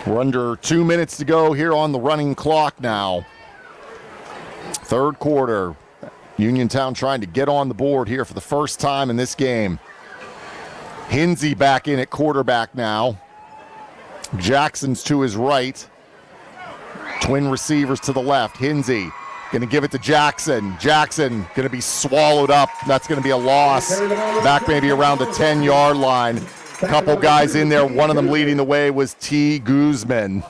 We're under 2 minutes to go here on the running clock now. Third quarter. Uniontown trying to get on the board here for the first time in this game. Hinsey back in at quarterback now. Jackson's to his right. Twin receivers to the left. Hinsey going to give it to Jackson. Jackson going to be swallowed up. That's going to be a loss. Back maybe around the 10-yard line. A couple guys in there. One of them leading the way was T. Guzman.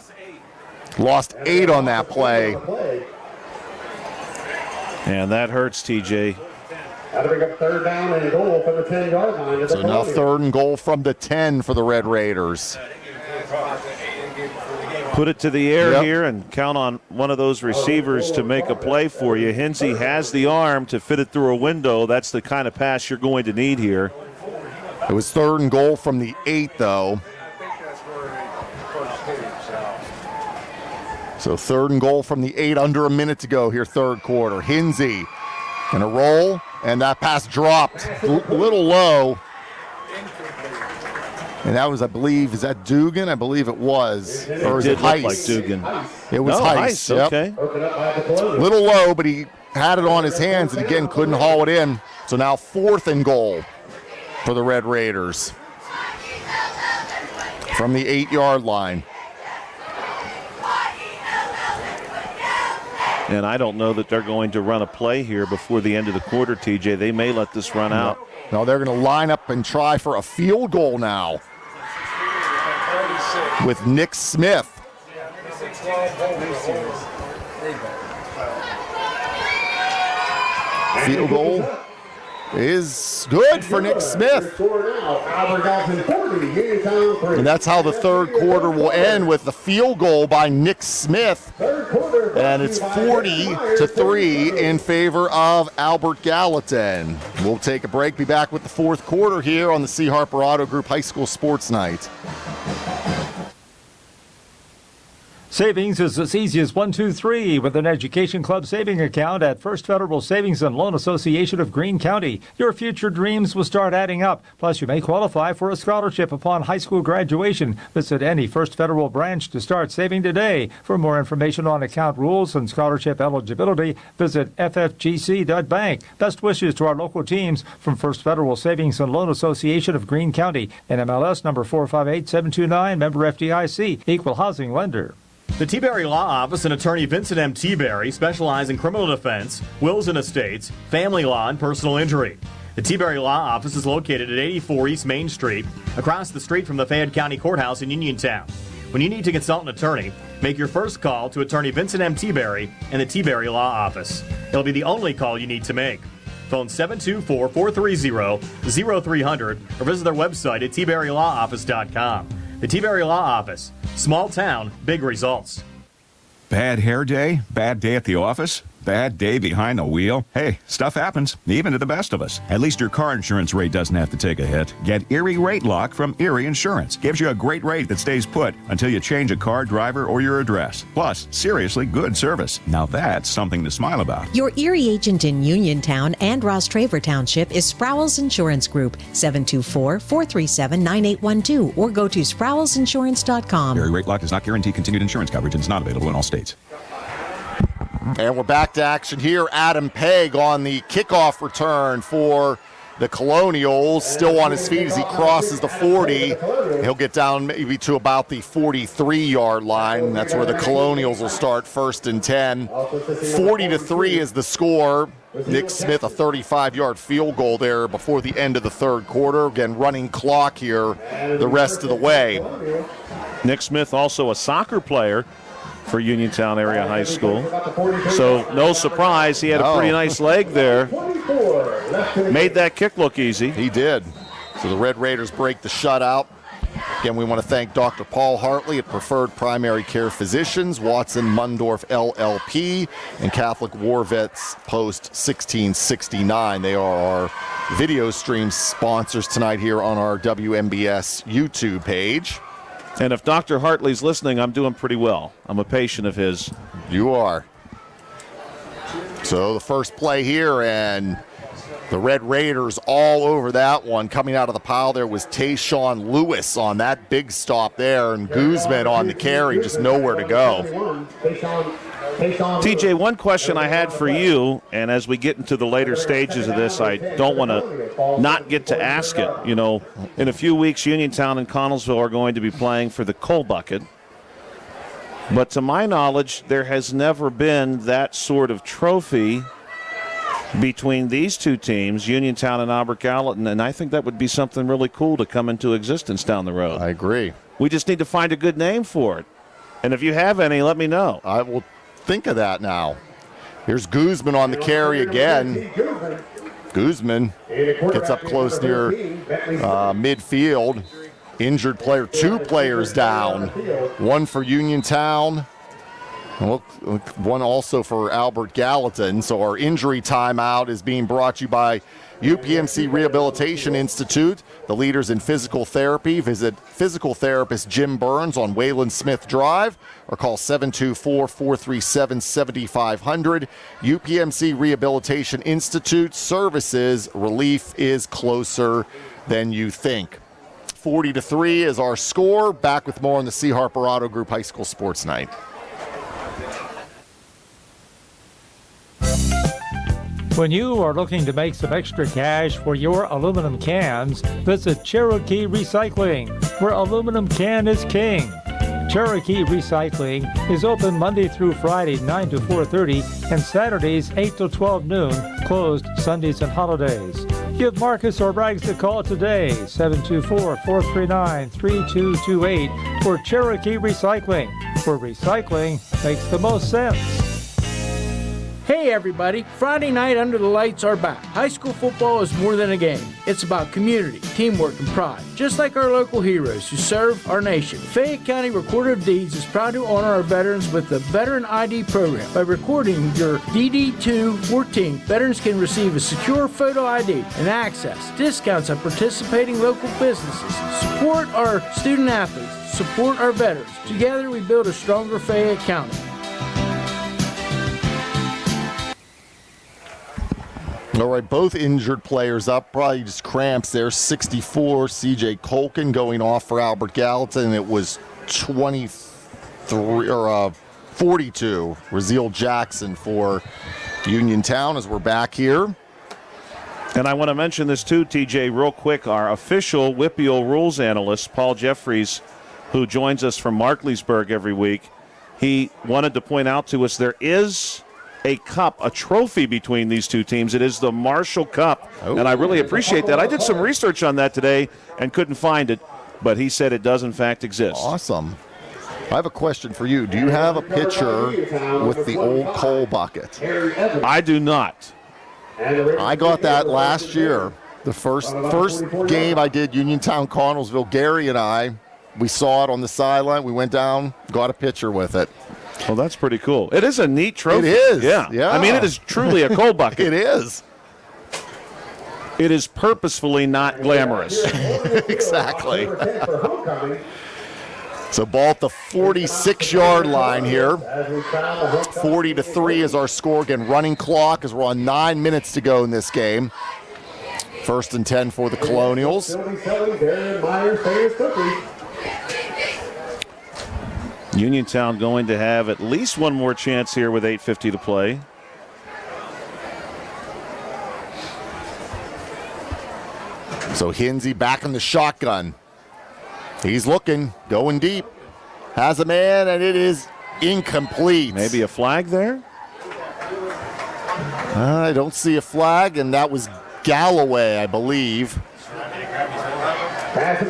Lost 8 on that play. And that hurts, TJ. Got to bring up 3rd down and goal from the 10-yard line. So now 3rd and goal from the 10 for the Red Raiders. Put it to the air here and count on one of those receivers to make a play for you. Hinsey has the arm to fit it through a window. That's the kind of pass you're going to need here. It was 3rd and goal from the 8, though. So 3rd and goal from the 8, under a minute to go here, third quarter. Hinsey gonna roll, and that pass dropped a little low. And that was, I believe, is that Dugan? I believe it was. Or is it Heiss? Like Dugan. It was Heiss. Yep. Okay. Little low, but he had it on his hands and again couldn't haul it in. So now 4th and goal for the Red Raiders from the 8-yard line. And I don't know that they're going to run a play here before the end of the quarter, TJ. They may let this run out. No, they're going to line up and try for a field goal now with Nick Smith. Field goal. is good for Nick Smith. And that's how the third quarter will end, with the field goal by Nick Smith. And it's 40-3 in favor of Albert Gallatin. We'll take a break, be back with the fourth quarter here on the C. Harper Auto Group High School Sports Night. Savings is as easy as 1, 2, 3 with an Education Club saving account at First Federal Savings and Loan Association of Greene County. Your future dreams will start adding up. Plus, you may qualify for a scholarship upon high school graduation. Visit any First Federal branch to start saving today. For more information on account rules and scholarship eligibility, visit ffgc.bank. Best wishes to our local teams from First Federal Savings and Loan Association of Greene County. NMLS number 458729, member FDIC, equal housing lender. The T-Berry Law Office and attorney Vincent M. T-Berry specialize in criminal defense, wills and estates, family law, and personal injury. The T-Berry Law Office is located at 84 East Main Street, across the street from the Fayette County Courthouse in Uniontown. When you need to consult an attorney, make your first call to attorney Vincent M. T-Berry and the T-Berry Law Office. It'll be the only call you need to make. Phone 724-430-0300 or visit their website at tberrylawoffice.com. The T-Berry Law Office. Small town, big results. Bad hair day? Bad day at the office? Bad day behind the wheel? Hey, stuff happens, even to the best of us. At least your car insurance rate doesn't have to take a hit. Get Erie Rate Lock from Erie Insurance. Gives you a great rate that stays put until you change a car, driver, or your address. Plus, seriously good service. Now that's something to smile about. Your Erie agent in Uniontown and Ross Traver Township is Sprowls Insurance Group, 724-437-9812, or go to sprowlsinsurance.com. Erie Rate Lock does not guarantee continued insurance coverage and is not available in all states. And we're back to action here. Adam Pegg on the kickoff return for the Colonials, still on his feet as he crosses the 40. He'll get down maybe to about the 43-yard line. That's where the Colonials will start, 1st and 10. 40-3 is the score. Nick Smith, a 35-yard field goal there before the end of the third quarter. Again, running clock here the rest of the way. Nick Smith, also a soccer player for Uniontown Area High School. So no surprise, he had a pretty nice leg there. Made that kick look easy. He did. So the Red Raiders break the shutout. Again, we want to thank Dr. Paul Hartley at Preferred Primary Care Physicians, Watson Mundorff LLP, and Catholic War Vets Post 1669. They are our video stream sponsors tonight here on our WMBS YouTube page. And if Dr. Hartley's listening, I'm doing pretty well. I'm a patient of his. You are. So the first play here, and the Red Raiders all over that one. Coming out of the pile there was Tayshawn Lewis on that big stop there, and Guzman on the carry, just nowhere to go. TJ, one question I had for you, and as we get into the later stages of this, I don't want to not get to ask it. You know, in a few weeks, Uniontown and Connellsville are going to be playing for the Coal Bucket. But to my knowledge, there has never been that sort of trophy between these two teams, Uniontown and Albert Gallatin, and I think that would be something really cool to come into existence down the road. I agree. We just need to find a good name for it. And if you have any, let me know. I will think of that now. Here's Guzman on the carry again. Guzman gets up close near midfield. Injured player, 2 players down. One for Uniontown, one also for Albert Gallatin. So our injury timeout is being brought to you by UPMC Rehabilitation Institute, the leaders in physical therapy. Visit physical therapist Jim Burns on Wayland Smith Drive or call 724-437-7500. UPMC Rehabilitation Institute services. Relief is closer than you think. 40-3 is our score. Back with more on the C. Harper Auto Group High School Sports Night. When you are looking to make some extra cash for your aluminum cans, visit Cherokee Recycling, where aluminum can is king. Cherokee Recycling is open Monday through Friday 9 to 4:30 and Saturdays 8 to 12 noon, closed Sundays and holidays. Give Marcus or Rags a call today, 724-439-3228 for Cherokee Recycling, where recycling makes the most sense. Hey everybody, Friday night under the lights are back. High school football is more than a game. It's about community, teamwork, and pride. Just like our local heroes who serve our nation, Fayette County Recorder of Deeds is proud to honor our veterans with the Veteran ID program. By recording your DD214, veterans can receive a secure photo ID and access discounts at participating local businesses. Support our student athletes, support our veterans. Together we build a stronger Fayette County. All right, both injured players up, probably just cramps there. 64, C.J. Colkin going off for Albert Gallatin. It was 42, Raziel Jackson for Uniontown as we're back here. And I want to mention this too, TJ, real quick. Our official WPIAL rules analyst, Paul Jeffries, who joins us from Markleysburg every week, he wanted to point out to us there is a cup, a trophy between these two teams. It is the Marshall Cup, and I really appreciate that. I did some research on that today and couldn't find it, but he said it does in fact exist. Awesome. I have a question for you. Do you have a picture with the old coal bucket? I do not. I got that last year. The first game I did, Uniontown Connellsville, Gary and I, we saw it on the sideline. We went down, got a picture with it. Well, that's pretty cool. It is a neat trophy. It is. Yeah. I mean, it is truly a coal bucket. It is. It is purposefully not glamorous. Exactly. So ball at the 46-yard line here. 40-3 is our score. Again, running clock as we're on 9 minutes to go in this game. 1st and 10 for the Colonials. Uniontown going to have at least one more chance here with 8:50 to play. So Hinsey back in the shotgun. He's looking, going deep. Has a man, and it is incomplete. Maybe a flag there? I don't see a flag, and that was Galloway, I believe. It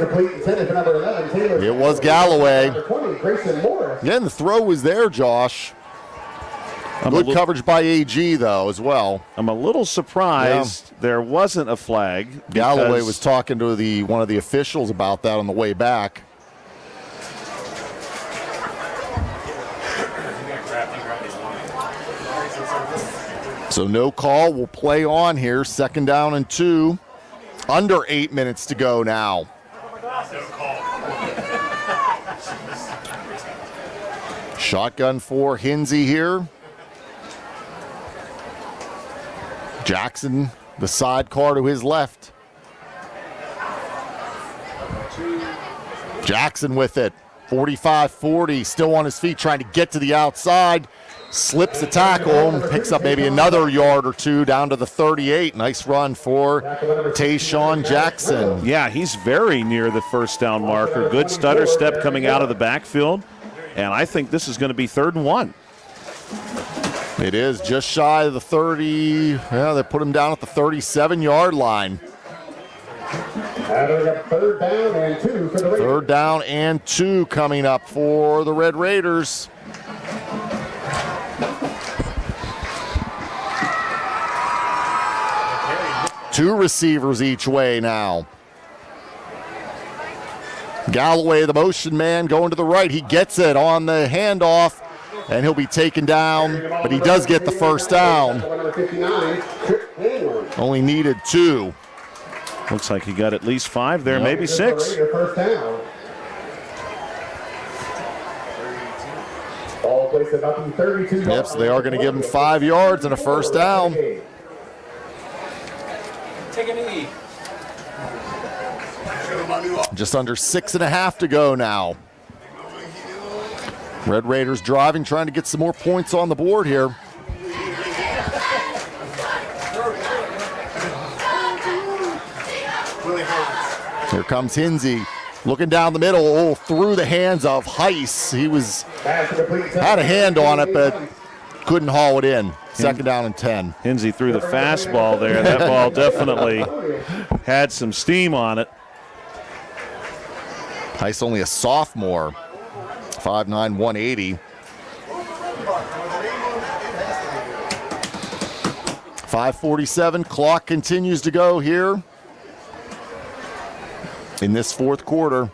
was Galloway. Again, the throw was there, Josh. Good coverage by AG, though, as well. I'm a little surprised there wasn't a flag. Galloway was talking to one of the officials about that on the way back. So no call. We'll play on here. 2nd down and 2. Under 8 minutes to go now. Shotgun for Hinsey here. Jackson, the sidecar to his left. Jackson with it. 45-40, still on his feet, trying to get to the outside. Slips the tackle and picks up maybe another yard or two down to the 38. Nice run for Tayshawn Jackson. Yeah, he's very near the first down marker. Good stutter step coming out of the backfield. And I think this is going to be 3rd and 1. It is just shy of the 30. Yeah, they put him down at the 37-yard line. 3rd down and 2 for the Raiders. 3rd down and 2 coming up for the Red Raiders. Two receivers each way now. Galloway, the motion man, going to the right. He gets it on the handoff, and he'll be taken down, but he does get the first down. Only needed 2. Looks like he got at least 5 there, maybe 6. Yep, so they are going to give him 5 yards and a first down. Take a knee. Just under 6.5 to go now. Red Raiders driving, trying to get some more points on the board here. Here comes Hinsey, looking down the middle, through the hands of Heiss. He had a hand on it, but couldn't haul it in. 2nd down and 10. Hinsey threw the fastball there. That ball definitely had some steam on it. Heiss only a sophomore, 5'9", 180. 5:47, clock continues to go here in this fourth quarter.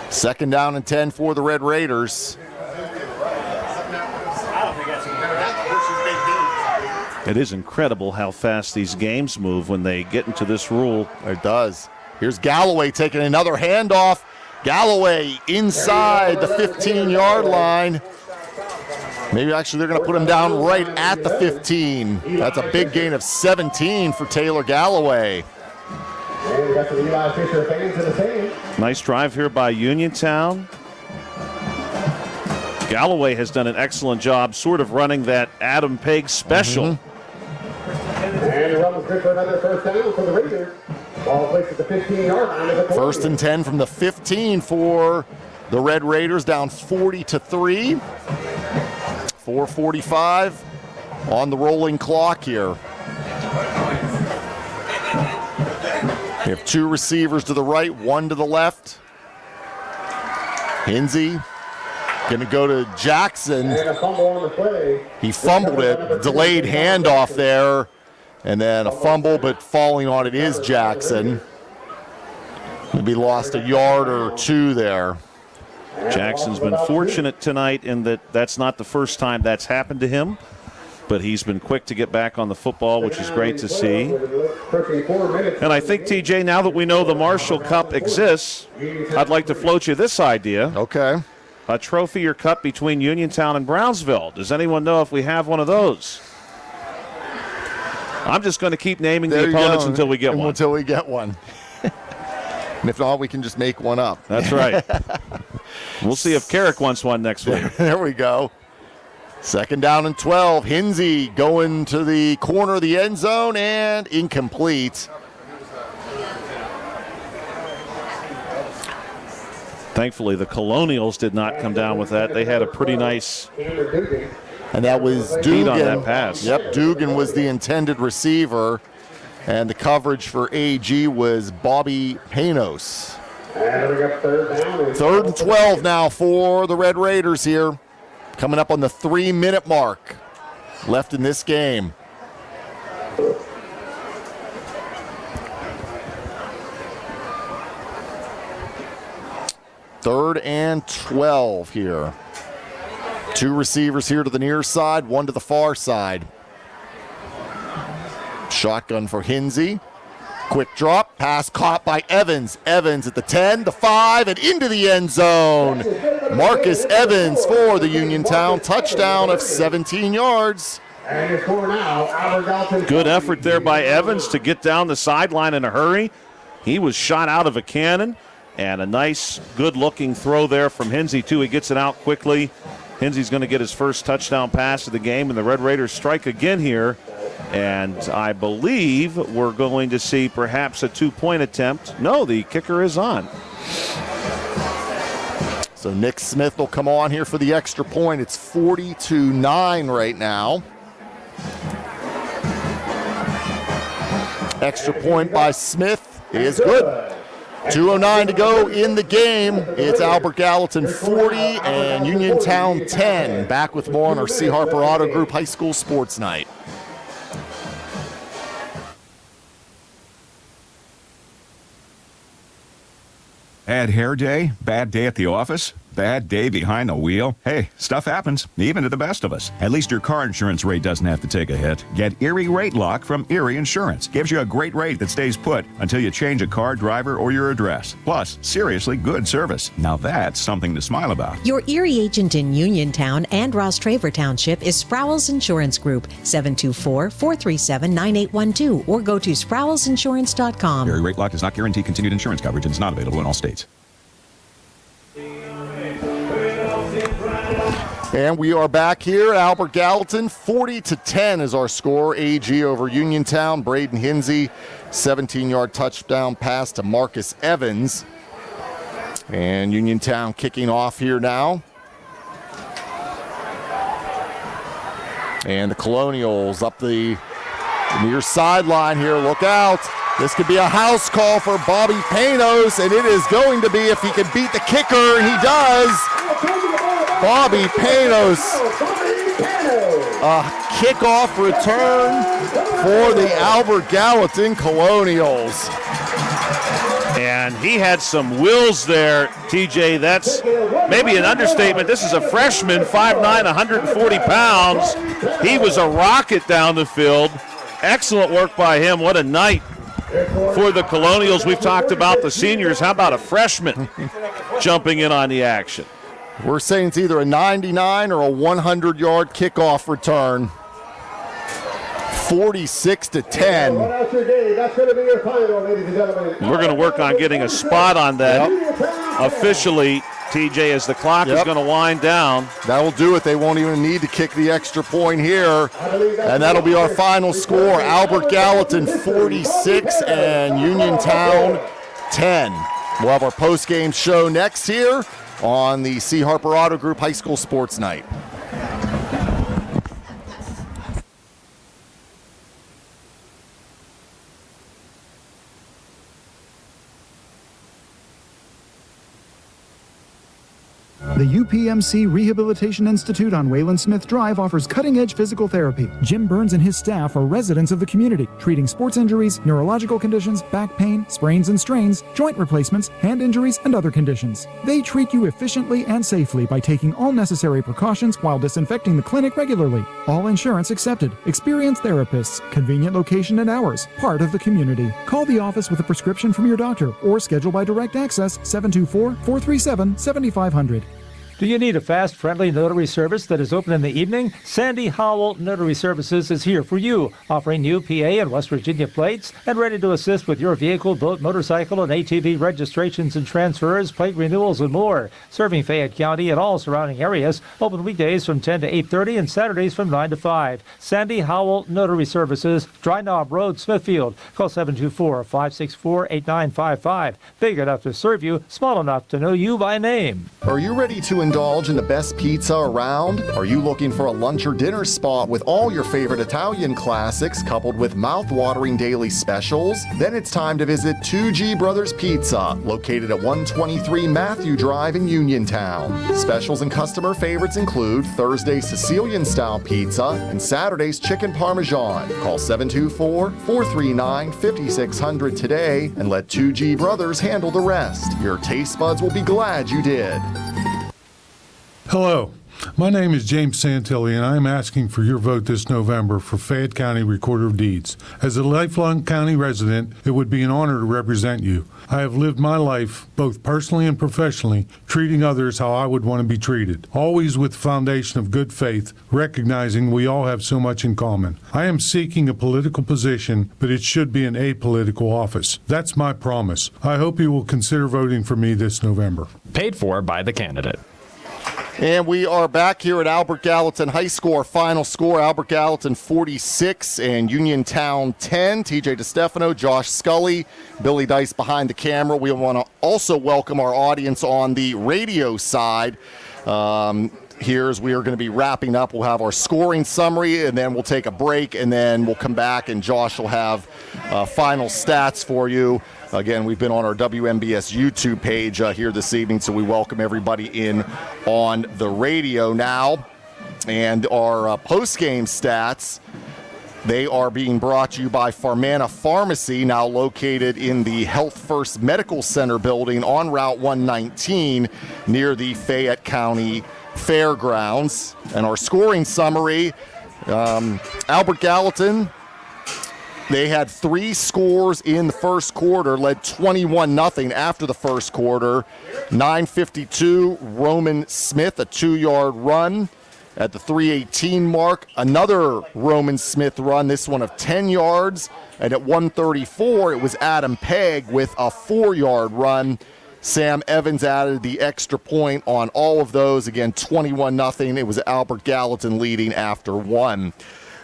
Second down and 10 for the Red Raiders. It is incredible how fast these games move when they get into this rule. It does. Here's Galloway taking another handoff. Galloway inside the 15-yard line. Maybe actually they're going to put him down right at the 15. That's a big gain of 17 for Taylor Galloway. Nice drive here by Uniontown. Galloway has done an excellent job sort of running that Adam Peg special. And the run was good for another first down for the Raiders. Ball placed at the 15-yard line. First and 10 from the 15 for the Red Raiders, down 40-3. 4:45 on the rolling clock here. We have two receivers to the right, one to the left. Hinsey going to go to Jackson. And a fumble on the play. He fumbled it, delayed handoff there, and then a fumble, but falling on it is Jackson. Maybe lost a yard or two there. Jackson's been fortunate tonight in that that's not the first time that's happened to him, but he's been quick to get back on the football, which is great to see. And I think, TJ, now that we know the Marshall Cup exists, I'd like to float you this idea. Okay. A trophy or cup between Uniontown and Brownsville. Does anyone know if we have one of those? I'm just going to keep naming the opponents until we get one. Until we get one. And if not, we can just make one up. That's right. We'll see if Carrick wants one next week. There we go. Second down and 12. Hinsey going to the corner of the end zone and incomplete. Thankfully, the Colonials did not come down with that. They had a pretty nice and that was lead Dugan on that pass. Yep, Dugan was the intended receiver, and the coverage for AG was Bobby Panos. Third and 12 now for the Red Raiders here. Coming up on the 3-minute mark left in this game. Third and 12 here. Two receivers here to the near side, one to the far side. Shotgun for Hinsey. Quick drop, pass caught by Evans. Evans at the 10, the 5, and into the end zone. Marcus Evans for the Uniontown touchdown of 17 yards. Good effort there by Evans to get down the sideline in a hurry. He was shot out of a cannon, and a nice, good-looking throw there from Hinsey, too. He gets it out quickly. Hinsey's going to get his first touchdown pass of the game, and the Red Raiders strike again here. And I believe we're going to see perhaps a two-point attempt. No, the kicker is on. So Nick Smith will come on here for the extra point. It's 40-9 right now. Extra point by Smith is good. 2:09 to go in the game. It's Albert Gallatin 40 and Uniontown 10. Back with more on our C. Harper Auto Group High School Sports Night. Bad hair day? Bad day at the office? Bad day behind the wheel? Hey, stuff happens, even to the best of us. At least your car insurance rate doesn't have to take a hit. Get Erie Rate Lock from Erie Insurance. Gives you a great rate that stays put until you change a car, driver, or your address. Plus, seriously good service. Now that's something to smile about. Your Erie agent in Uniontown and Ross Traver Township is Sprowell's Insurance Group, 724-437-9812, or go to sprowellsinsurance.com. Erie Rate Lock does not guarantee continued insurance coverage and is not available in all states. And we are back here at Albert Gallatin. 40-10 is our score. AG over Uniontown. Braden Hinsey, 17-yard touchdown pass to Marcus Evans. And Uniontown kicking off here now. And the Colonials up the near sideline here. Look out. This could be a house call for Bobby Panos, and it is going to be if he can beat the kicker, and he does. Bobby Panos. A kickoff return for the Albert Gallatin Colonials. And he had some wills there, TJ. That's maybe an understatement. This is a freshman, 5'9", 140 pounds. He was a rocket down the field. Excellent work by him. What a night for the Colonials. We've talked about the seniors. How about a freshman jumping in on the action? We're saying it's either a 99 or a 100-yard kickoff return. 46-10. We're going to work on getting a spot on that officially, TJ, as the clock is going to wind down. That'll do it. They won't even need to kick the extra point here. And that'll be our final score. Albert Gallatin 46 and Uniontown 10. We'll have our post-game show next here on the C. Harper Auto Group High School Sports Night. The UPMC Rehabilitation Institute on Wayland Smith Drive offers cutting-edge physical therapy. Jim Burns and his staff are residents of the community, treating sports injuries, neurological conditions, back pain, sprains and strains, joint replacements, hand injuries, and other conditions. They treat you efficiently and safely by taking all necessary precautions while disinfecting the clinic regularly. All insurance accepted. Experienced therapists, convenient location and hours, part of the community. Call the office with a prescription from your doctor or schedule by direct access 724-437-7500. Do you need a fast, friendly notary service that is open in the evening? Sandy Howell Notary Services is here for you, offering new PA and West Virginia plates and ready to assist with your vehicle, boat, motorcycle, and ATV registrations and transfers, plate renewals, and more. Serving Fayette County and all surrounding areas. Open weekdays from 10 to 8:30 and Saturdays from 9 to 5. Sandy Howell Notary Services, Dry Knob Road, Smithfield. Call 724-564-8955. Big enough to serve you, small enough to know you by name. Are you ready to indulge in the best pizza around? Are you looking for a lunch or dinner spot with all your favorite Italian classics coupled with mouth-watering daily specials? Then it's time to visit 2G Brothers Pizza, located at 123 Matthew Drive in Uniontown. Specials and customer favorites include Thursday Sicilian-style pizza and Saturday's chicken parmesan. Call 724-439-5600 today and let 2G Brothers handle the rest. Your taste buds will be glad you did. Hello, my name is James Santilli, and I am asking for your vote this November for Fayette County Recorder of Deeds. As a lifelong county resident, it would be an honor to represent you. I have lived my life, both personally and professionally, treating others how I would want to be treated, always with the foundation of good faith, recognizing we all have so much in common. I am seeking a political position, but it should be an apolitical office. That's my promise. I hope you will consider voting for me this November. Paid for by the candidate. And we are back here at Albert Gallatin High School. Our final score, Albert Gallatin 46 and Uniontown 10. TJ DeStefano, Josh Scully, Billy Dice behind the camera. We want to also welcome our audience on the radio side. Here as we are going to be wrapping up, we'll have our scoring summary, and then we'll take a break, and then we'll come back, and Josh will have final stats for you. Again, we've been on our WMBS YouTube page here this evening, so we welcome everybody in on the radio now. And our post-game stats, they are being brought to you by Farmana Pharmacy, now located in the Health First Medical Center building on Route 119 near the Fayette County Fairgrounds. And our scoring summary, Albert Gallatin, they had 3 scores in the first quarter, led 21-0 after the first quarter. 9:52, Roman Smith, a 2-yard run. At the 3:18 mark, another Roman Smith run, this one of 10 yards. And at 1:34, it was Adam Pegg with a 4-yard run. Sam Evans added the extra point on all of those. Again, 21-0. It was Albert Gallatin leading after 1.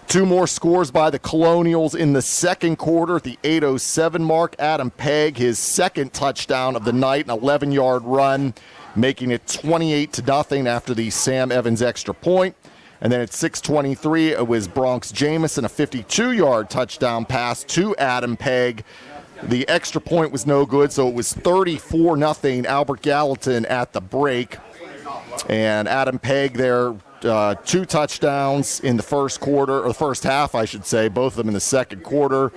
2 more scores by the Colonials in the second quarter. At the 8:07 mark, Adam Pegg, his second touchdown of the night, an 11-yard run, making it 28-0 after the Sam Evans extra point. And then at 6:23, it was Bronx Jamison, a 52-yard touchdown pass to Adam Pegg. The extra point was no good, so it was 34-0 Albert Gallatin at the break. And Adam Pegg there, 2 touchdowns in the first quarter, or the first half, I should say, both of them in the second quarter.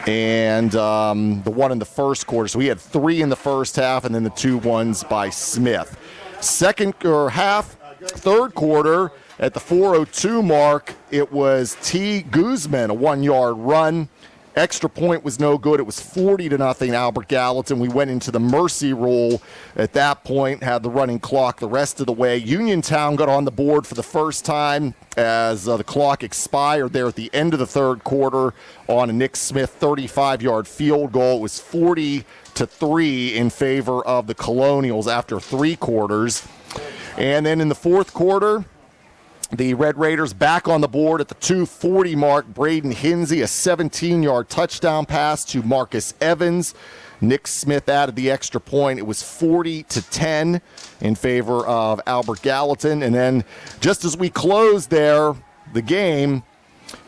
And the one in the first quarter. So he had 3 in the first half, and then the 2 ones by Smith. Third quarter, at the 4:02 mark, it was T. Guzman, a 1-yard run. Extra point was no good. It was 40-0 Albert Gallatin. We went into the mercy rule at that point, had the running clock the rest of the way. Uniontown got on the board for the first time as the clock expired there at the end of the third quarter on a Nick Smith 35-yard field goal. It was 40-3 in favor of the Colonials after 3 quarters. And then in the fourth quarter, the Red Raiders back on the board at the 2:40 mark. Braden Hinsey, a 17-yard touchdown pass to Marcus Evans. Nick Smith added the extra point. It was 40-10 in favor of Albert Gallatin. And then just as we closed there, the game,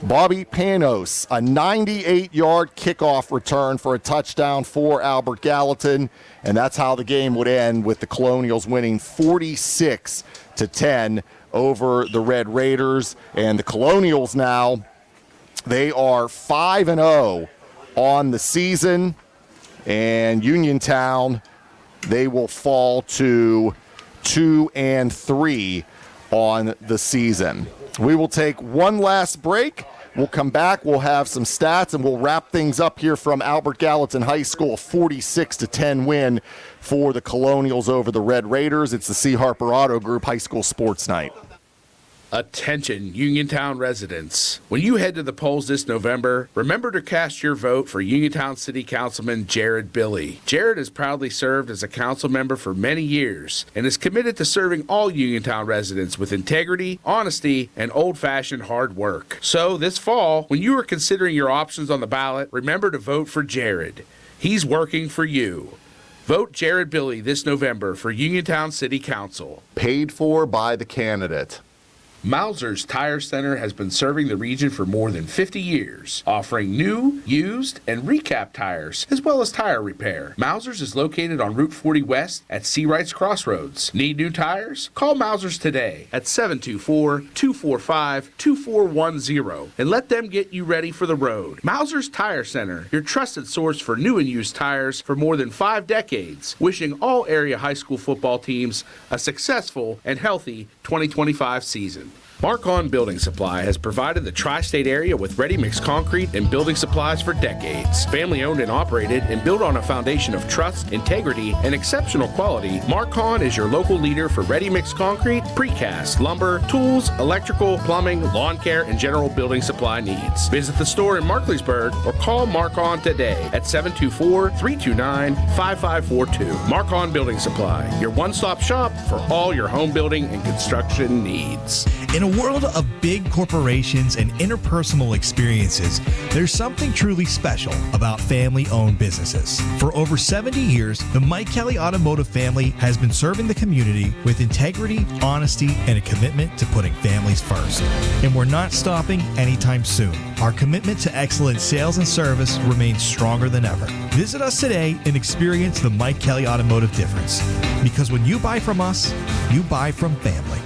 Bobby Panos, a 98-yard kickoff return for a touchdown for Albert Gallatin. And that's how the game would end, with the Colonials winning 46-10 over the Red Raiders. And the Colonials now, they are 5-0 on the season. And Uniontown, they will fall to 2-3 on the season. We will take one last break. We'll come back. We'll have some stats, and we'll wrap things up here from Albert Gallatin High School. A 46-10 win for the Colonials over the Red Raiders. It's the C. Harper Auto Group High School Sports Night. Attention, Uniontown residents. When you head to the polls this November, remember to cast your vote for Uniontown City Councilman Jared Billy. Jared has proudly served as a council member for many years and is committed to serving all Uniontown residents with integrity, honesty, and old-fashioned hard work. So this fall, when you are considering your options on the ballot, remember to vote for Jared. He's working for you. Vote Jared Billy this November for Uniontown City Council. Paid for by the candidate. Mauser's Tire Center has been serving the region for more than 50 years, offering new, used, and recap tires, as well as tire repair. Mauser's is located on Route 40 West at Seawrights Crossroads. Need new tires? Call Mauser's today at 724-245-2410 and let them get you ready for the road. Mauser's Tire Center, your trusted source for new and used tires for more than 5 decades. Wishing all area high school football teams a successful and healthy 2025 season. Mark-On Building Supply has provided the tri-state area with ready-mix concrete and building supplies for decades. Family-owned and operated and built on a foundation of trust, integrity, and exceptional quality, Mark-On is your local leader for ready-mix concrete, precast, lumber, tools, electrical, plumbing, lawn care, and general building supply needs. Visit the store in Markleysburg or call Mark-On today at 724-329-5542. Mark-On Building Supply, your one-stop shop for all your home building and construction needs. In a world of big corporations and interpersonal experiences, there's something truly special about family-owned businesses. For over 70 years, the Mike Kelly Automotive family has been serving the community with integrity, honesty, and a commitment to putting families first. And we're not stopping anytime soon. Our commitment to excellent sales and service remains stronger than ever. Visit us today and experience the Mike Kelly Automotive difference. Because when you buy from us, you buy from family.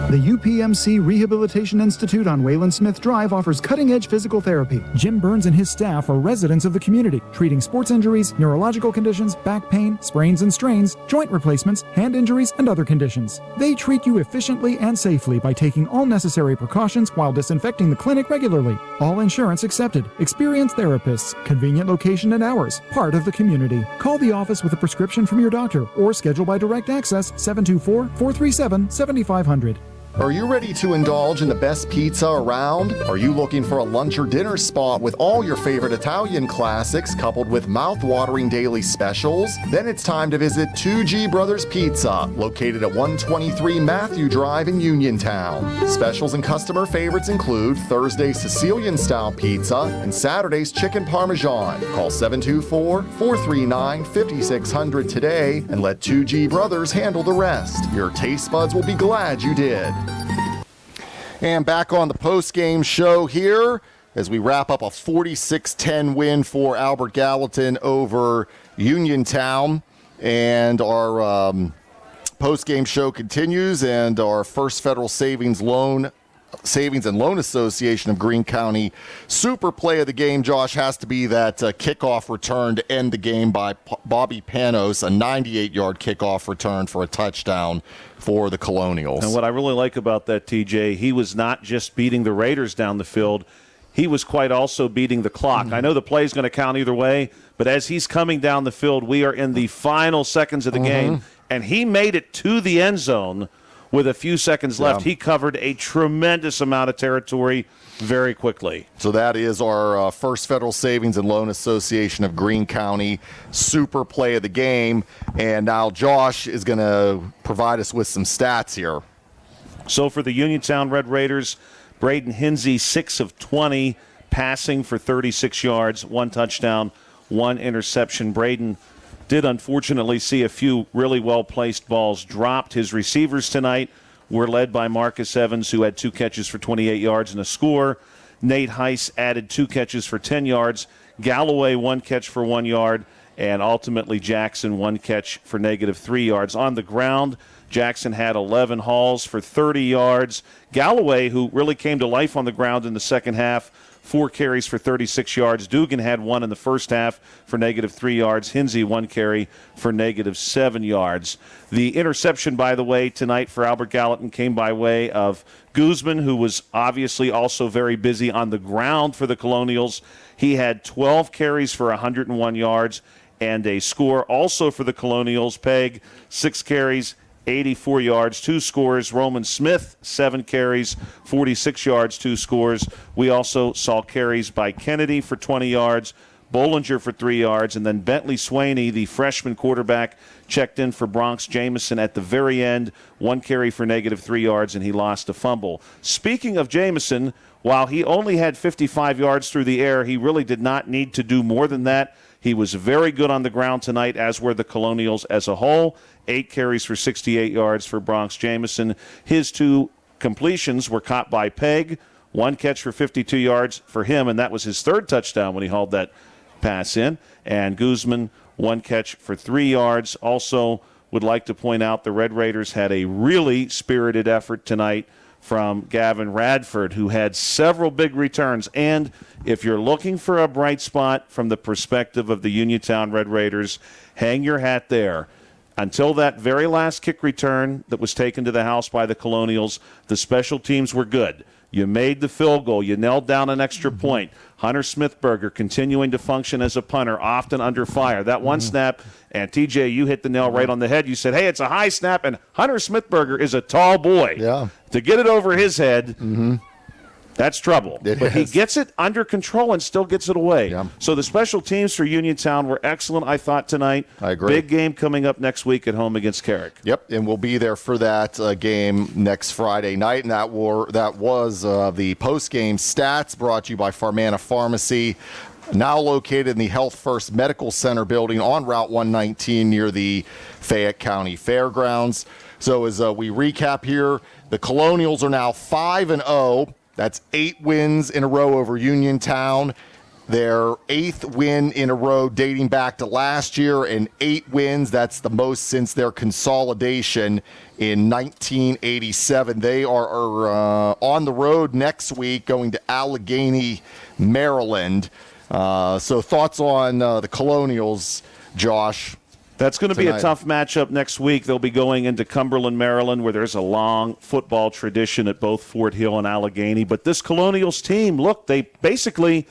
The UPMC Rehabilitation Institute on Wayland Smith Drive offers cutting-edge physical therapy. Jim Burns and his staff are residents of the community, treating sports injuries, neurological conditions, back pain, sprains and strains, joint replacements, hand injuries, and other conditions. They treat you efficiently and safely by taking all necessary precautions while disinfecting the clinic regularly. All insurance accepted. Experienced therapists. Convenient location and hours. Part of the community. Call the office with a prescription from your doctor or schedule by direct access 724-437-7500. Are you ready to indulge in the best pizza around? Are you looking for a lunch or dinner spot with all your favorite Italian classics coupled with mouth-watering daily specials? Then it's time to visit 2G Brothers Pizza, located at 123 Matthew Drive in Uniontown. Specials and customer favorites include Thursday's Sicilian-style pizza and Saturday's chicken parmesan. Call 724-439-5600 today and let 2G Brothers handle the rest. Your taste buds will be glad you did. And back on the post-game show here as we wrap up a 46-10 win for Albert Gallatin over Uniontown. And our post-game show continues, and our First Federal Savings and Loan Association of Greene County super play of the game, Josh, has to be that kickoff return to end the game by Bobby Panos, a 98-yard kickoff return for a touchdown for the Colonials. And what I really like about that, TJ, he was not just beating the Raiders down the field, he was quite also beating the clock. I know the play is going to count either way, but as he's coming down the field, we are in the final seconds of the game, and he made it to the end zone with a few seconds left. He covered a tremendous amount of territory very quickly. So that is our First Federal Savings and Loan Association of Greene County super play of the game. And now Josh is going to provide us with some stats here. So for the Uniontown Red Raiders, Braden Hinsey, 6 of 20, passing for 36 yards, 1 touchdown, 1 interception. Braden did unfortunately see a few really well-placed balls dropped. His receivers tonight were led by Marcus Evans, who had 2 catches for 28 yards and a score. Nate Heiss added 2 catches for 10 yards. Galloway, 1 catch for 1 yard. And ultimately Jackson, 1 catch for -3 yards. On the ground, Jackson had 11 hauls for 30 yards. Galloway, who really came to life on the ground in the second half, 4 carries for 36 yards. Dugan had 1 in the first half for -3 yards. Hinsey, 1 carry for -7 yards. The interception, by the way, tonight for Albert Gallatin came by way of Guzman, who was obviously also very busy on the ground for the Colonials. He had 12 carries for 101 yards and a score. Also for the Colonials, Peg, 6 carries, 84 yards, 2 scores. Roman Smith, 7 carries, 46 yards, 2 scores. We also saw carries by Kennedy for 20 yards, Bollinger for 3 yards, and then Bentley Swaney, the freshman quarterback, checked in for Bronx Jameson at the very end, 1 carry for -3 yards, and he lost a fumble. Speaking of Jameson, while he only had 55 yards through the air, he really did not need to do more than that. He was very good on the ground tonight, as were the Colonials as a whole. 8 carries for 68 yards for Bronx Jameson. His 2 completions were caught by Peg. 1 catch for 52 yards for him, and that was his 3rd touchdown when he hauled that pass in. And Guzman, 1 catch for 3 yards. Also would like to point out the Red Raiders had a really spirited effort tonight from Gavin Radford, who had several big returns. And if you're looking for a bright spot from the perspective of the Uniontown Red Raiders, hang your hat there. Until that very last kick return that was taken to the house by the Colonials, the special teams were good. You made the field goal. You nailed down an extra point. Hunter Smithberger continuing to function as a punter, often under fire. That one snap, and TJ, you hit the nail right on the head. You said, hey, it's a high snap, and Hunter Smithberger is a tall boy. Yeah. To get it over his head, that's trouble. But he gets it under control and still gets it away. Yeah. So the special teams for Uniontown were excellent, I thought, tonight. I agree. Big game coming up next week at home against Carrick. Yep, and we'll be there for that game next Friday night. And that was the post-game stats brought to you by Farmana Pharmacy, now located in the Health First Medical Center building on Route 119 near the Fayette County Fairgrounds. So as we recap here, the Colonials are now 5-0. That's 8 wins in a row over Uniontown. Their 8th win in a row dating back to last year, and 8 wins. That's the most since their consolidation in 1987. They are on the road next week going to Allegheny, Maryland. So thoughts on the Colonials, Josh? That's going to be a tough matchup next week. They'll be going into Cumberland, Maryland, where there's a long football tradition at both Fort Hill and Allegheny. But this Colonials team, look, they basically,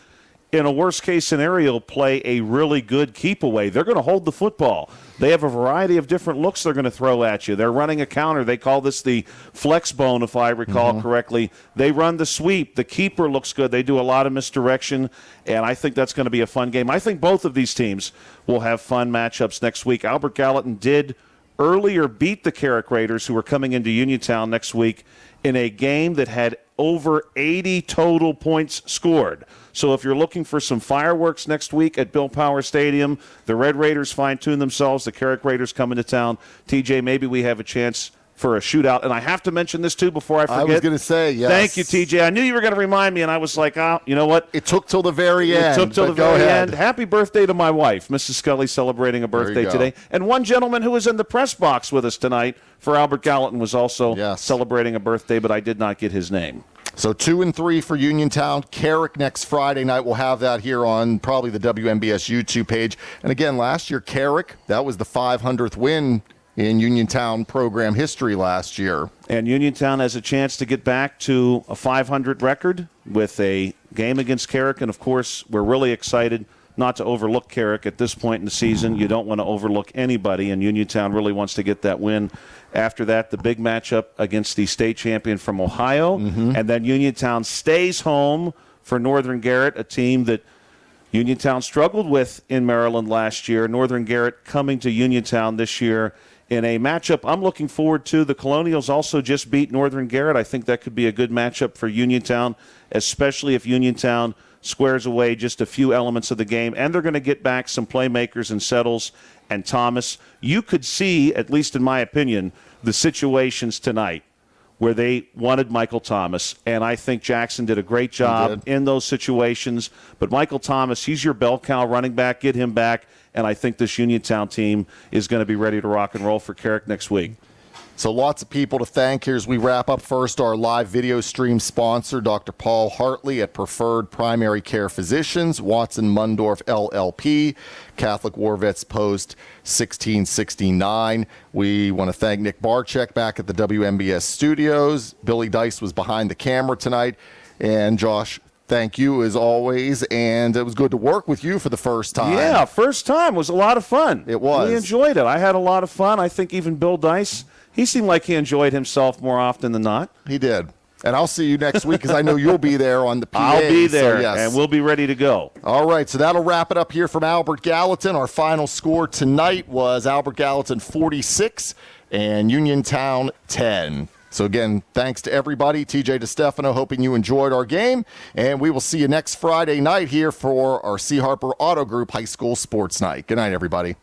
in a worst-case scenario, play a really good keep-away. They're going to hold the football. They have a variety of different looks they're going to throw at you. They're running a counter. They call this the flex bone, if I recall correctly. They run the sweep. The keeper looks good. They do a lot of misdirection, and I think that's going to be a fun game. I think both of these teams will have fun matchups next week. Albert Gallatin did earlier beat the Carrick Raiders, who are coming into Uniontown next week, in a game that had over 80 total points scored. So if you're looking for some fireworks next week at Bill Power Stadium, the Red Raiders fine-tune themselves, the Carrick Raiders come into town. TJ, maybe we have a chance for a shootout. And I have to mention this, too, before I forget. I was going to say, yes. Thank you, TJ. I knew you were going to remind me, and I was like, you know what? It took till the very end. It took till the very end. Happy birthday to my wife, Mrs. Scully, celebrating a birthday today. And one gentleman who was in the press box with us tonight for Albert Gallatin was also celebrating a birthday, but I did not get his name. So 2-3 for Uniontown. Carrick next Friday night. We'll have that here on probably the WMBS YouTube page. And again, last year, Carrick, that was the 500th win in Uniontown program history last year. And Uniontown has a chance to get back to a 500 record with a game against Carrick. And, of course, we're really excited not to overlook Carrick at this point in the season. You don't want to overlook anybody, and Uniontown really wants to get that win. After that, the big matchup against the state champion from Ohio. And then Uniontown stays home for Northern Garrett, a team that Uniontown struggled with in Maryland last year. Northern Garrett coming to Uniontown this year in a matchup I'm looking forward to. The Colonials also just beat Northern Garrett. I think that could be a good matchup for Uniontown, especially if Uniontown squares away just a few elements of the game. And they're going to get back some playmakers in Settles and Thomas. You could see, at least in my opinion, the situations tonight where they wanted Michael Thomas, and I think Jackson did a great job in those situations. But Michael Thomas, he's your bell cow running back. Get him back, and I think this Uniontown team is going to be ready to rock and roll for Carrick next week. So lots of people to thank here as we wrap up. First, our live video stream sponsor, Dr. Paul Hartley at Preferred Primary Care Physicians, Watson Mundorff LLP, Catholic War Vets Post 1669. We want to thank Nick Barczyk back at the WMBS studios. Billy Dice was behind the camera tonight. And Josh, thank you as always. And it was good to work with you for the first time. Yeah, first time was a lot of fun. It was. We enjoyed it. I had a lot of fun. I think even Bill Dice, he seemed like he enjoyed himself more often than not. He did. And I'll see you next week because I know you'll be there on the PA. I'll be there, so yes. and we'll be ready to go. All right, so that'll wrap it up here from Albert Gallatin. Our final score tonight was Albert Gallatin 46 and Uniontown 10. So again, thanks to everybody. TJ DeStefano, hoping you enjoyed our game. And we will see you next Friday night here for our C. Harper Auto Group High School Sports Night. Good night, everybody.